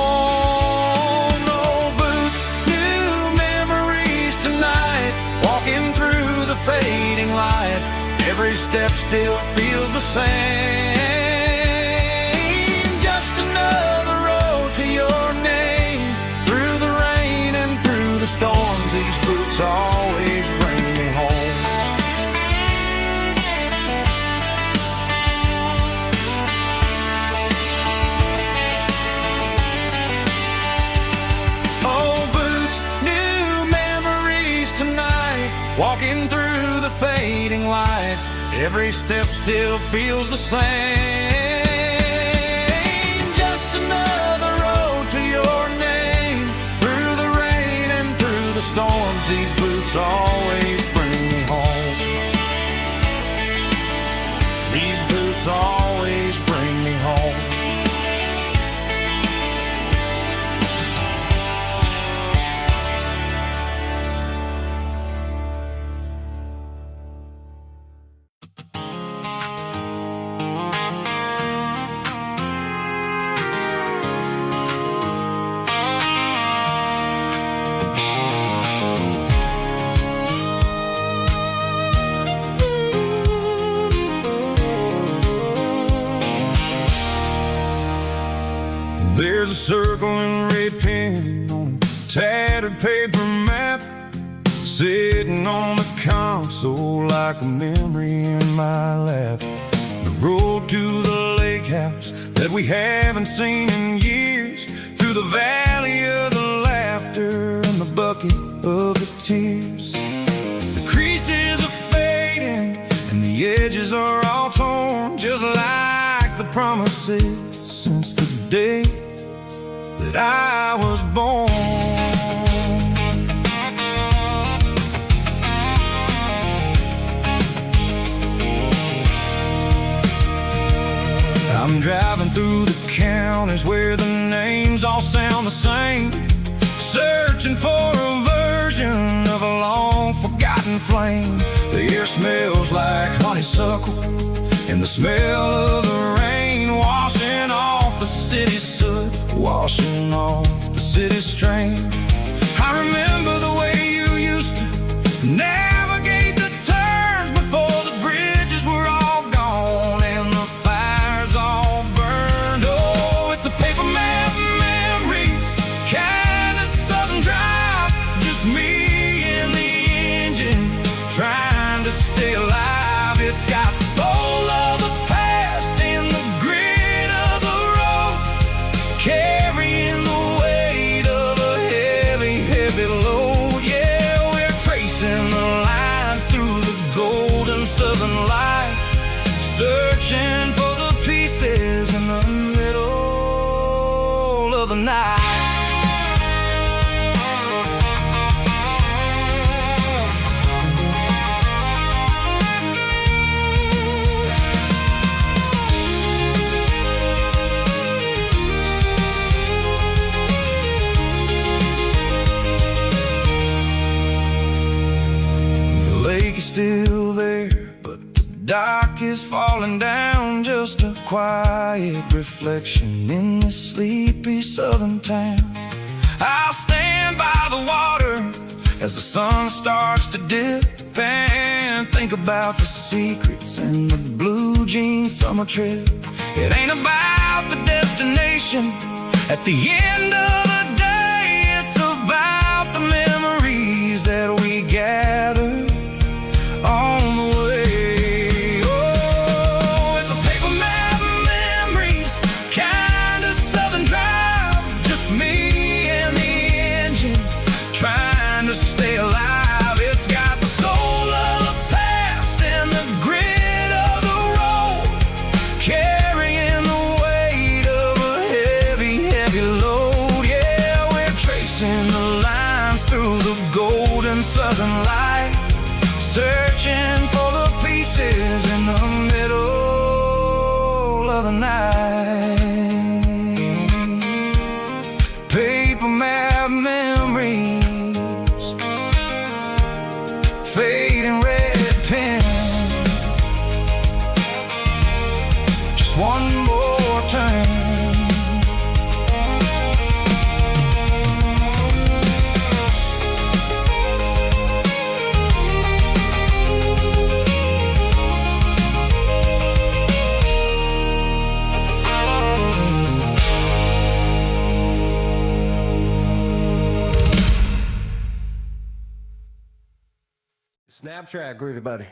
Old boots, new memories tonight, walking through the fading light. Every step still feels the same. Just another road to your name. Through the rain and through the storms, these boots always bring me home. Old boots, new memories tonight, walking through the fading light. Every step still feels the same. Just another road to your name. Through the rain and through the storms, these boots always bring me home. These boots always bring me home. There's a circle and red pen on a tattered paper map, sitting on the console like a memory in my lap. The road to the lake house that we haven't seen in years, through the valley of the laughter and the bucket of the tears. The creases are fading and the edges are all torn, just like the promises since the day that I was born. I'm driving through the counties where the names all sound the same, searching for a version of a long forgotten flame. The air smells like honeysuckle, and the smell of the rain washing off the city's soot, washing off the city's strain. I remember the way you used to navigate the turns before the bridges were all gone and the fires all burned. Oh, it's a paper map memories, kind of southern drive, just me and the engine trying to stay alive. It's got the soul of the past and the grit of the road, carrying the weight of a heavy, heavy load. Yeah, we're tracing the lines through the golden southern light, searching for the pieces in the middle of the night. Still there, but the dock is falling down, just a quiet reflection in this sleepy southern town. I'll stand by the water as the sun starts to dip and think about the secrets and the blue jean summer trip. It ain't about the destination at the end of the day, it's about the memories that we gather on the way. Oh, it's a paper map memories, kind of southern drive, just me and the engine trying to stay alive. It's got the soul of the past and the grit of the road, carrying the weight of a heavy, heavy load. Yeah, we're tracing the lines through the golden southern light, searching for the pieces in the middle of the night. Paper map memories, fading red pen, just one more turn. Snap track, groovy buddy.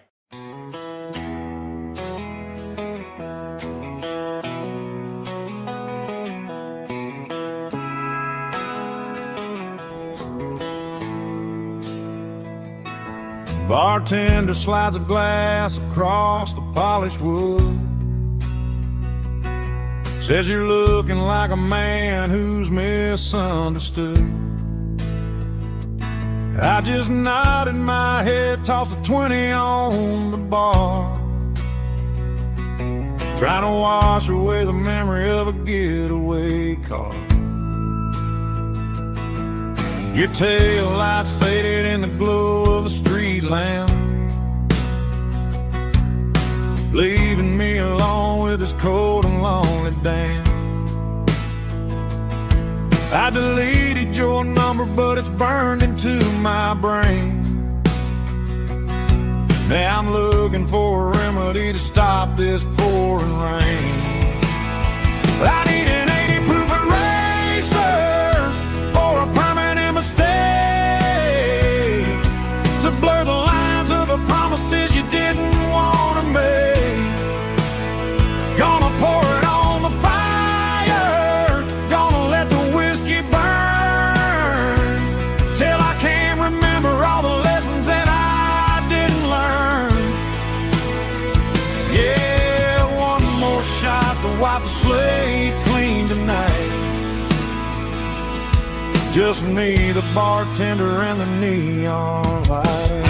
Bartender slides a glass across the polished wood, says you're looking like a man who's misunderstood. I just nodded my head, tossed a 20 on the bar, trying to wash away the memory of a getaway car. Your tail lights faded in the glow of a street lamp, leaving me alone with this cold and lonely damn. I deleted your number, but it's burned into my brain. Now I'm looking for a remedy to stop this pouring rain. I need an 80 proof eraser for a permanent mistake, to blur the lines of the promises you didn't want to make. Gonna pour it on the fire, gonna let the whiskey burn, till I can't remember all the lessons that I didn't learn. Yeah, one more shot to wipe the slate clean tonight. Just me, the bartender, and the neon light.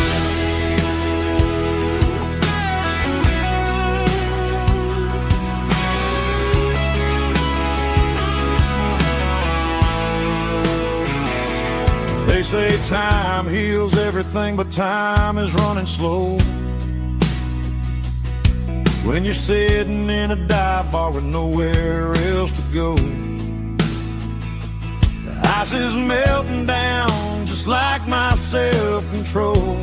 say time heals everything, but time is running slow. When you're sitting in a dive bar with nowhere else to go, the ice is melting down just like my self-control.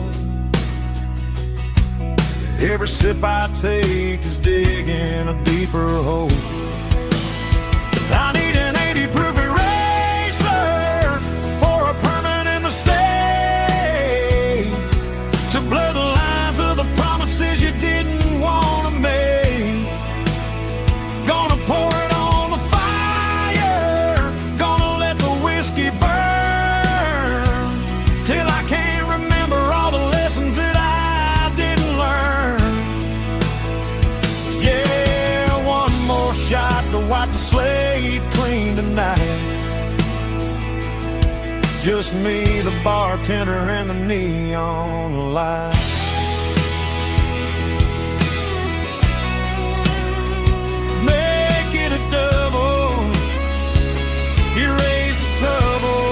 Every sip I take is digging a deeper hole. I need an 80-proof eraser for a permanent mistake, to blur the lines of the promises you didn't want to make. Gonna pour it on the fire, gonna let the whiskey burn, till I can't remember all the lessons that I didn't learn. Yeah, one more shot to wipe the slate clean tonight. Just me, the bartender, and the neon light. Make it a double, erase the trouble.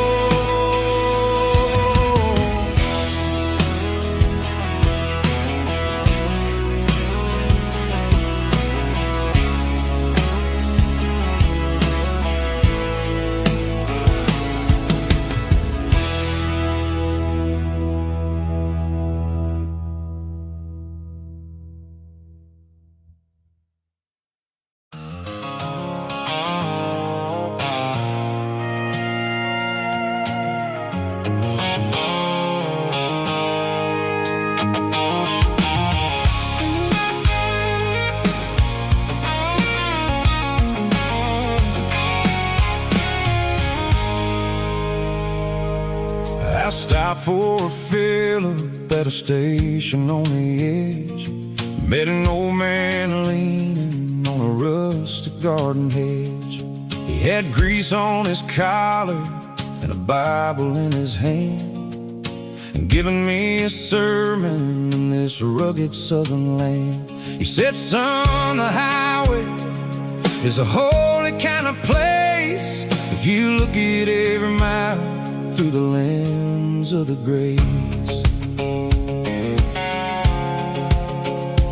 I stopped for a fill-up at a station on the edge. Met an old man leaning on a rustic garden hedge. He had grease on his collar and a Bible in his hand, and giving me a sermon in this rugged southern land. He said, son, the highway is a holy kind of place if you look at every mile through the lens of the grace.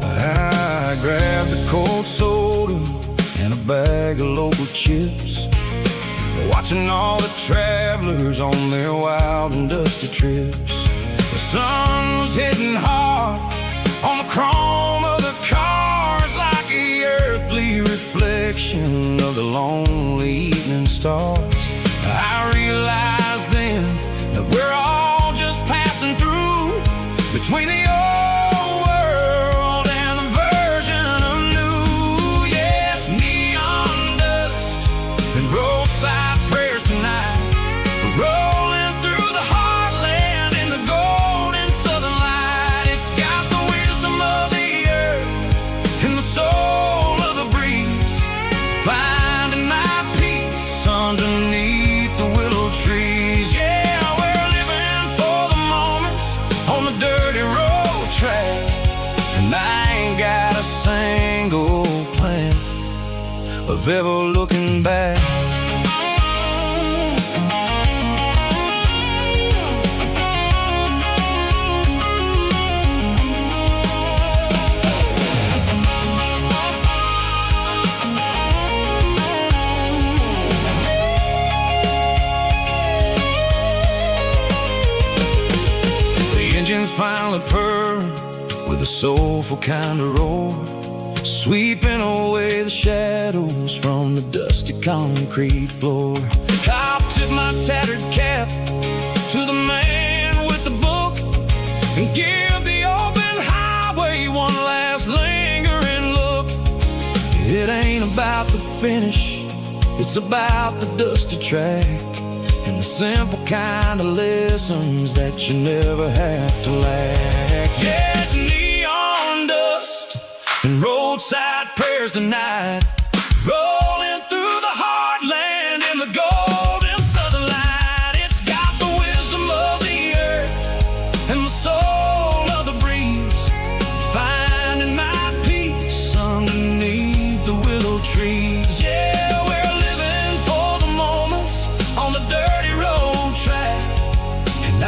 I grabbed a cold soda and a bag of local chips, watching all the travelers on their wild and dusty trips. The sun was hitting hard on the chrome of the cars, like the earthly reflection of the lonely evening stars. I realized then that we're all just passing through between the old world and the version of new. Yeah, it's neon dust and roadside prayers tonight, rolling through the heartland in the golden southern light. It's got the wisdom of the earth and the soul of the breeze, finding my peace underneath the willow trees. Yeah, we're living for the moments on the dirty road track, and I ain't got a single plan of ever looking back. Finally purr with a soulful kind of roar, sweeping away the shadows from the dusty concrete floor. I'll tip my tattered cap to the man with the book and give the open highway one last lingering look. It ain't about the finish, it's about the dusty track and the simple kind of lessons that you never have to lack. Yeah, it's neon dust and roadside prayers tonight, rolling through the heartland in the golden southern light. It's got the wisdom of the earth and the soul of the breeze, finding my peace underneath the willow trees. Yeah, we're living for the moments on the dirty road track, and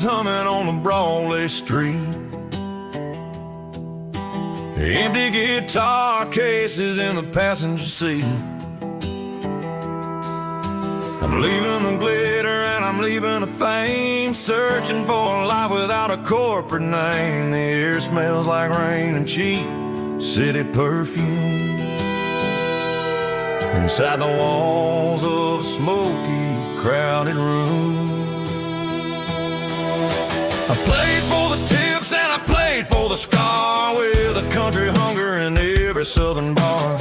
humming on the Broadway street. Empty guitar cases in the passenger seat. I'm leaving the glitter and I'm leaving the fame, searching for a life without a corporate name. The air smells like rain and cheap city perfume. Inside the walls of a smoky, crowded room. I played for the tips and I played for the scar, with a country hunger in every southern bar.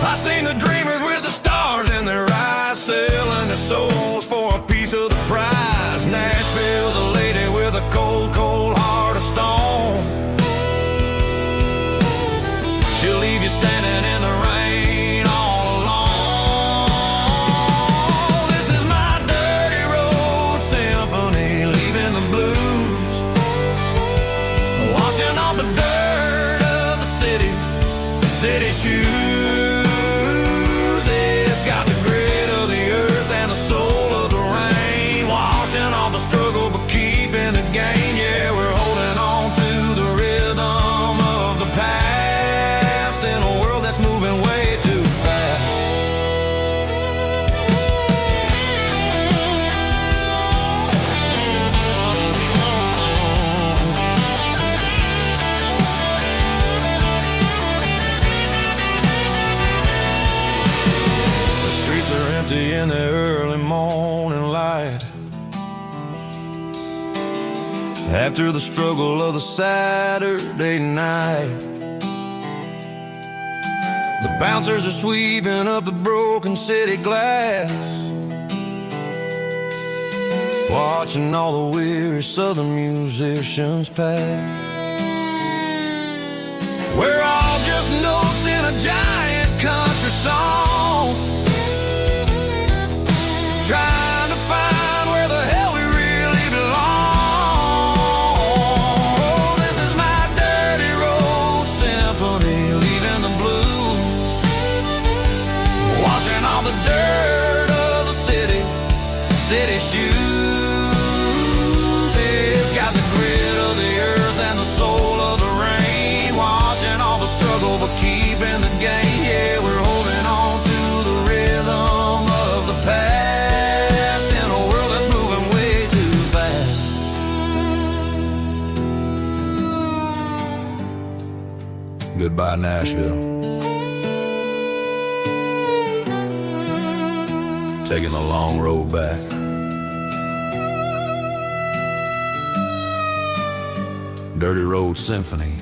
I seen the dreamers with the stars in their eyes, selling their souls for a piece of the prize. Nashville's a lady with a cold, cold heart of stone. She'll leave you standing in the rain all alone. This is my dirty road symphony, leaving the blues, washing off the dirt of the city shoes. It's got the grit of the earth and the soul of the rain, washing off the struggle but keeping the gain. Yeah, we're holding on to the rhythm of the past in a world that's moving way too fast. The streets are empty in the early morning light, after the struggle of the Saturday night. The bouncers are sweeping up the broken city glass, watching all the weary southern musicians pass. We're all just notes in a giant country song, trying to find where the hell we really belong. Oh, this is my dirty road symphony, leaving the blues, washing all the dirt of the city shoes. It's got the grit of the earth and the soul of the rain, washing all the struggle but keeping the gain. Yeah, we're holding on to the rhythm of the past in a world that's moving way too fast. Goodbye, Nashville. Taking the long road back. Dirty Road Symphony.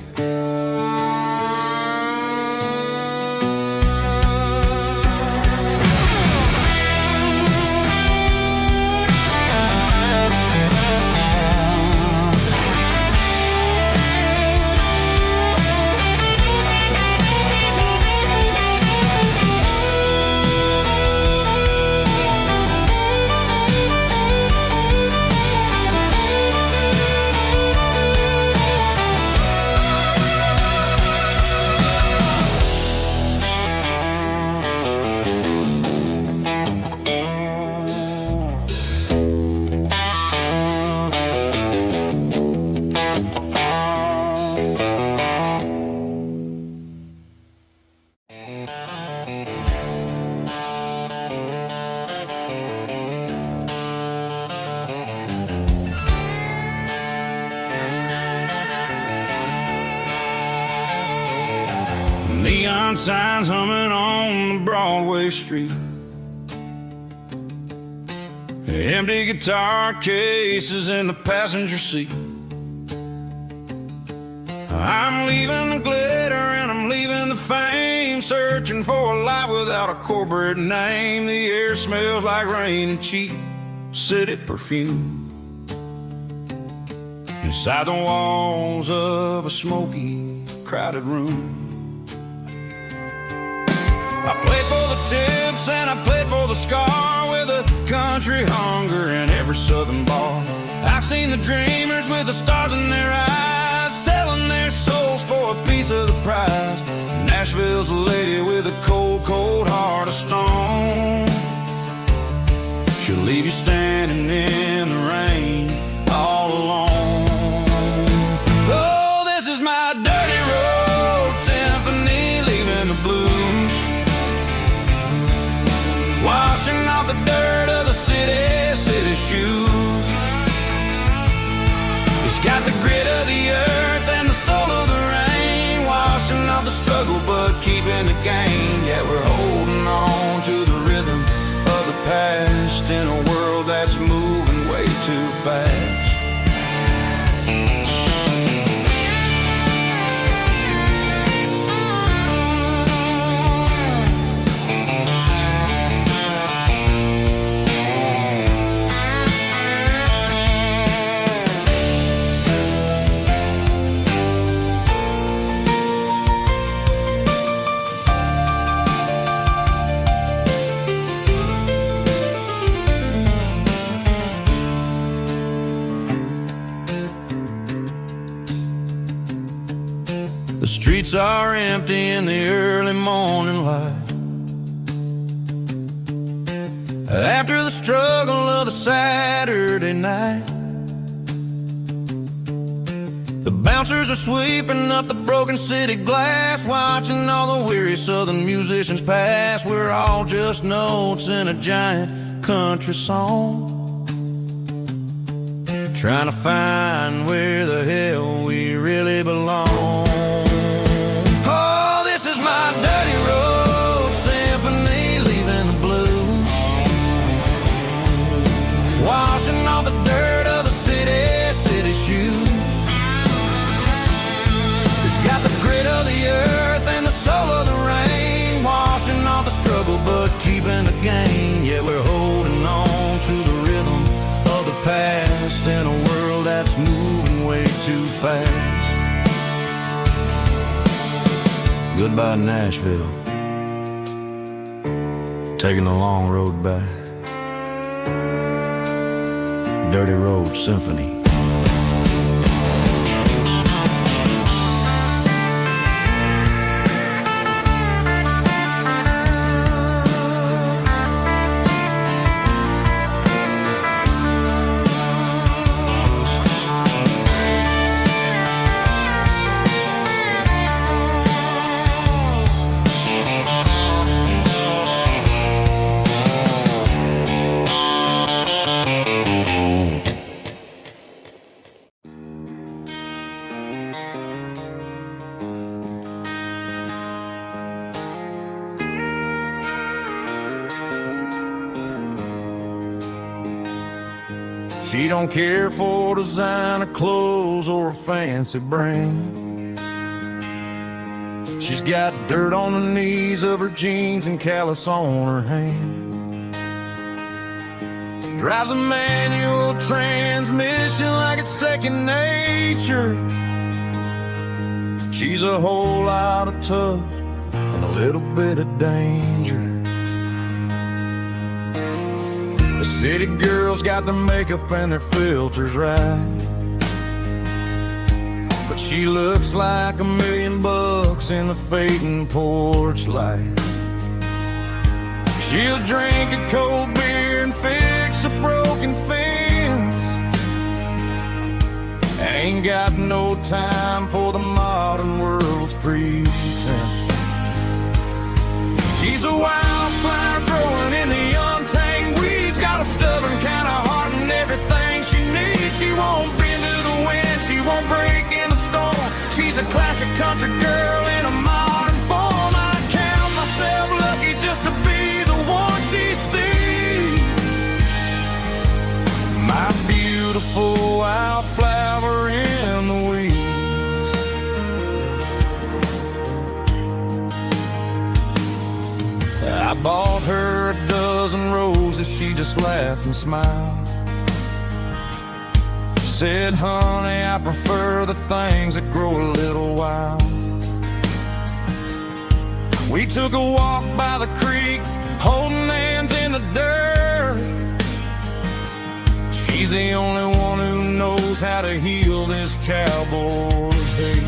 Neon signs humming on the Broadway street, empty guitar cases in the passenger seat. I'm leaving the glitter and I'm leaving the fame, searching for a life without a corporate name. The air smells like rain and cheap city perfume. Inside the walls of a smoky, crowded room. I played for the tips and I played for the scar, with a country hunger in every southern bar. I've seen the dreamers with the stars in their eyes, selling their souls for a piece of the prize. Nashville's a lady with a cold, cold heart of stone. She'll leave you standing in the rain all alone. shoes. He's got the grit of the earth and the soul of the rain, washing off the struggle but keeping the gain. Yeah, we're holding on to the rhythm of the past in a world that's moving way too fast. The streets are empty in the early morning light, after the struggle of the Saturday night. The bouncers are sweeping up the broken city glass, watching all the weary southern musicians pass. We're all just notes in a giant country song, trying to find where the hell we really belong. My dirty road symphony, leaving the blues, washing off the dirt of the city shoes. It's got the grit of the earth and the soul of the rain, washing off the struggle but keeping the gain. Yeah, we're holding on to the rhythm of the past in a world that's moving way too fast. Goodbye Nashville, taking the long road back. Dirty Road Symphony. She don't care for designer clothes or a fancy brand. She's got dirt on the knees of her jeans and callus on her hand. Drives a manual transmission like it's second nature. She's a whole lot of tough and a little bit of danger. The city girls got their makeup and their filters right, but she looks like $1 million in the fading porch light. She'll drink a cold beer and fix a broken fence. Ain't got no time for the modern world's pretense. She's a wildflower growing in the untamed weeds, got a stubborn kind of heart and everything she needs. She won't bend to the wind, she won't break in the storm. She's a classic country girl in a modern form. I count myself lucky just to be the one she sees. My beautiful wildflower in the weeds. I bought her a dozen roses, she just laughed and smiled. Said, honey, I prefer the things that grow a little wild. We took a walk by the creek, holding hands in the dirt. She's the only one who knows how to heal this cowboy's hate.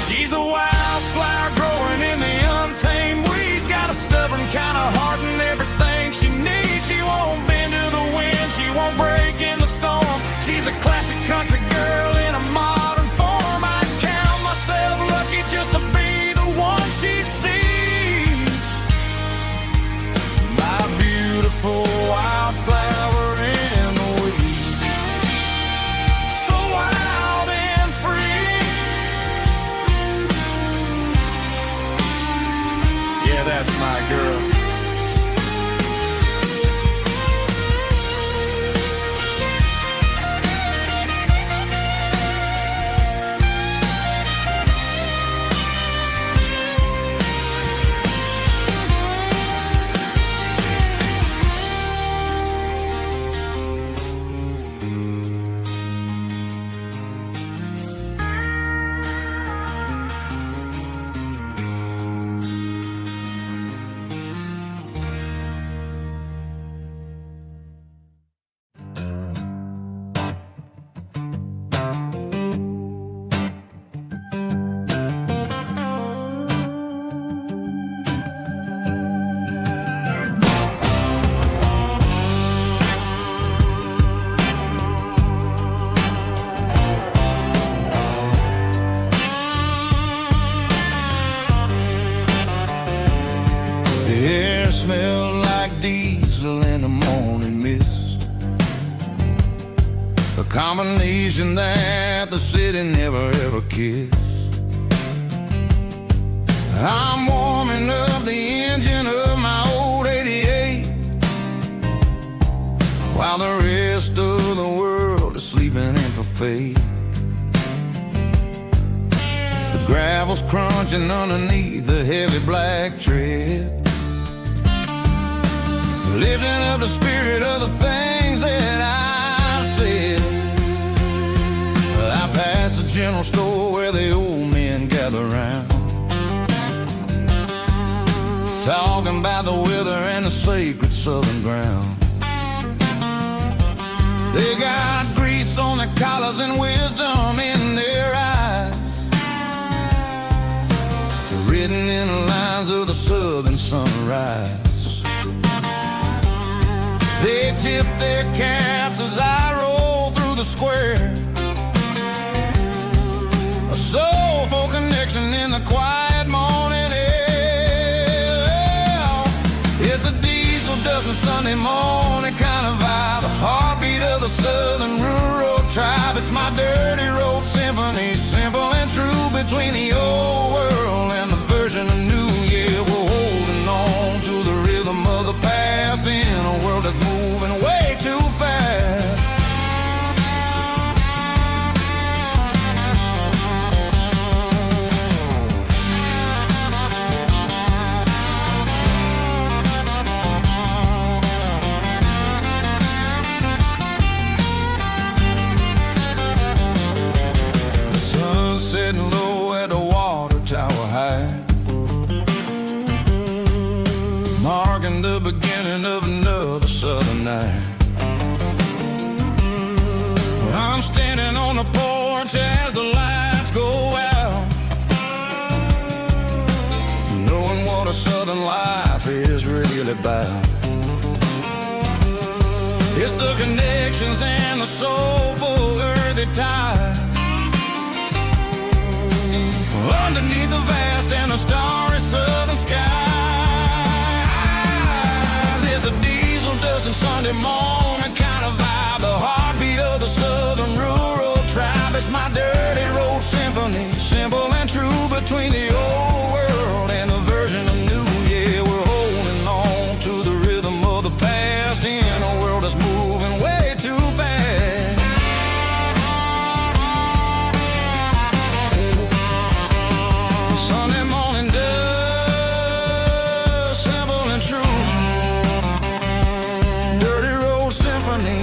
She's a wildflower growing in the untamed weeds, got a stubborn kind of heart and everything she needs. She won't bend to the wind, she won't break in the storm. She's a classic country girl in a modern form. I count myself lucky just to be the one she sees. My beautiful wildflower fiddle in the morning mist, a combination that the city never ever kissed. I'm warming up the engine of my old 88, while the rest of the world is sleeping in for fate. The gravel's crunching underneath the heavy black tread, lifting up the spirit of the things that I said. I passed the general store where the old men gather round, talking about the weather and the sacred southern ground. They got grease on their collars and wisdom in their eyes, written in the lines of the southern sunrise. They tip their caps as I roll through the square, a soulful connection in the quiet morning air. It's a diesel dozen Sunday morning kind of vibe, a heartbeat of the southern rural tribe. It's my dirty road symphony, simple and true, between the old world and the version of new. Yeah, we're holding on to the rhythm of the past in a world that's moving way too fast. The sun's setting low at the water tower high, marking the beginning of another southern night. I'm standing on the porch as the lights go out, knowing what a southern life is really about. It's the connections and the soulful earthy tide, underneath the vast and the starry southern skies. It's a diesel dusting Sunday morning kind of vibe, the heartbeat of the southern rural tribe. It's my dirty road symphony, simple and true, between the old world and the version of new. Yeah, we're holding on to the rhythm of the past in a world that's moving way too fast. Sunday morning dust, simple and true, dirty road symphony.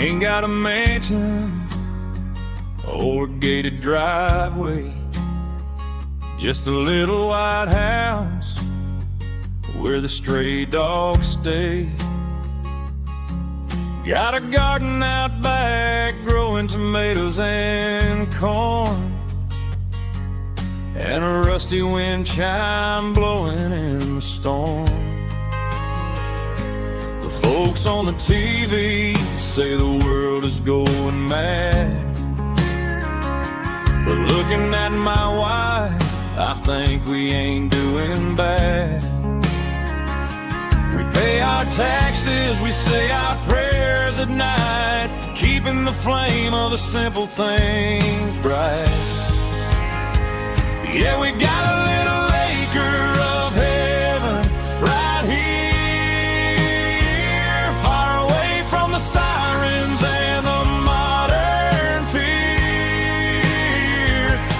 Ain't got a mansion or a gated driveway, just a little white house where the stray dogs stay. Got a garden out back growing tomatoes and corn, and a rusty wind chime blowing in the storm. The folks on the TV say the world is going mad, but looking at my wife, I think we ain't doing bad. We pay our our taxes, we say our prayers at night, keeping the flame of the simple things bright. Yeah, we got a little acre of heaven right here, far away from the sirens and the modern fear,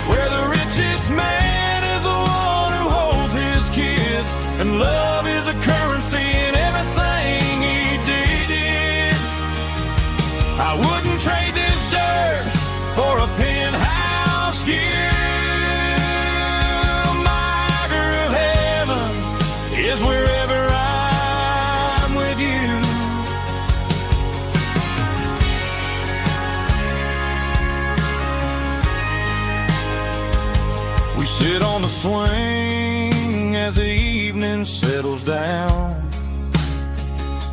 where the richest man is the one who holds his kids, and love is a currency in everything he did. I wouldn't trade this dirt for a penthouse view. Is wherever I'm with you. We sit on the swing as the evening settles down,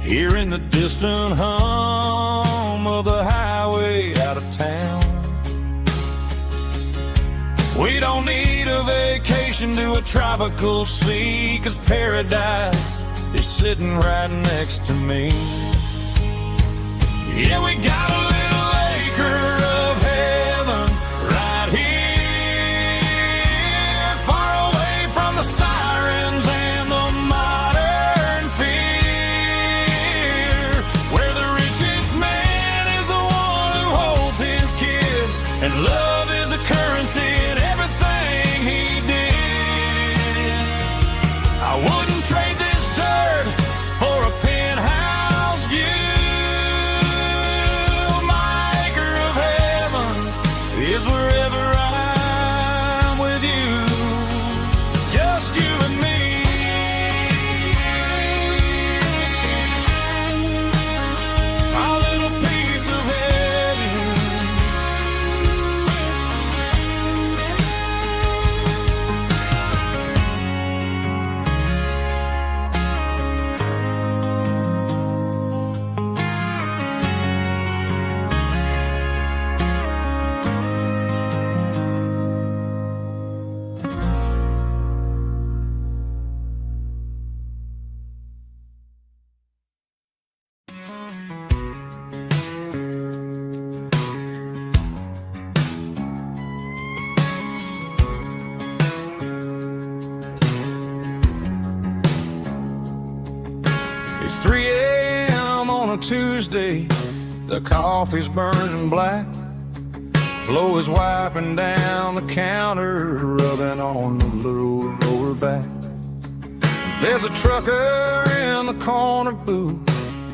hearing the distant hum of the highway out of town. We don't need a vacation to a tropical sea, 'cause paradise is sitting right next to me. Yeah, we got a little acre of heaven right here, far away from the sirens and the modern fear, where the richest man is the one who holds his kids, and love is a currency in everything he did. I wouldn't trade this dirt for a penthouse view. My acre of heaven is wherever I'm with you, just you and me. Our little piece of heaven. It's 3 a.m. on a Tuesday, the coffee's burning black, Flo is wiping down the counter, rubbing on the little lower back. There's a trucker in the corner booth,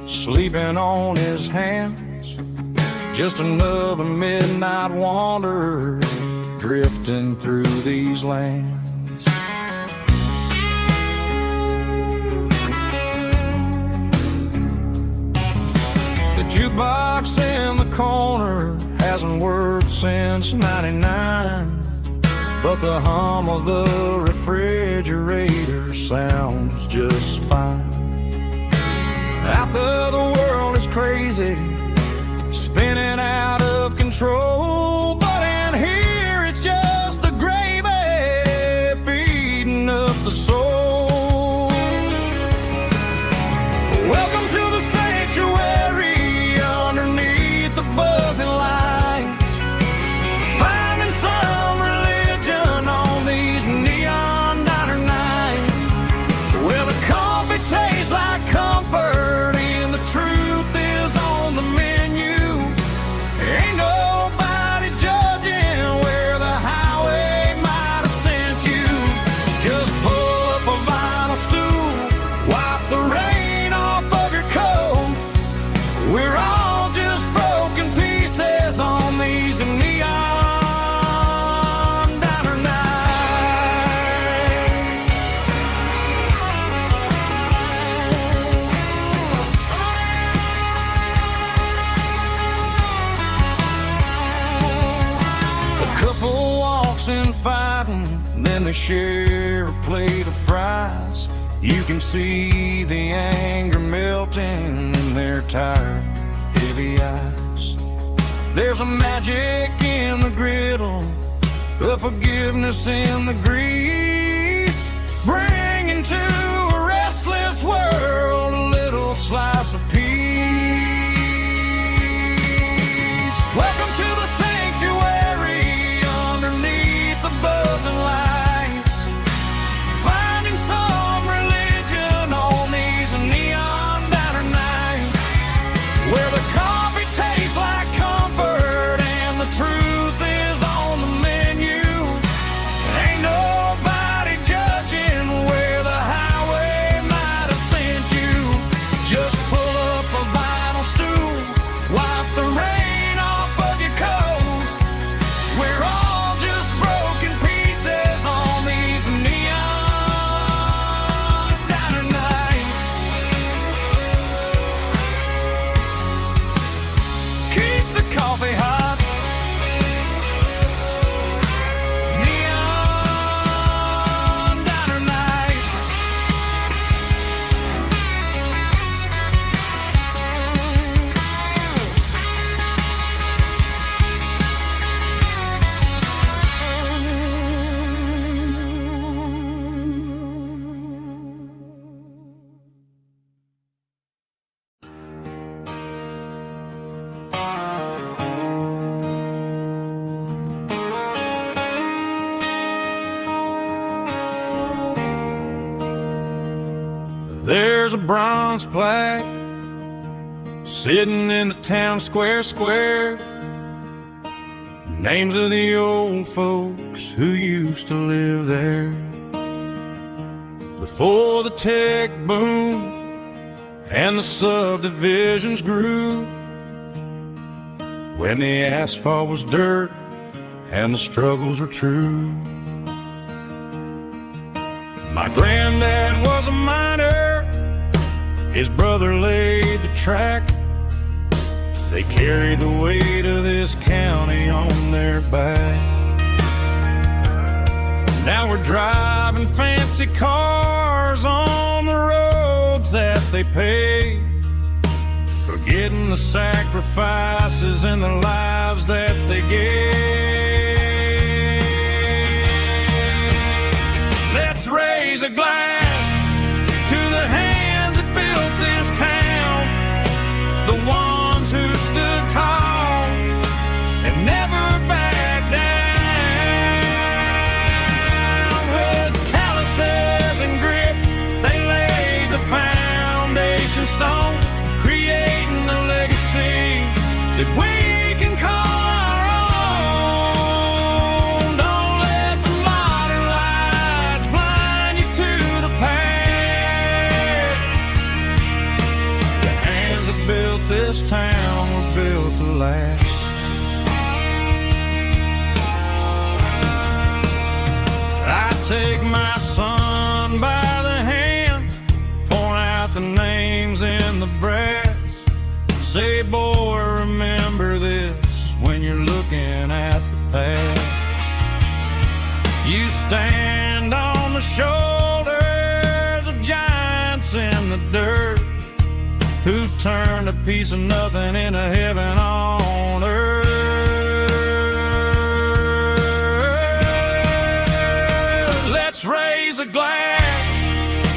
sleeping on his hands, just another midnight wanderer drifting through these lands. The jukebox in the corner hasn't worked since '99, but the hum of the refrigerator sounds just fine. Out there the world is crazy, spinning out of control, but in here it's just the gravy feeding up the soul. Welcome to the sanctuary underneath the buzzing lights, finding some religion on these neon diner nights. Well, the coffee tastes like comfort and the truth is on the menu. Ain't nobody judging where the highway might have sent you. Just pull up a vinyl stool, wipe the rain off of your coat. We're all just broken pieces on these neon diner nights. A couple walks in fighting, then they share a plate of fries. You can see the anger melting in their tired, heavy eyes. There's a magic in the griddle, a forgiveness in the grease, bringing to a restless world a little bronze plaque sitting in the town square. Names of the old folks who used to live there before the tech boom and the subdivisions grew, when the asphalt was dirt and the struggles were true. My granddad was a miner, his brother laid the track. They carried the weight of this county on their back. Now we're driving fancy cars on the roads that they paved, forgetting the sacrifices and the lives that they gave. Let's raise a glass to the hands that built this town, the ones who stood tall and never backed down. With calluses and grit, they laid the foundation stone, creating a legacy that we can call our own. Don't let the modern lights blind you to the past. The hands that built this town were built to last. I take my son by the hand, point out the names in the brass. Say, boy, remember this when you're looking at the past. You stand on the shoulders of giants in the dirt, who turned a piece of nothing into heaven on earth. Let's raise a glass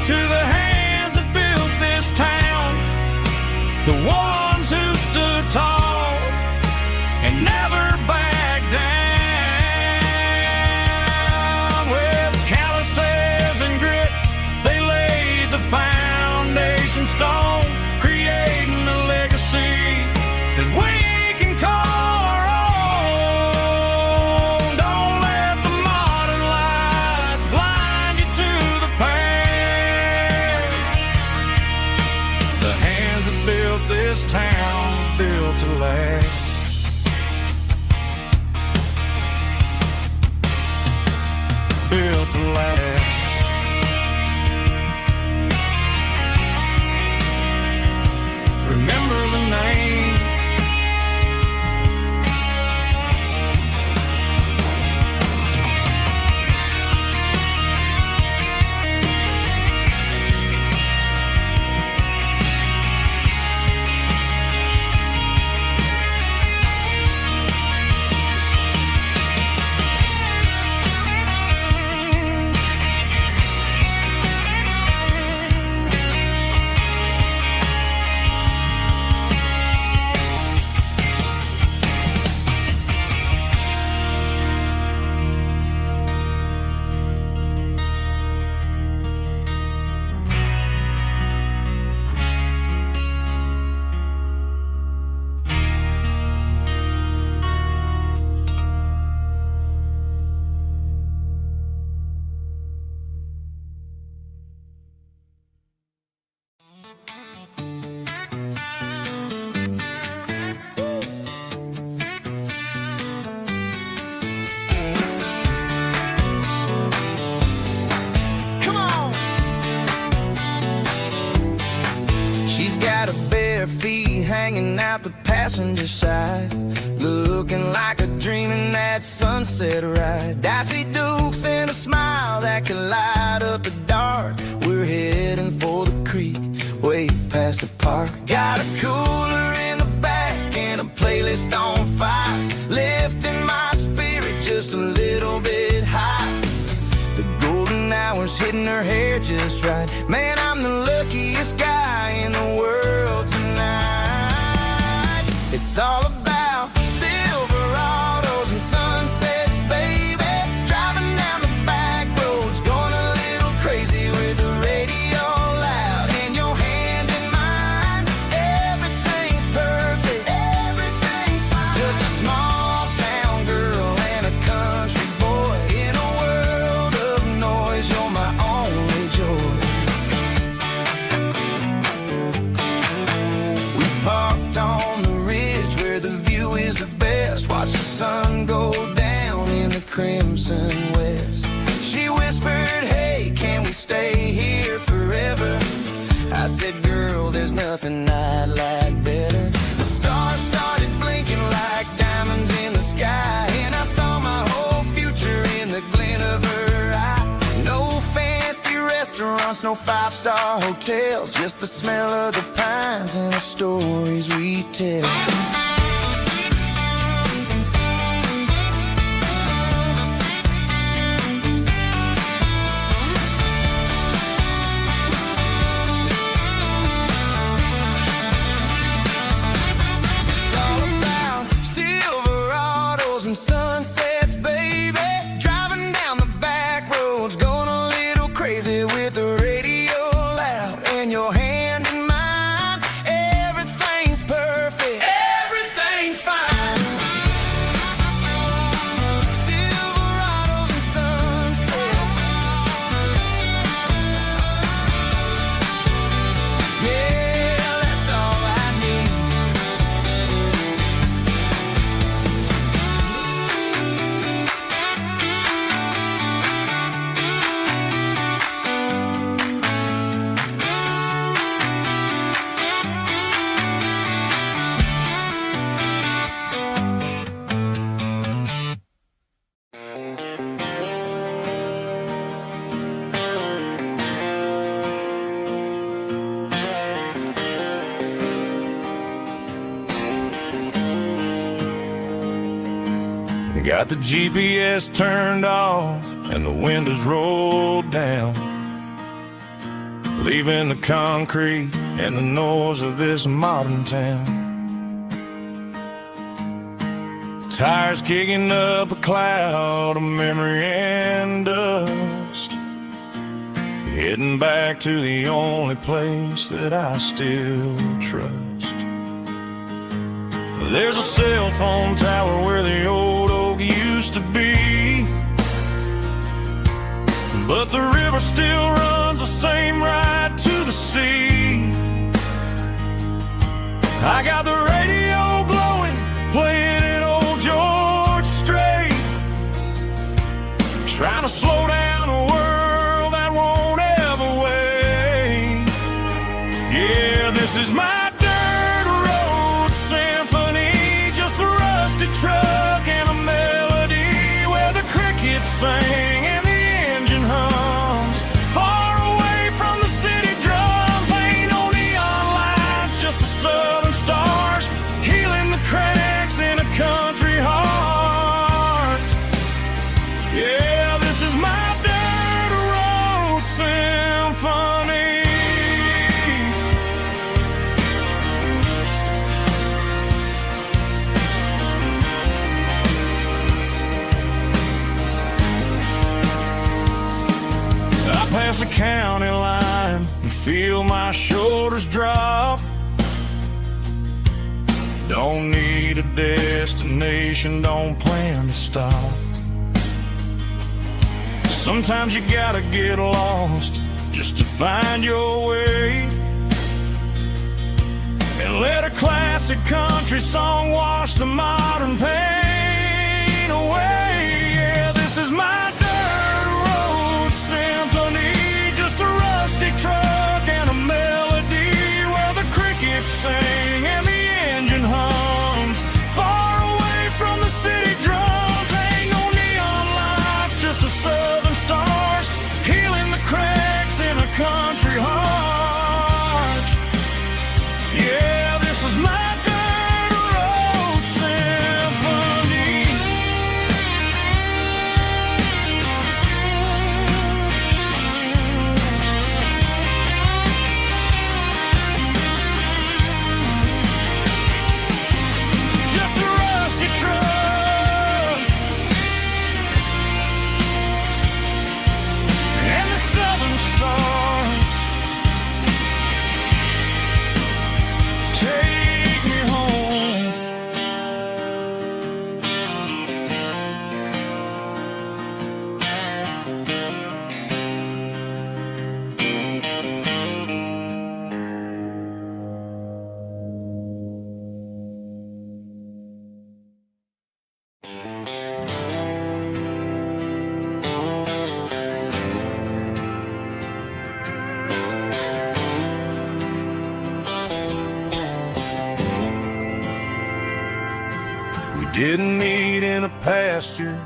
to the hands that built this town, the ones who stood tall and never backed down. With calluses and grit, they laid the foundation stone, creating a legacy that we can call our own. Don't let the modern lights blind you to the past. The hands that built this town built to last. Built to last. Remember the names. Come on. She's got her bare feet hanging out the passenger side, looking like a dream in that sunset ride. Dicey dukes and a smile that can light up the dark. We're heading for the creek, way past the park. Got a cooler in the back and a playlist on fire, lifting my spirit just a little bit high. The golden hours hitting her hair just right. Man, I'm the luckiest guy in the world tonight. It's all about Silverados and sunsets, baby. Driving down the back roads, going a little crazy with the radio loud and your hands there's nothing I'd like better. The stars started blinking like diamonds in the sky, and I saw my whole future in the glint of her eye. No fancy restaurants, no five-star hotels, just the smell of the pines and the stories we tell. Sunsets, baby, driving down the back roads, going a little crazy with the radio loud and your hand in mine. Everything's perfect, everything's fine. Silverados and sunsets, yeah, that's all I need. Got the GPS turned off and the windows rolled down, leaving the concrete and the noise of this modern town. Tires kicking up a cloud of memory and dust, heading back to the only place that I still trust. There's a cell phone tower where the old oak used to be, but the river still runs the same right to the sea. I got the radio glowing, playing it old George Strait, trying to slow down a world that won't ever wait. Yeah, this is my truck and a melody where the crickets sing and the engine hums. Far away from the city drums, ain't no neon lights, just the southern stars healing the cracks in a country heart. Yeah, this is my dirt road symphony. Past the county line and feel my shoulders drop. Don't need a destination, don't plan to stop. Sometimes you gotta get lost just to find your way, and let a classic country song wash the modern pain away. Yeah, this is my symphony, just a rusty truck and a melody where the crickets sing and the engine hums. Far away from the city drums, ain't no neon lights, just the southern stars healing the cracks in a country heart. Yeah, this is my dirt road symphony. didn't meet in a pasture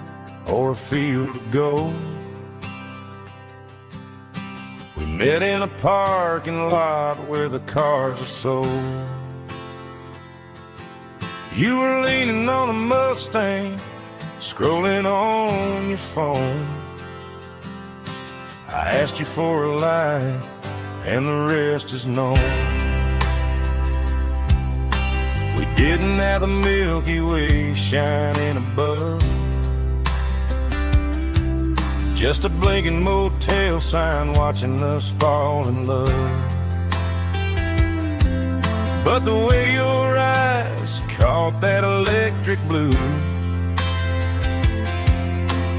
or a field of gold. We met in a parking lot where the cars are sold. You were leaning on a Mustang, scrolling on your phone. I asked you for a light, and the rest is known. We didn't have the Milky Way shining above, just a blinking motel sign watching us fall in love. But the way your eyes caught that electric blue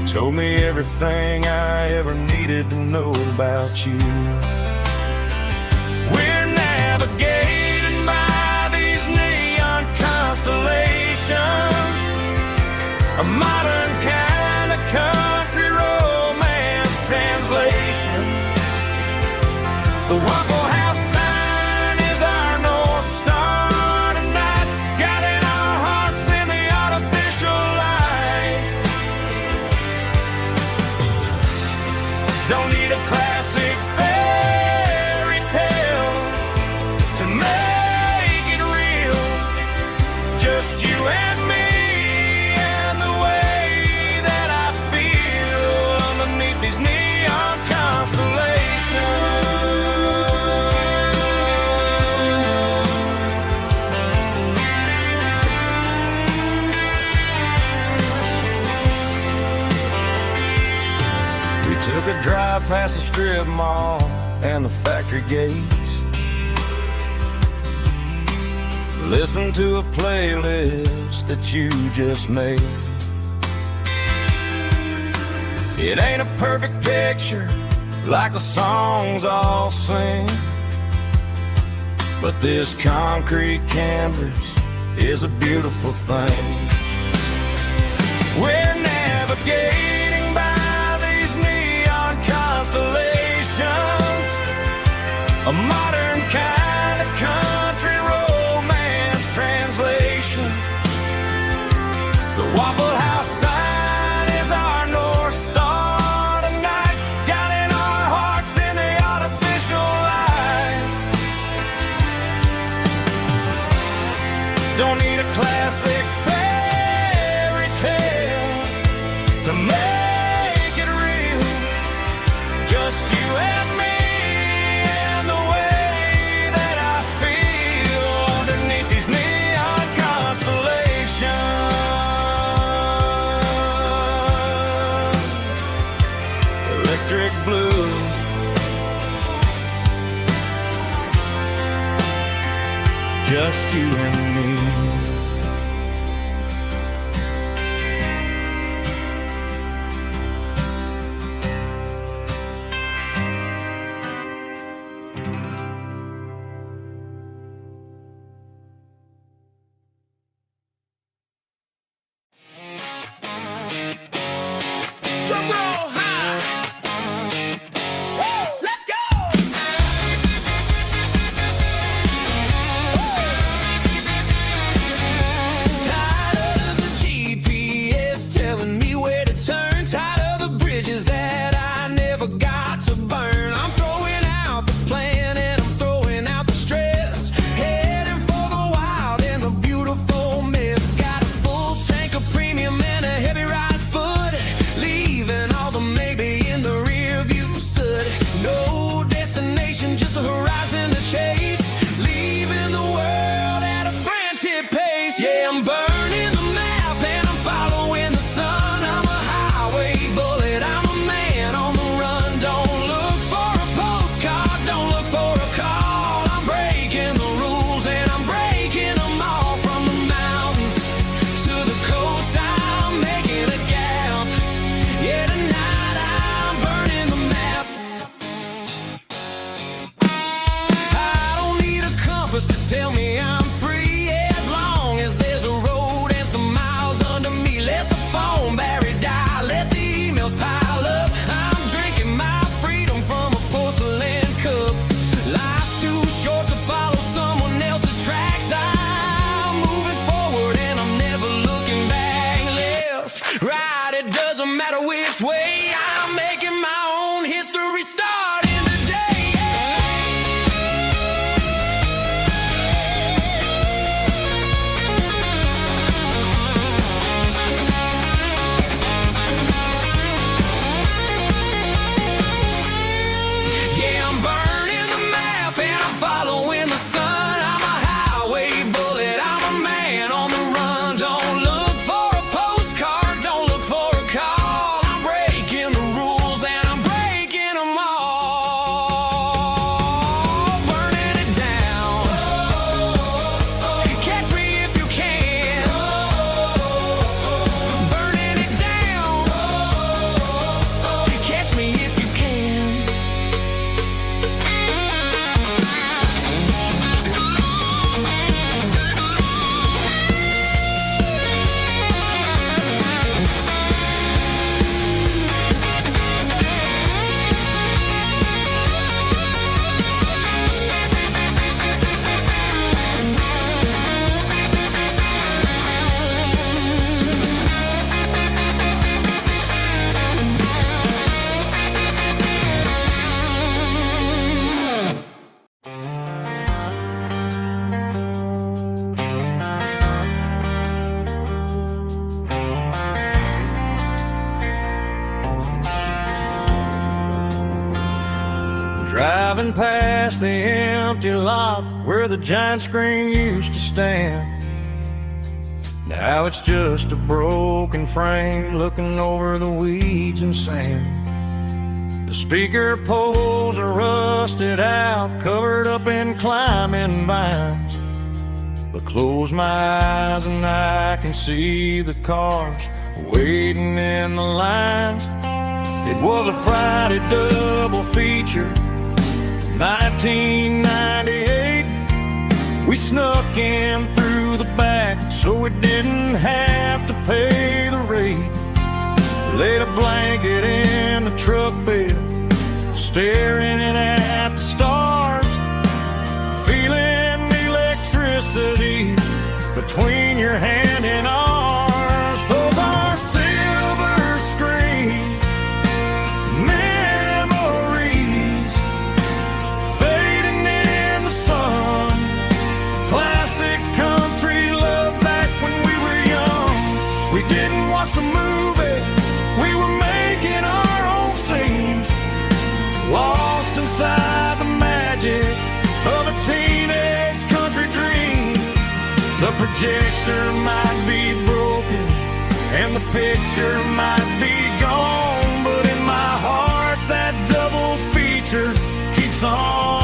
told me everything I ever needed to know about you. We're navigating by these neon constellations, a modern kind of country romance translation. The Waffle House sign is our North Star tonight, guiding our hearts in the artificial light. Don't need a classic fairy tale to make it real, just you and me and the way that I feel underneath these neon constellations. We took a drive past the strip mall and the factory gates, listened to a playlist that you just made. It ain't a perfect picture like the songs all sing, but this concrete canvas is a beautiful thing. We're navigating by these neon constellations, a modern kind of country romance translation. The Waffle House sign is our North Star tonight, guiding our hearts in the artificial light. Don't need a classic fairy tale to make it real, just you and me and the way that I feel underneath these neon constellations. Electric blue, just you and me. Drum roll high. Woo, let's go. Tired of the GPS telling me where to turn. Tired of the bridges that I never got to burn. I'm throwing out the plan and I'm throwing out the stress. Heading for the wild and the beautiful mist. Got a full tank of premium and a heavy right foot. Leaving all the maybe in the rear view soot. No destination, just a horizon to chase. Leaving the world at a frantic pace. Yeah, I'm burning the map and I'm following the sun. I'm a highway bullet, I'm a man on the run. Don't look for a postcard, don't look for a call. I'm breaking the rules and I'm breaking them all. From the mountains to the coast, I'm making a gap. Yeah, tonight I'm burning the map. I don't need a compass to tell me I'm free. As long as there's a road and some miles under me. Let the phone battery die, let the emails pile up. I'm drinking my freedom from a porcelain cup. Life's too short to follow someone else's tracks. I'm moving forward and I'm never looking back. driving past the empty lot where the giant screen used to stand. Now it's just a broken frame looking over the weeds and sand. The speaker poles are rusted out, covered up in climbing vines. But close my eyes and I can see the cars waiting in the lines. It was a Friday double feature, 1998. We snuck in through the back so we didn't have to pay the rate. Laid a blanket in the truck bed, staring at the stars, feeling the electricity between your hand and ours. Those are silver screen memories fading in the sun. Classic country love back when we were young. We didn't watch the movie, we were making our own scenes, lost inside the magic of a teenage country dream. The projector might be broken and the picture might be gone, but in my heart that double feature keeps on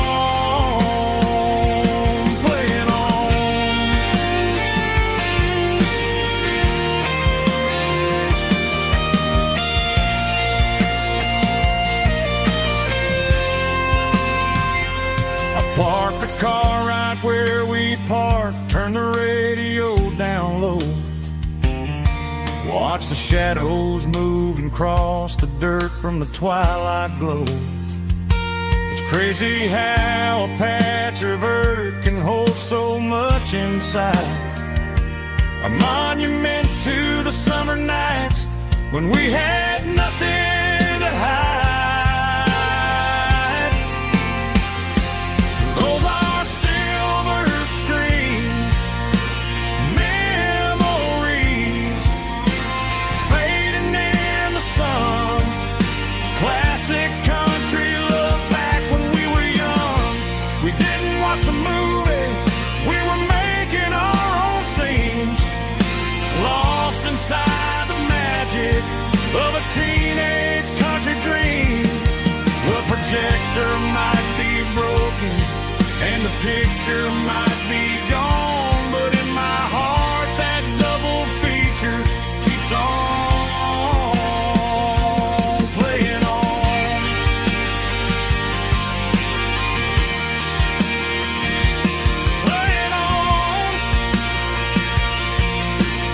playing on. I parked the car right where we parked, turned the radio down low, watch the shadows move and cross the dirt from the twilight glow. It's crazy how a patch of earth can hold so much inside. A monument to the summer nights when we had nothing to hide. Those are silver screen memories fading in the sun. Classic country love back when we were young. We didn't watch the movie, we were making our own scenes, lost inside the magic of a teenage country dream. The projector might be broken and the picture might be gone, but in my heart that double feature keeps on playing on. Playing on.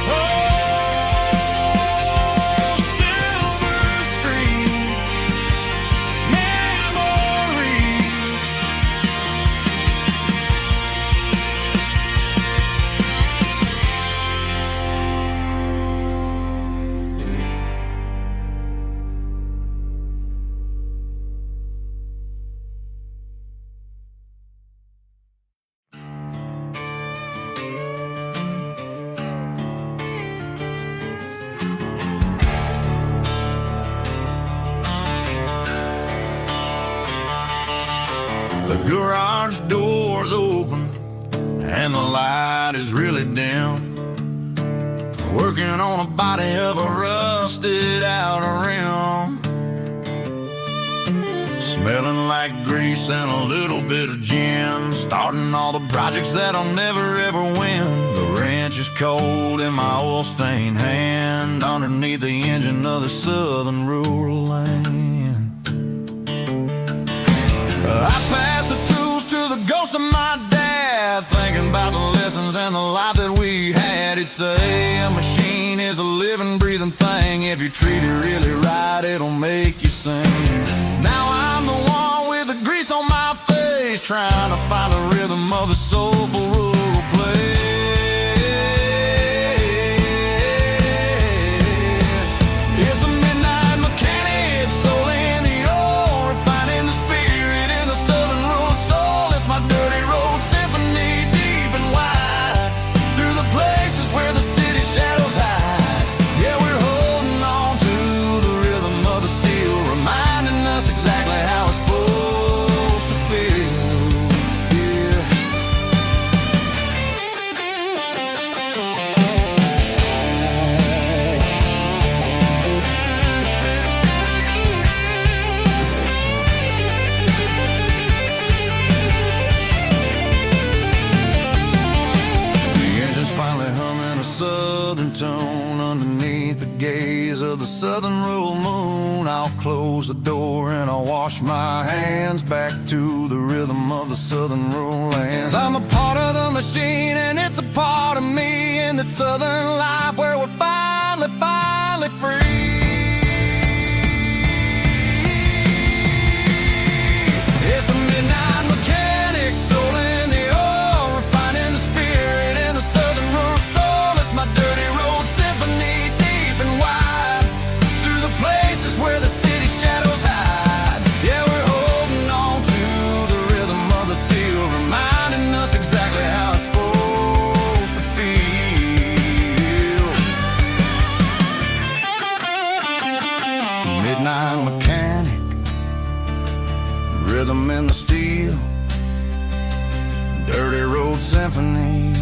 Oh, silver screen memories. The garage door's open and the light is really dim. Working on a body of a rusted out rim. Smelling like grease and a little bit of gin. Starting all the projects that I'll never ever win. The wrench is cold in my oil-stained hand, underneath the engine of the southern rural land. I pass the tools to the ghost of my dad, thinking about the lessons and the life that we had. He'd say a machine is a living, breathing thing. If you treat it really right, it'll make you sing. Now I'm the one with the grease on my face, trying to find the rhythm of the soulful rural place. It's a midnight mechanic, soul in the ore, refining the spirit in the southern rural soul. It's my dirty road symphony, deep and wide, through the places where the city shadows hide. Yeah, we're holding on to the rhythm of the steel, reminding us exactly how it's supposed to feel. southern rural moon, I'll close the door and I'll wash my hands back to the rhythm of the southern rural lands. I'm a part of the machine and it's a part of me in the southern life where we're finally free. It's a midnight mechanic, soul in the oil, refining the spirit in the southern rural soul. It's my dirty road symphony, deep and wide, through the places where the city shadows hide. Yeah, we're holding on to the rhythm of the steel, reminding us exactly how it's supposed to feel. Midnight mechanic, rhythm in the steel, dirty road symphony.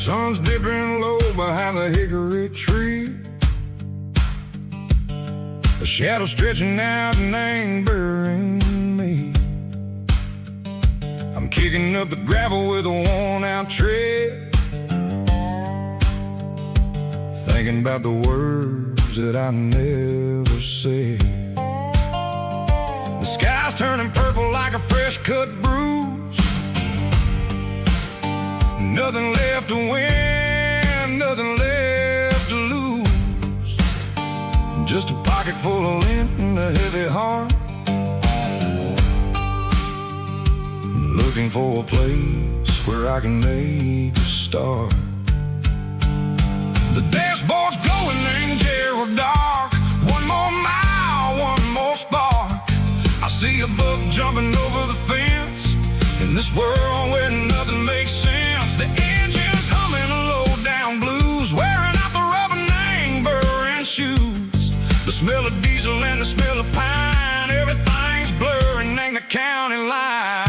Sun's dipping low behind the hickory tree, a shadow stretching out and ain't burying me. I'm kicking up the gravel with a worn-out tread, thinking about the words that I never said. The sky's turning purple like a fresh-cut bruise. Nothing left to win, nothing left to lose. Just a pocket full of lint and a heavy heart, looking for a place where I can make a start. The dashboard's glowing in Gerald dark. One more mile, one more spark. I see a buck jumping over the fence in this world where nothing makes sense. The engine's humming a low-down blues, wearing out the rubber name burring shoes. The smell of diesel and the smell of pine, everything's blurring in the county line.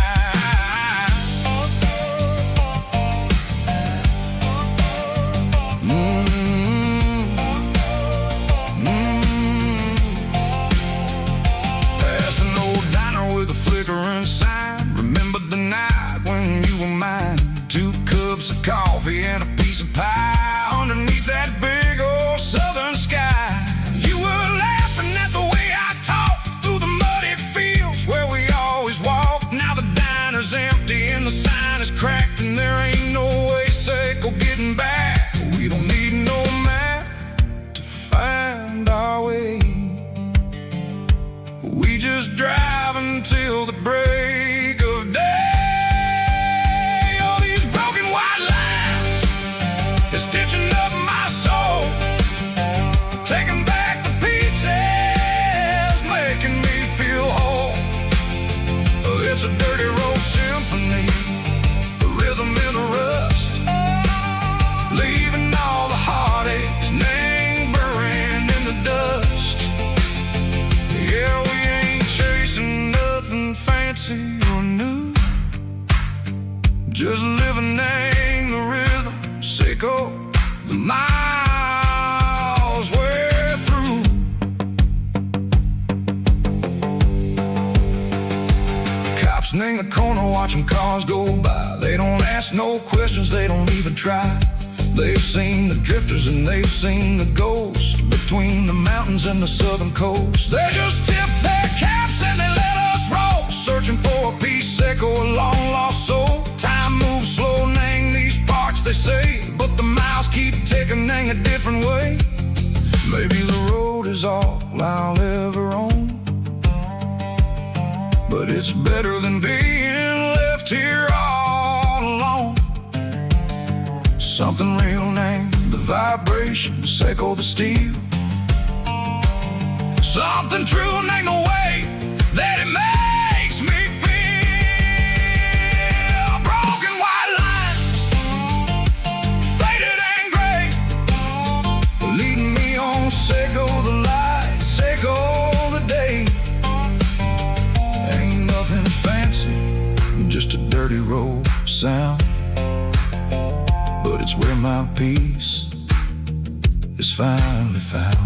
Past an old diner with a flickering sign, remembered the night when you were mine. 2 cups of coffee and a piece of pie underneath that big old southern sky. You were laughing at the way I talked through the muddy fields where we always walked. Now the diner's empty and the sign is cracked, and there ain't no way safe or getting back. We don't need no map to find our way. We just drive until the break of day. It's a dirty road symphony, a rhythm in the rust, leaving all the heartaches, name burning in the dust. Yeah, we ain't chasing nothing fancy or new, just living in the rhythm, sicko, the miles we're through. In the corner watching cars go by, they don't ask no questions, they don't even try. They've seen the drifters and they've seen the ghosts between the mountains and the southern coast. They just tip their caps and they let us roll, searching for a piece sick or a long lost soul. Time moves slow in these parts, they say, but the miles keep ticking in a different way. Maybe the road is all I'll ever own, but it's better than being left here all alone. Something real named the vibrations echo the steel. Something true named the way that it makes me feel. Broken white lines dirty road sound, but it's where my peace is finally found.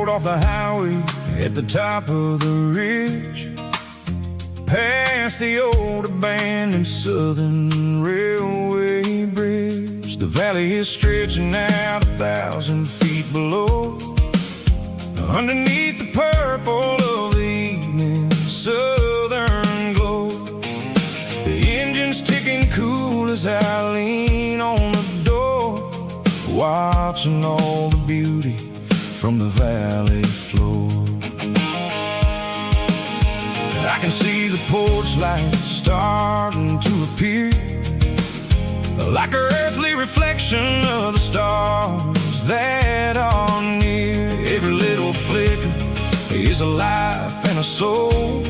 Off the highway at the top of the ridge, past the old abandoned Southern Railway bridge. The valley is stretching out 1,000 feet below, underneath the purple of the evening southern glow. The engine's ticking cool as I lean on the door, watching all the beauty from the valley floor. I can see the porch lights starting to appear, like an earthly reflection of the stars that are near. Every little flicker is a life and a soul,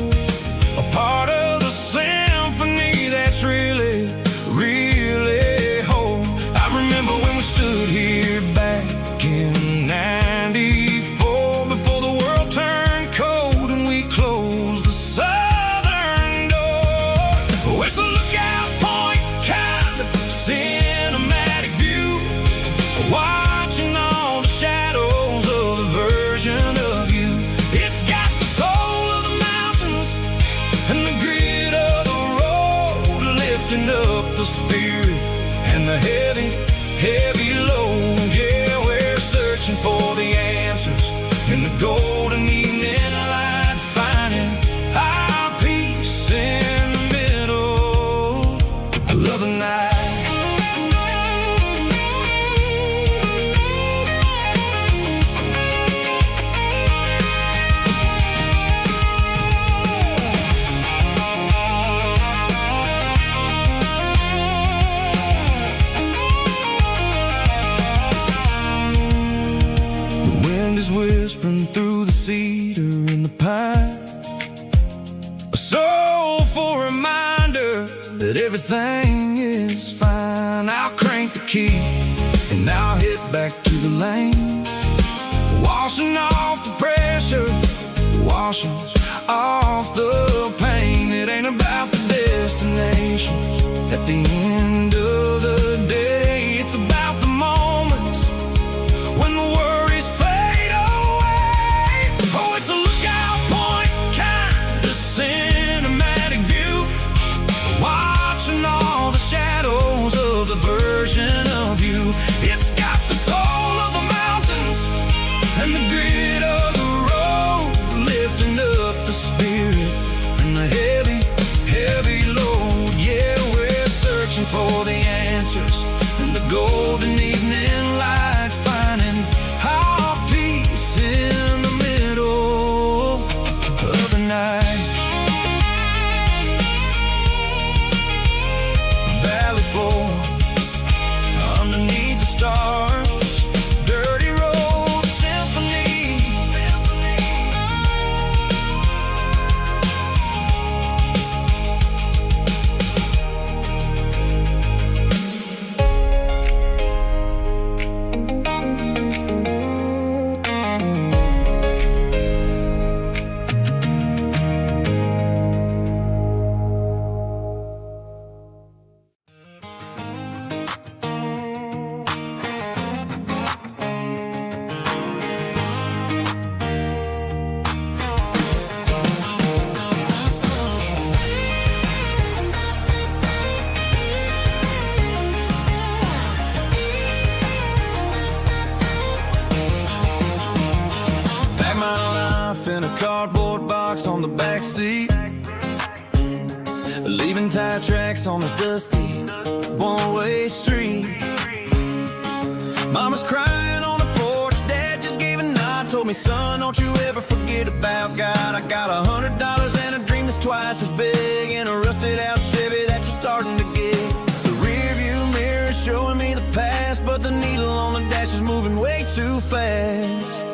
a part of the symphony that's really, really whole. I remember when we stood here back in '94, before the world turned cold and we closed the southern door. Oh, it's a lookout point, kind of cinematic view, watching all the shadows of the version of you. It's got the soul of the mountains and the grit of the road, lifting up the spirit and the heavy, heavy load. Yeah, we're searching for the answers in the golden evening light, finding our peace in the middle of the night. Whispering through the cedar and the pine, a soulful reminder that everything is fine. I'll crank the key and I'll hit back to the lane, washing off the pressure, washing off the pain. It ain't about the destinations at the end of the day, it's about the moments when the worries fade away. Oh, it's a lookout point, kind of cinematic view, watching all the shadows of the version of you. It's got the soul of the mountains and the grit of the road, lifting up the spirit and the heavy, heavy load. Yeah, we're searching for the answers a cardboard box on the back seat, leaving tire tracks on this dusty one-way street. Mama's crying on the porch, Dad just gave a nod, told me, son, don't you ever forget about God. I got $100 and a dream that's twice as big, and a rusted out Chevy that you're starting to get. The rear view mirror is showing me the past, but the needle on the dash is moving way too fast.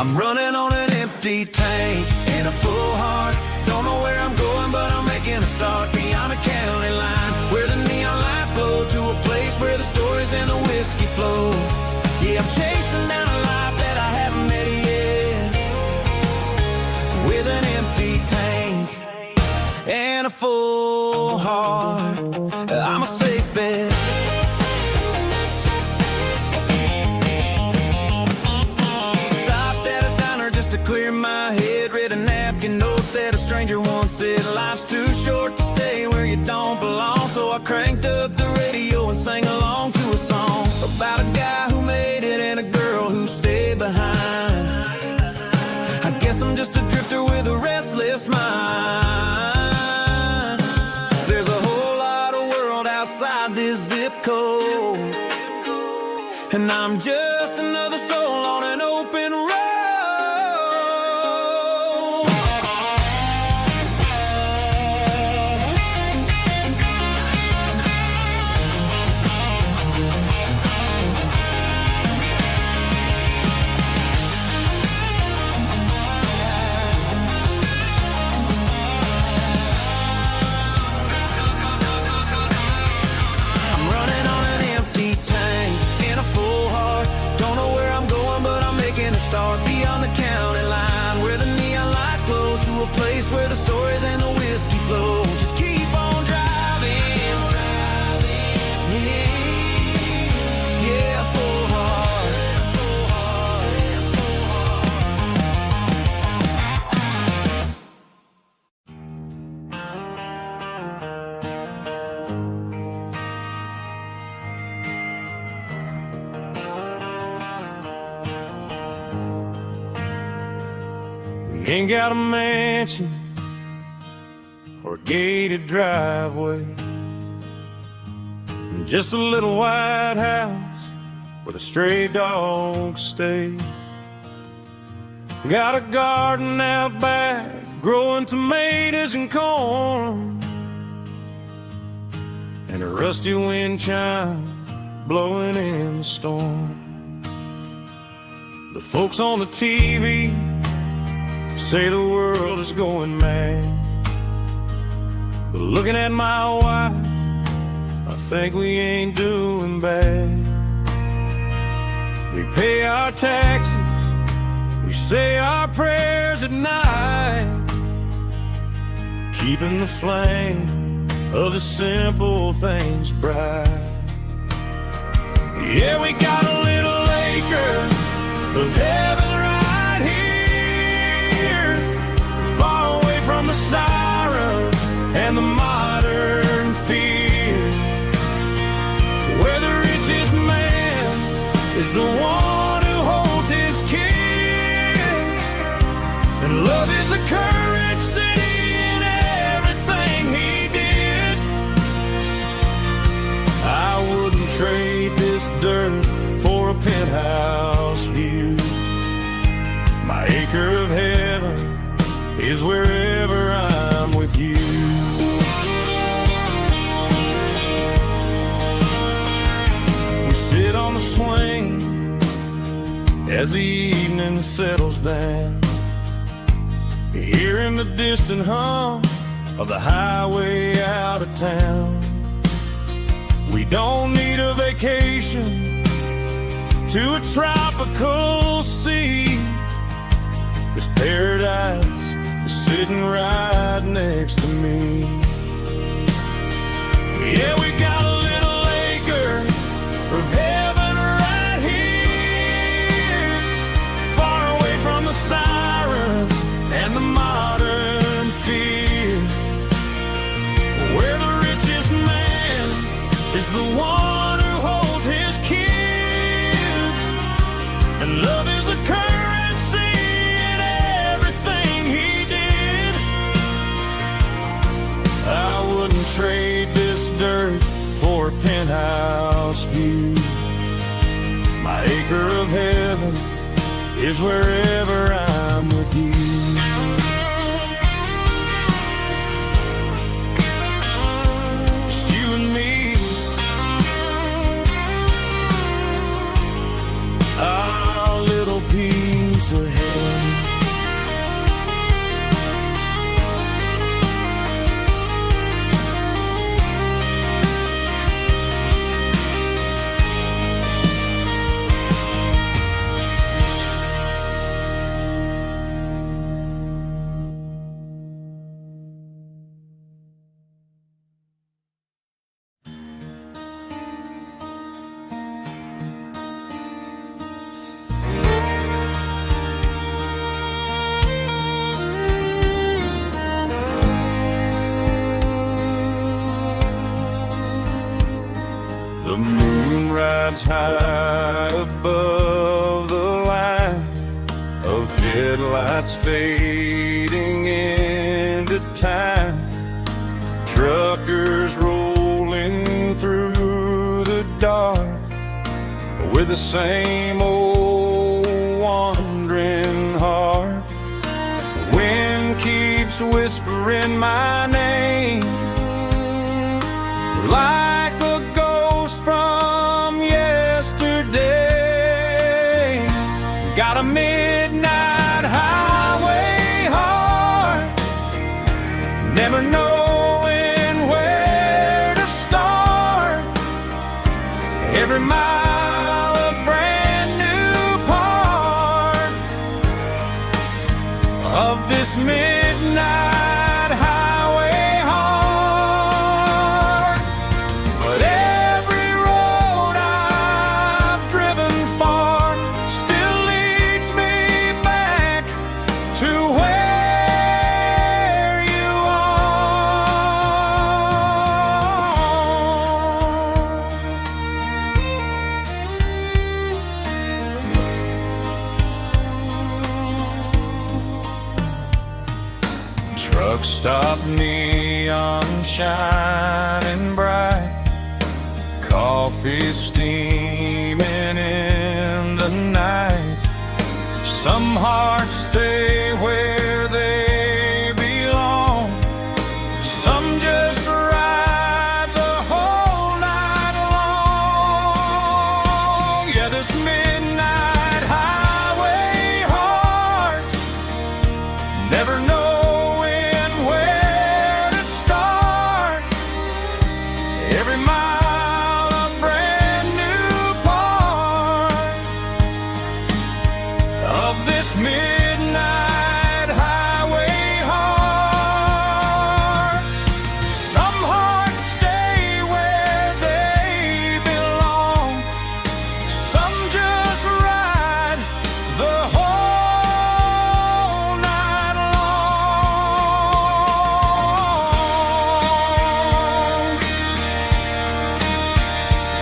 I'm running on an empty tank and a full heart. Don't know where I'm going, but I'm making a start beyond the county line, where the neon lights glow, to a place where the stories and the whiskey flow. Yeah, I'm chasing down a life that I haven't met yet, with an empty tank and a full heart. I'm a safe bet. Clear my head, read a napkin note that a stranger once said, life's too short to stay where you don't belong. So I cranked up the radio and sang along to a song about a guy who made it and a girl who stayed behind. I guess I'm just a drifter with a restless mind. There's a whole lot of world outside this zip code, and I'm just another soul on an open road. Start beyond the county line, where the neon lights glow, to a place where the stories and the whiskey flow. Just keep on driving, yeah, full heart. Ain't got a mansion or a gated driveway, just a little white house where the stray dogs stay. Got a garden out back growing tomatoes and corn, and a rusty wind chime blowing in the storm. The folks on the TV say the world is going mad, but looking at my wife, I think we ain't doing bad. We pay our taxes, we say our prayers at night, keeping the flame of the simple things bright. Yeah, we got a little acre of heaven right here, far away from the sirens and the modern fear, where the richest man is the one who holds his kids, and love is a currency in everything he did. I wouldn't trade this dirt for a penthouse view. My acre of heaven is wherever I'm with you. We sit on the swing as the evening settles down, hearing the distant hum of the highway out of town. We don't need a vacation to a tropical sea, 'cause paradise is sitting right next to me. Yeah, we got a little acre of heaven right here, far away from the sirens and the modern fear, where the richest man is the one who holds his kids, and love is a currency in everything center of heaven is wherever I'm with you. Just you and me, our little piece of heaven. The moon rides high above the line of headlights fading into time. Truckers rolling through the dark with the same old wandering heart. The wind keeps whispering my name like a ghost from yesterday. Got a midnight highway heart, never knowing where to start. Every mile a brand new part of this midnight highway heart. But every road I've driven far still leads me back to where you are. Truck stop, neon shining bright, coffee steaming in the night. Some hearts stay where they belong, some just ride the whole night long. Yeah, this midnight highway heart, never knowing where to start. Every mile a brand new part of this midnight highway heart. Some hearts stay where they belong, some just ride the whole night long.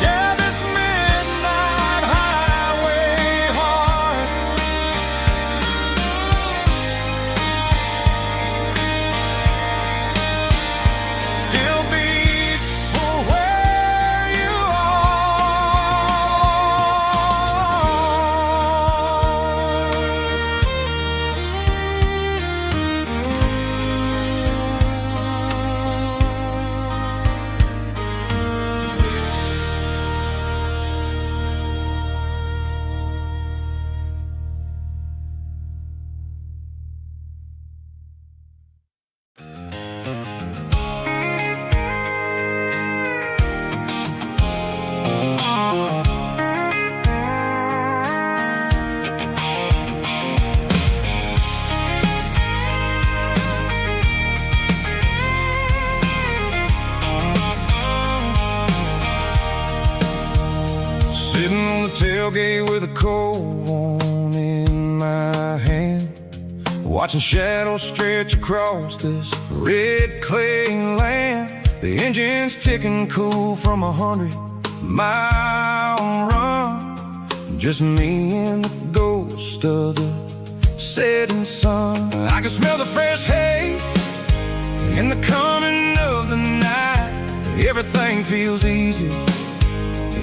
Yeah, this midnight highway heart still beats for where you sitting on the tailgate with a cold one in my hand, watching shadows stretch across this red clay land. The engine's ticking cool from 100-mile run. Just me and the ghost of the setting sun. I can smell the fresh hay in the coming of the night. Everything feels easy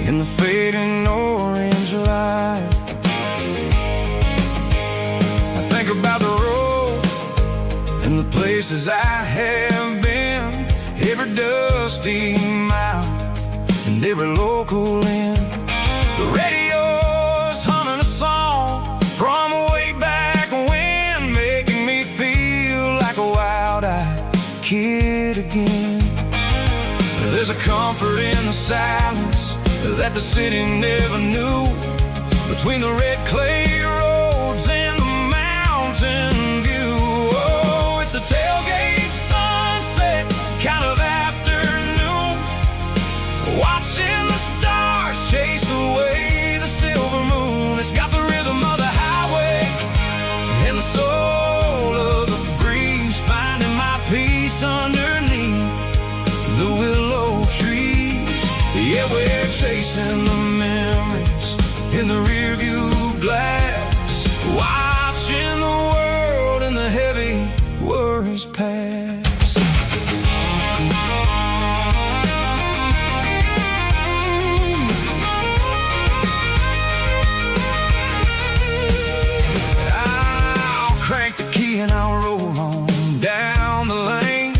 in the fading orange light. and the places I have been, every dusty mile and every local inn. The radio's humming a song from way back when, making me feel like a wild-eyed kid again. There's a comfort in the silence that the city never knew, between the red clay roads and the mountain view. Oh, it's a tailgate sunset kind of afternoon, watching the stars chase away the silver moon. It's got the rhythm of the highway and the soul of the breeze, finding my peace underneath the willow trees. Yeah, we're chasing the memories in the rearview glass, watching the world and the heavy worries pass. I'll crank the key and I'll roll on down the lane,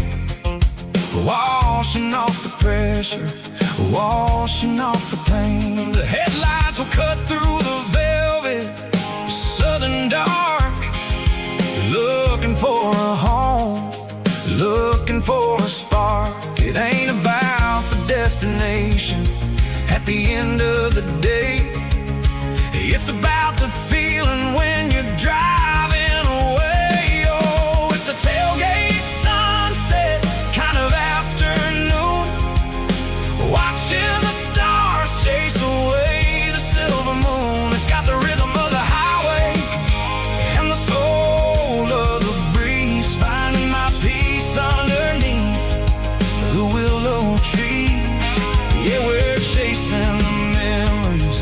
washing off the pressure, washing off the pain. The headlights will cut through the velvet southern dark, looking for a home, looking for a spark. It ain't about the destination at the end of the day, it's about the feeling when you're driving away. Oh, it's a tailgate sunset kind of afternoon, watching the stars chase away the silver moon. It's got the rhythm of the highway and the soul of the breeze, finding my peace underneath the willow trees. Yeah, we're chasing the memories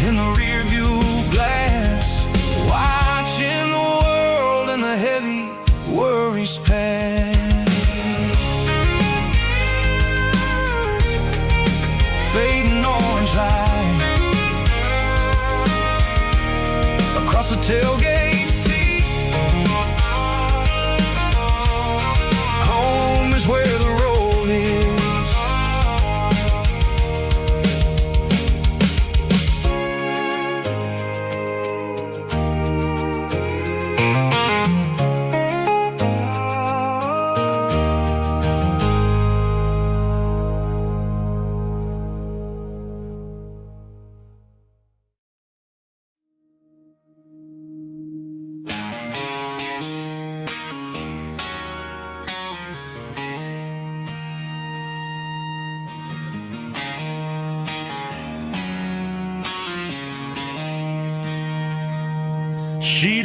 in the rearview glass, watching the world and the heavy worries pass. Fading orange light across the tailgate seat. Home is where the road is. She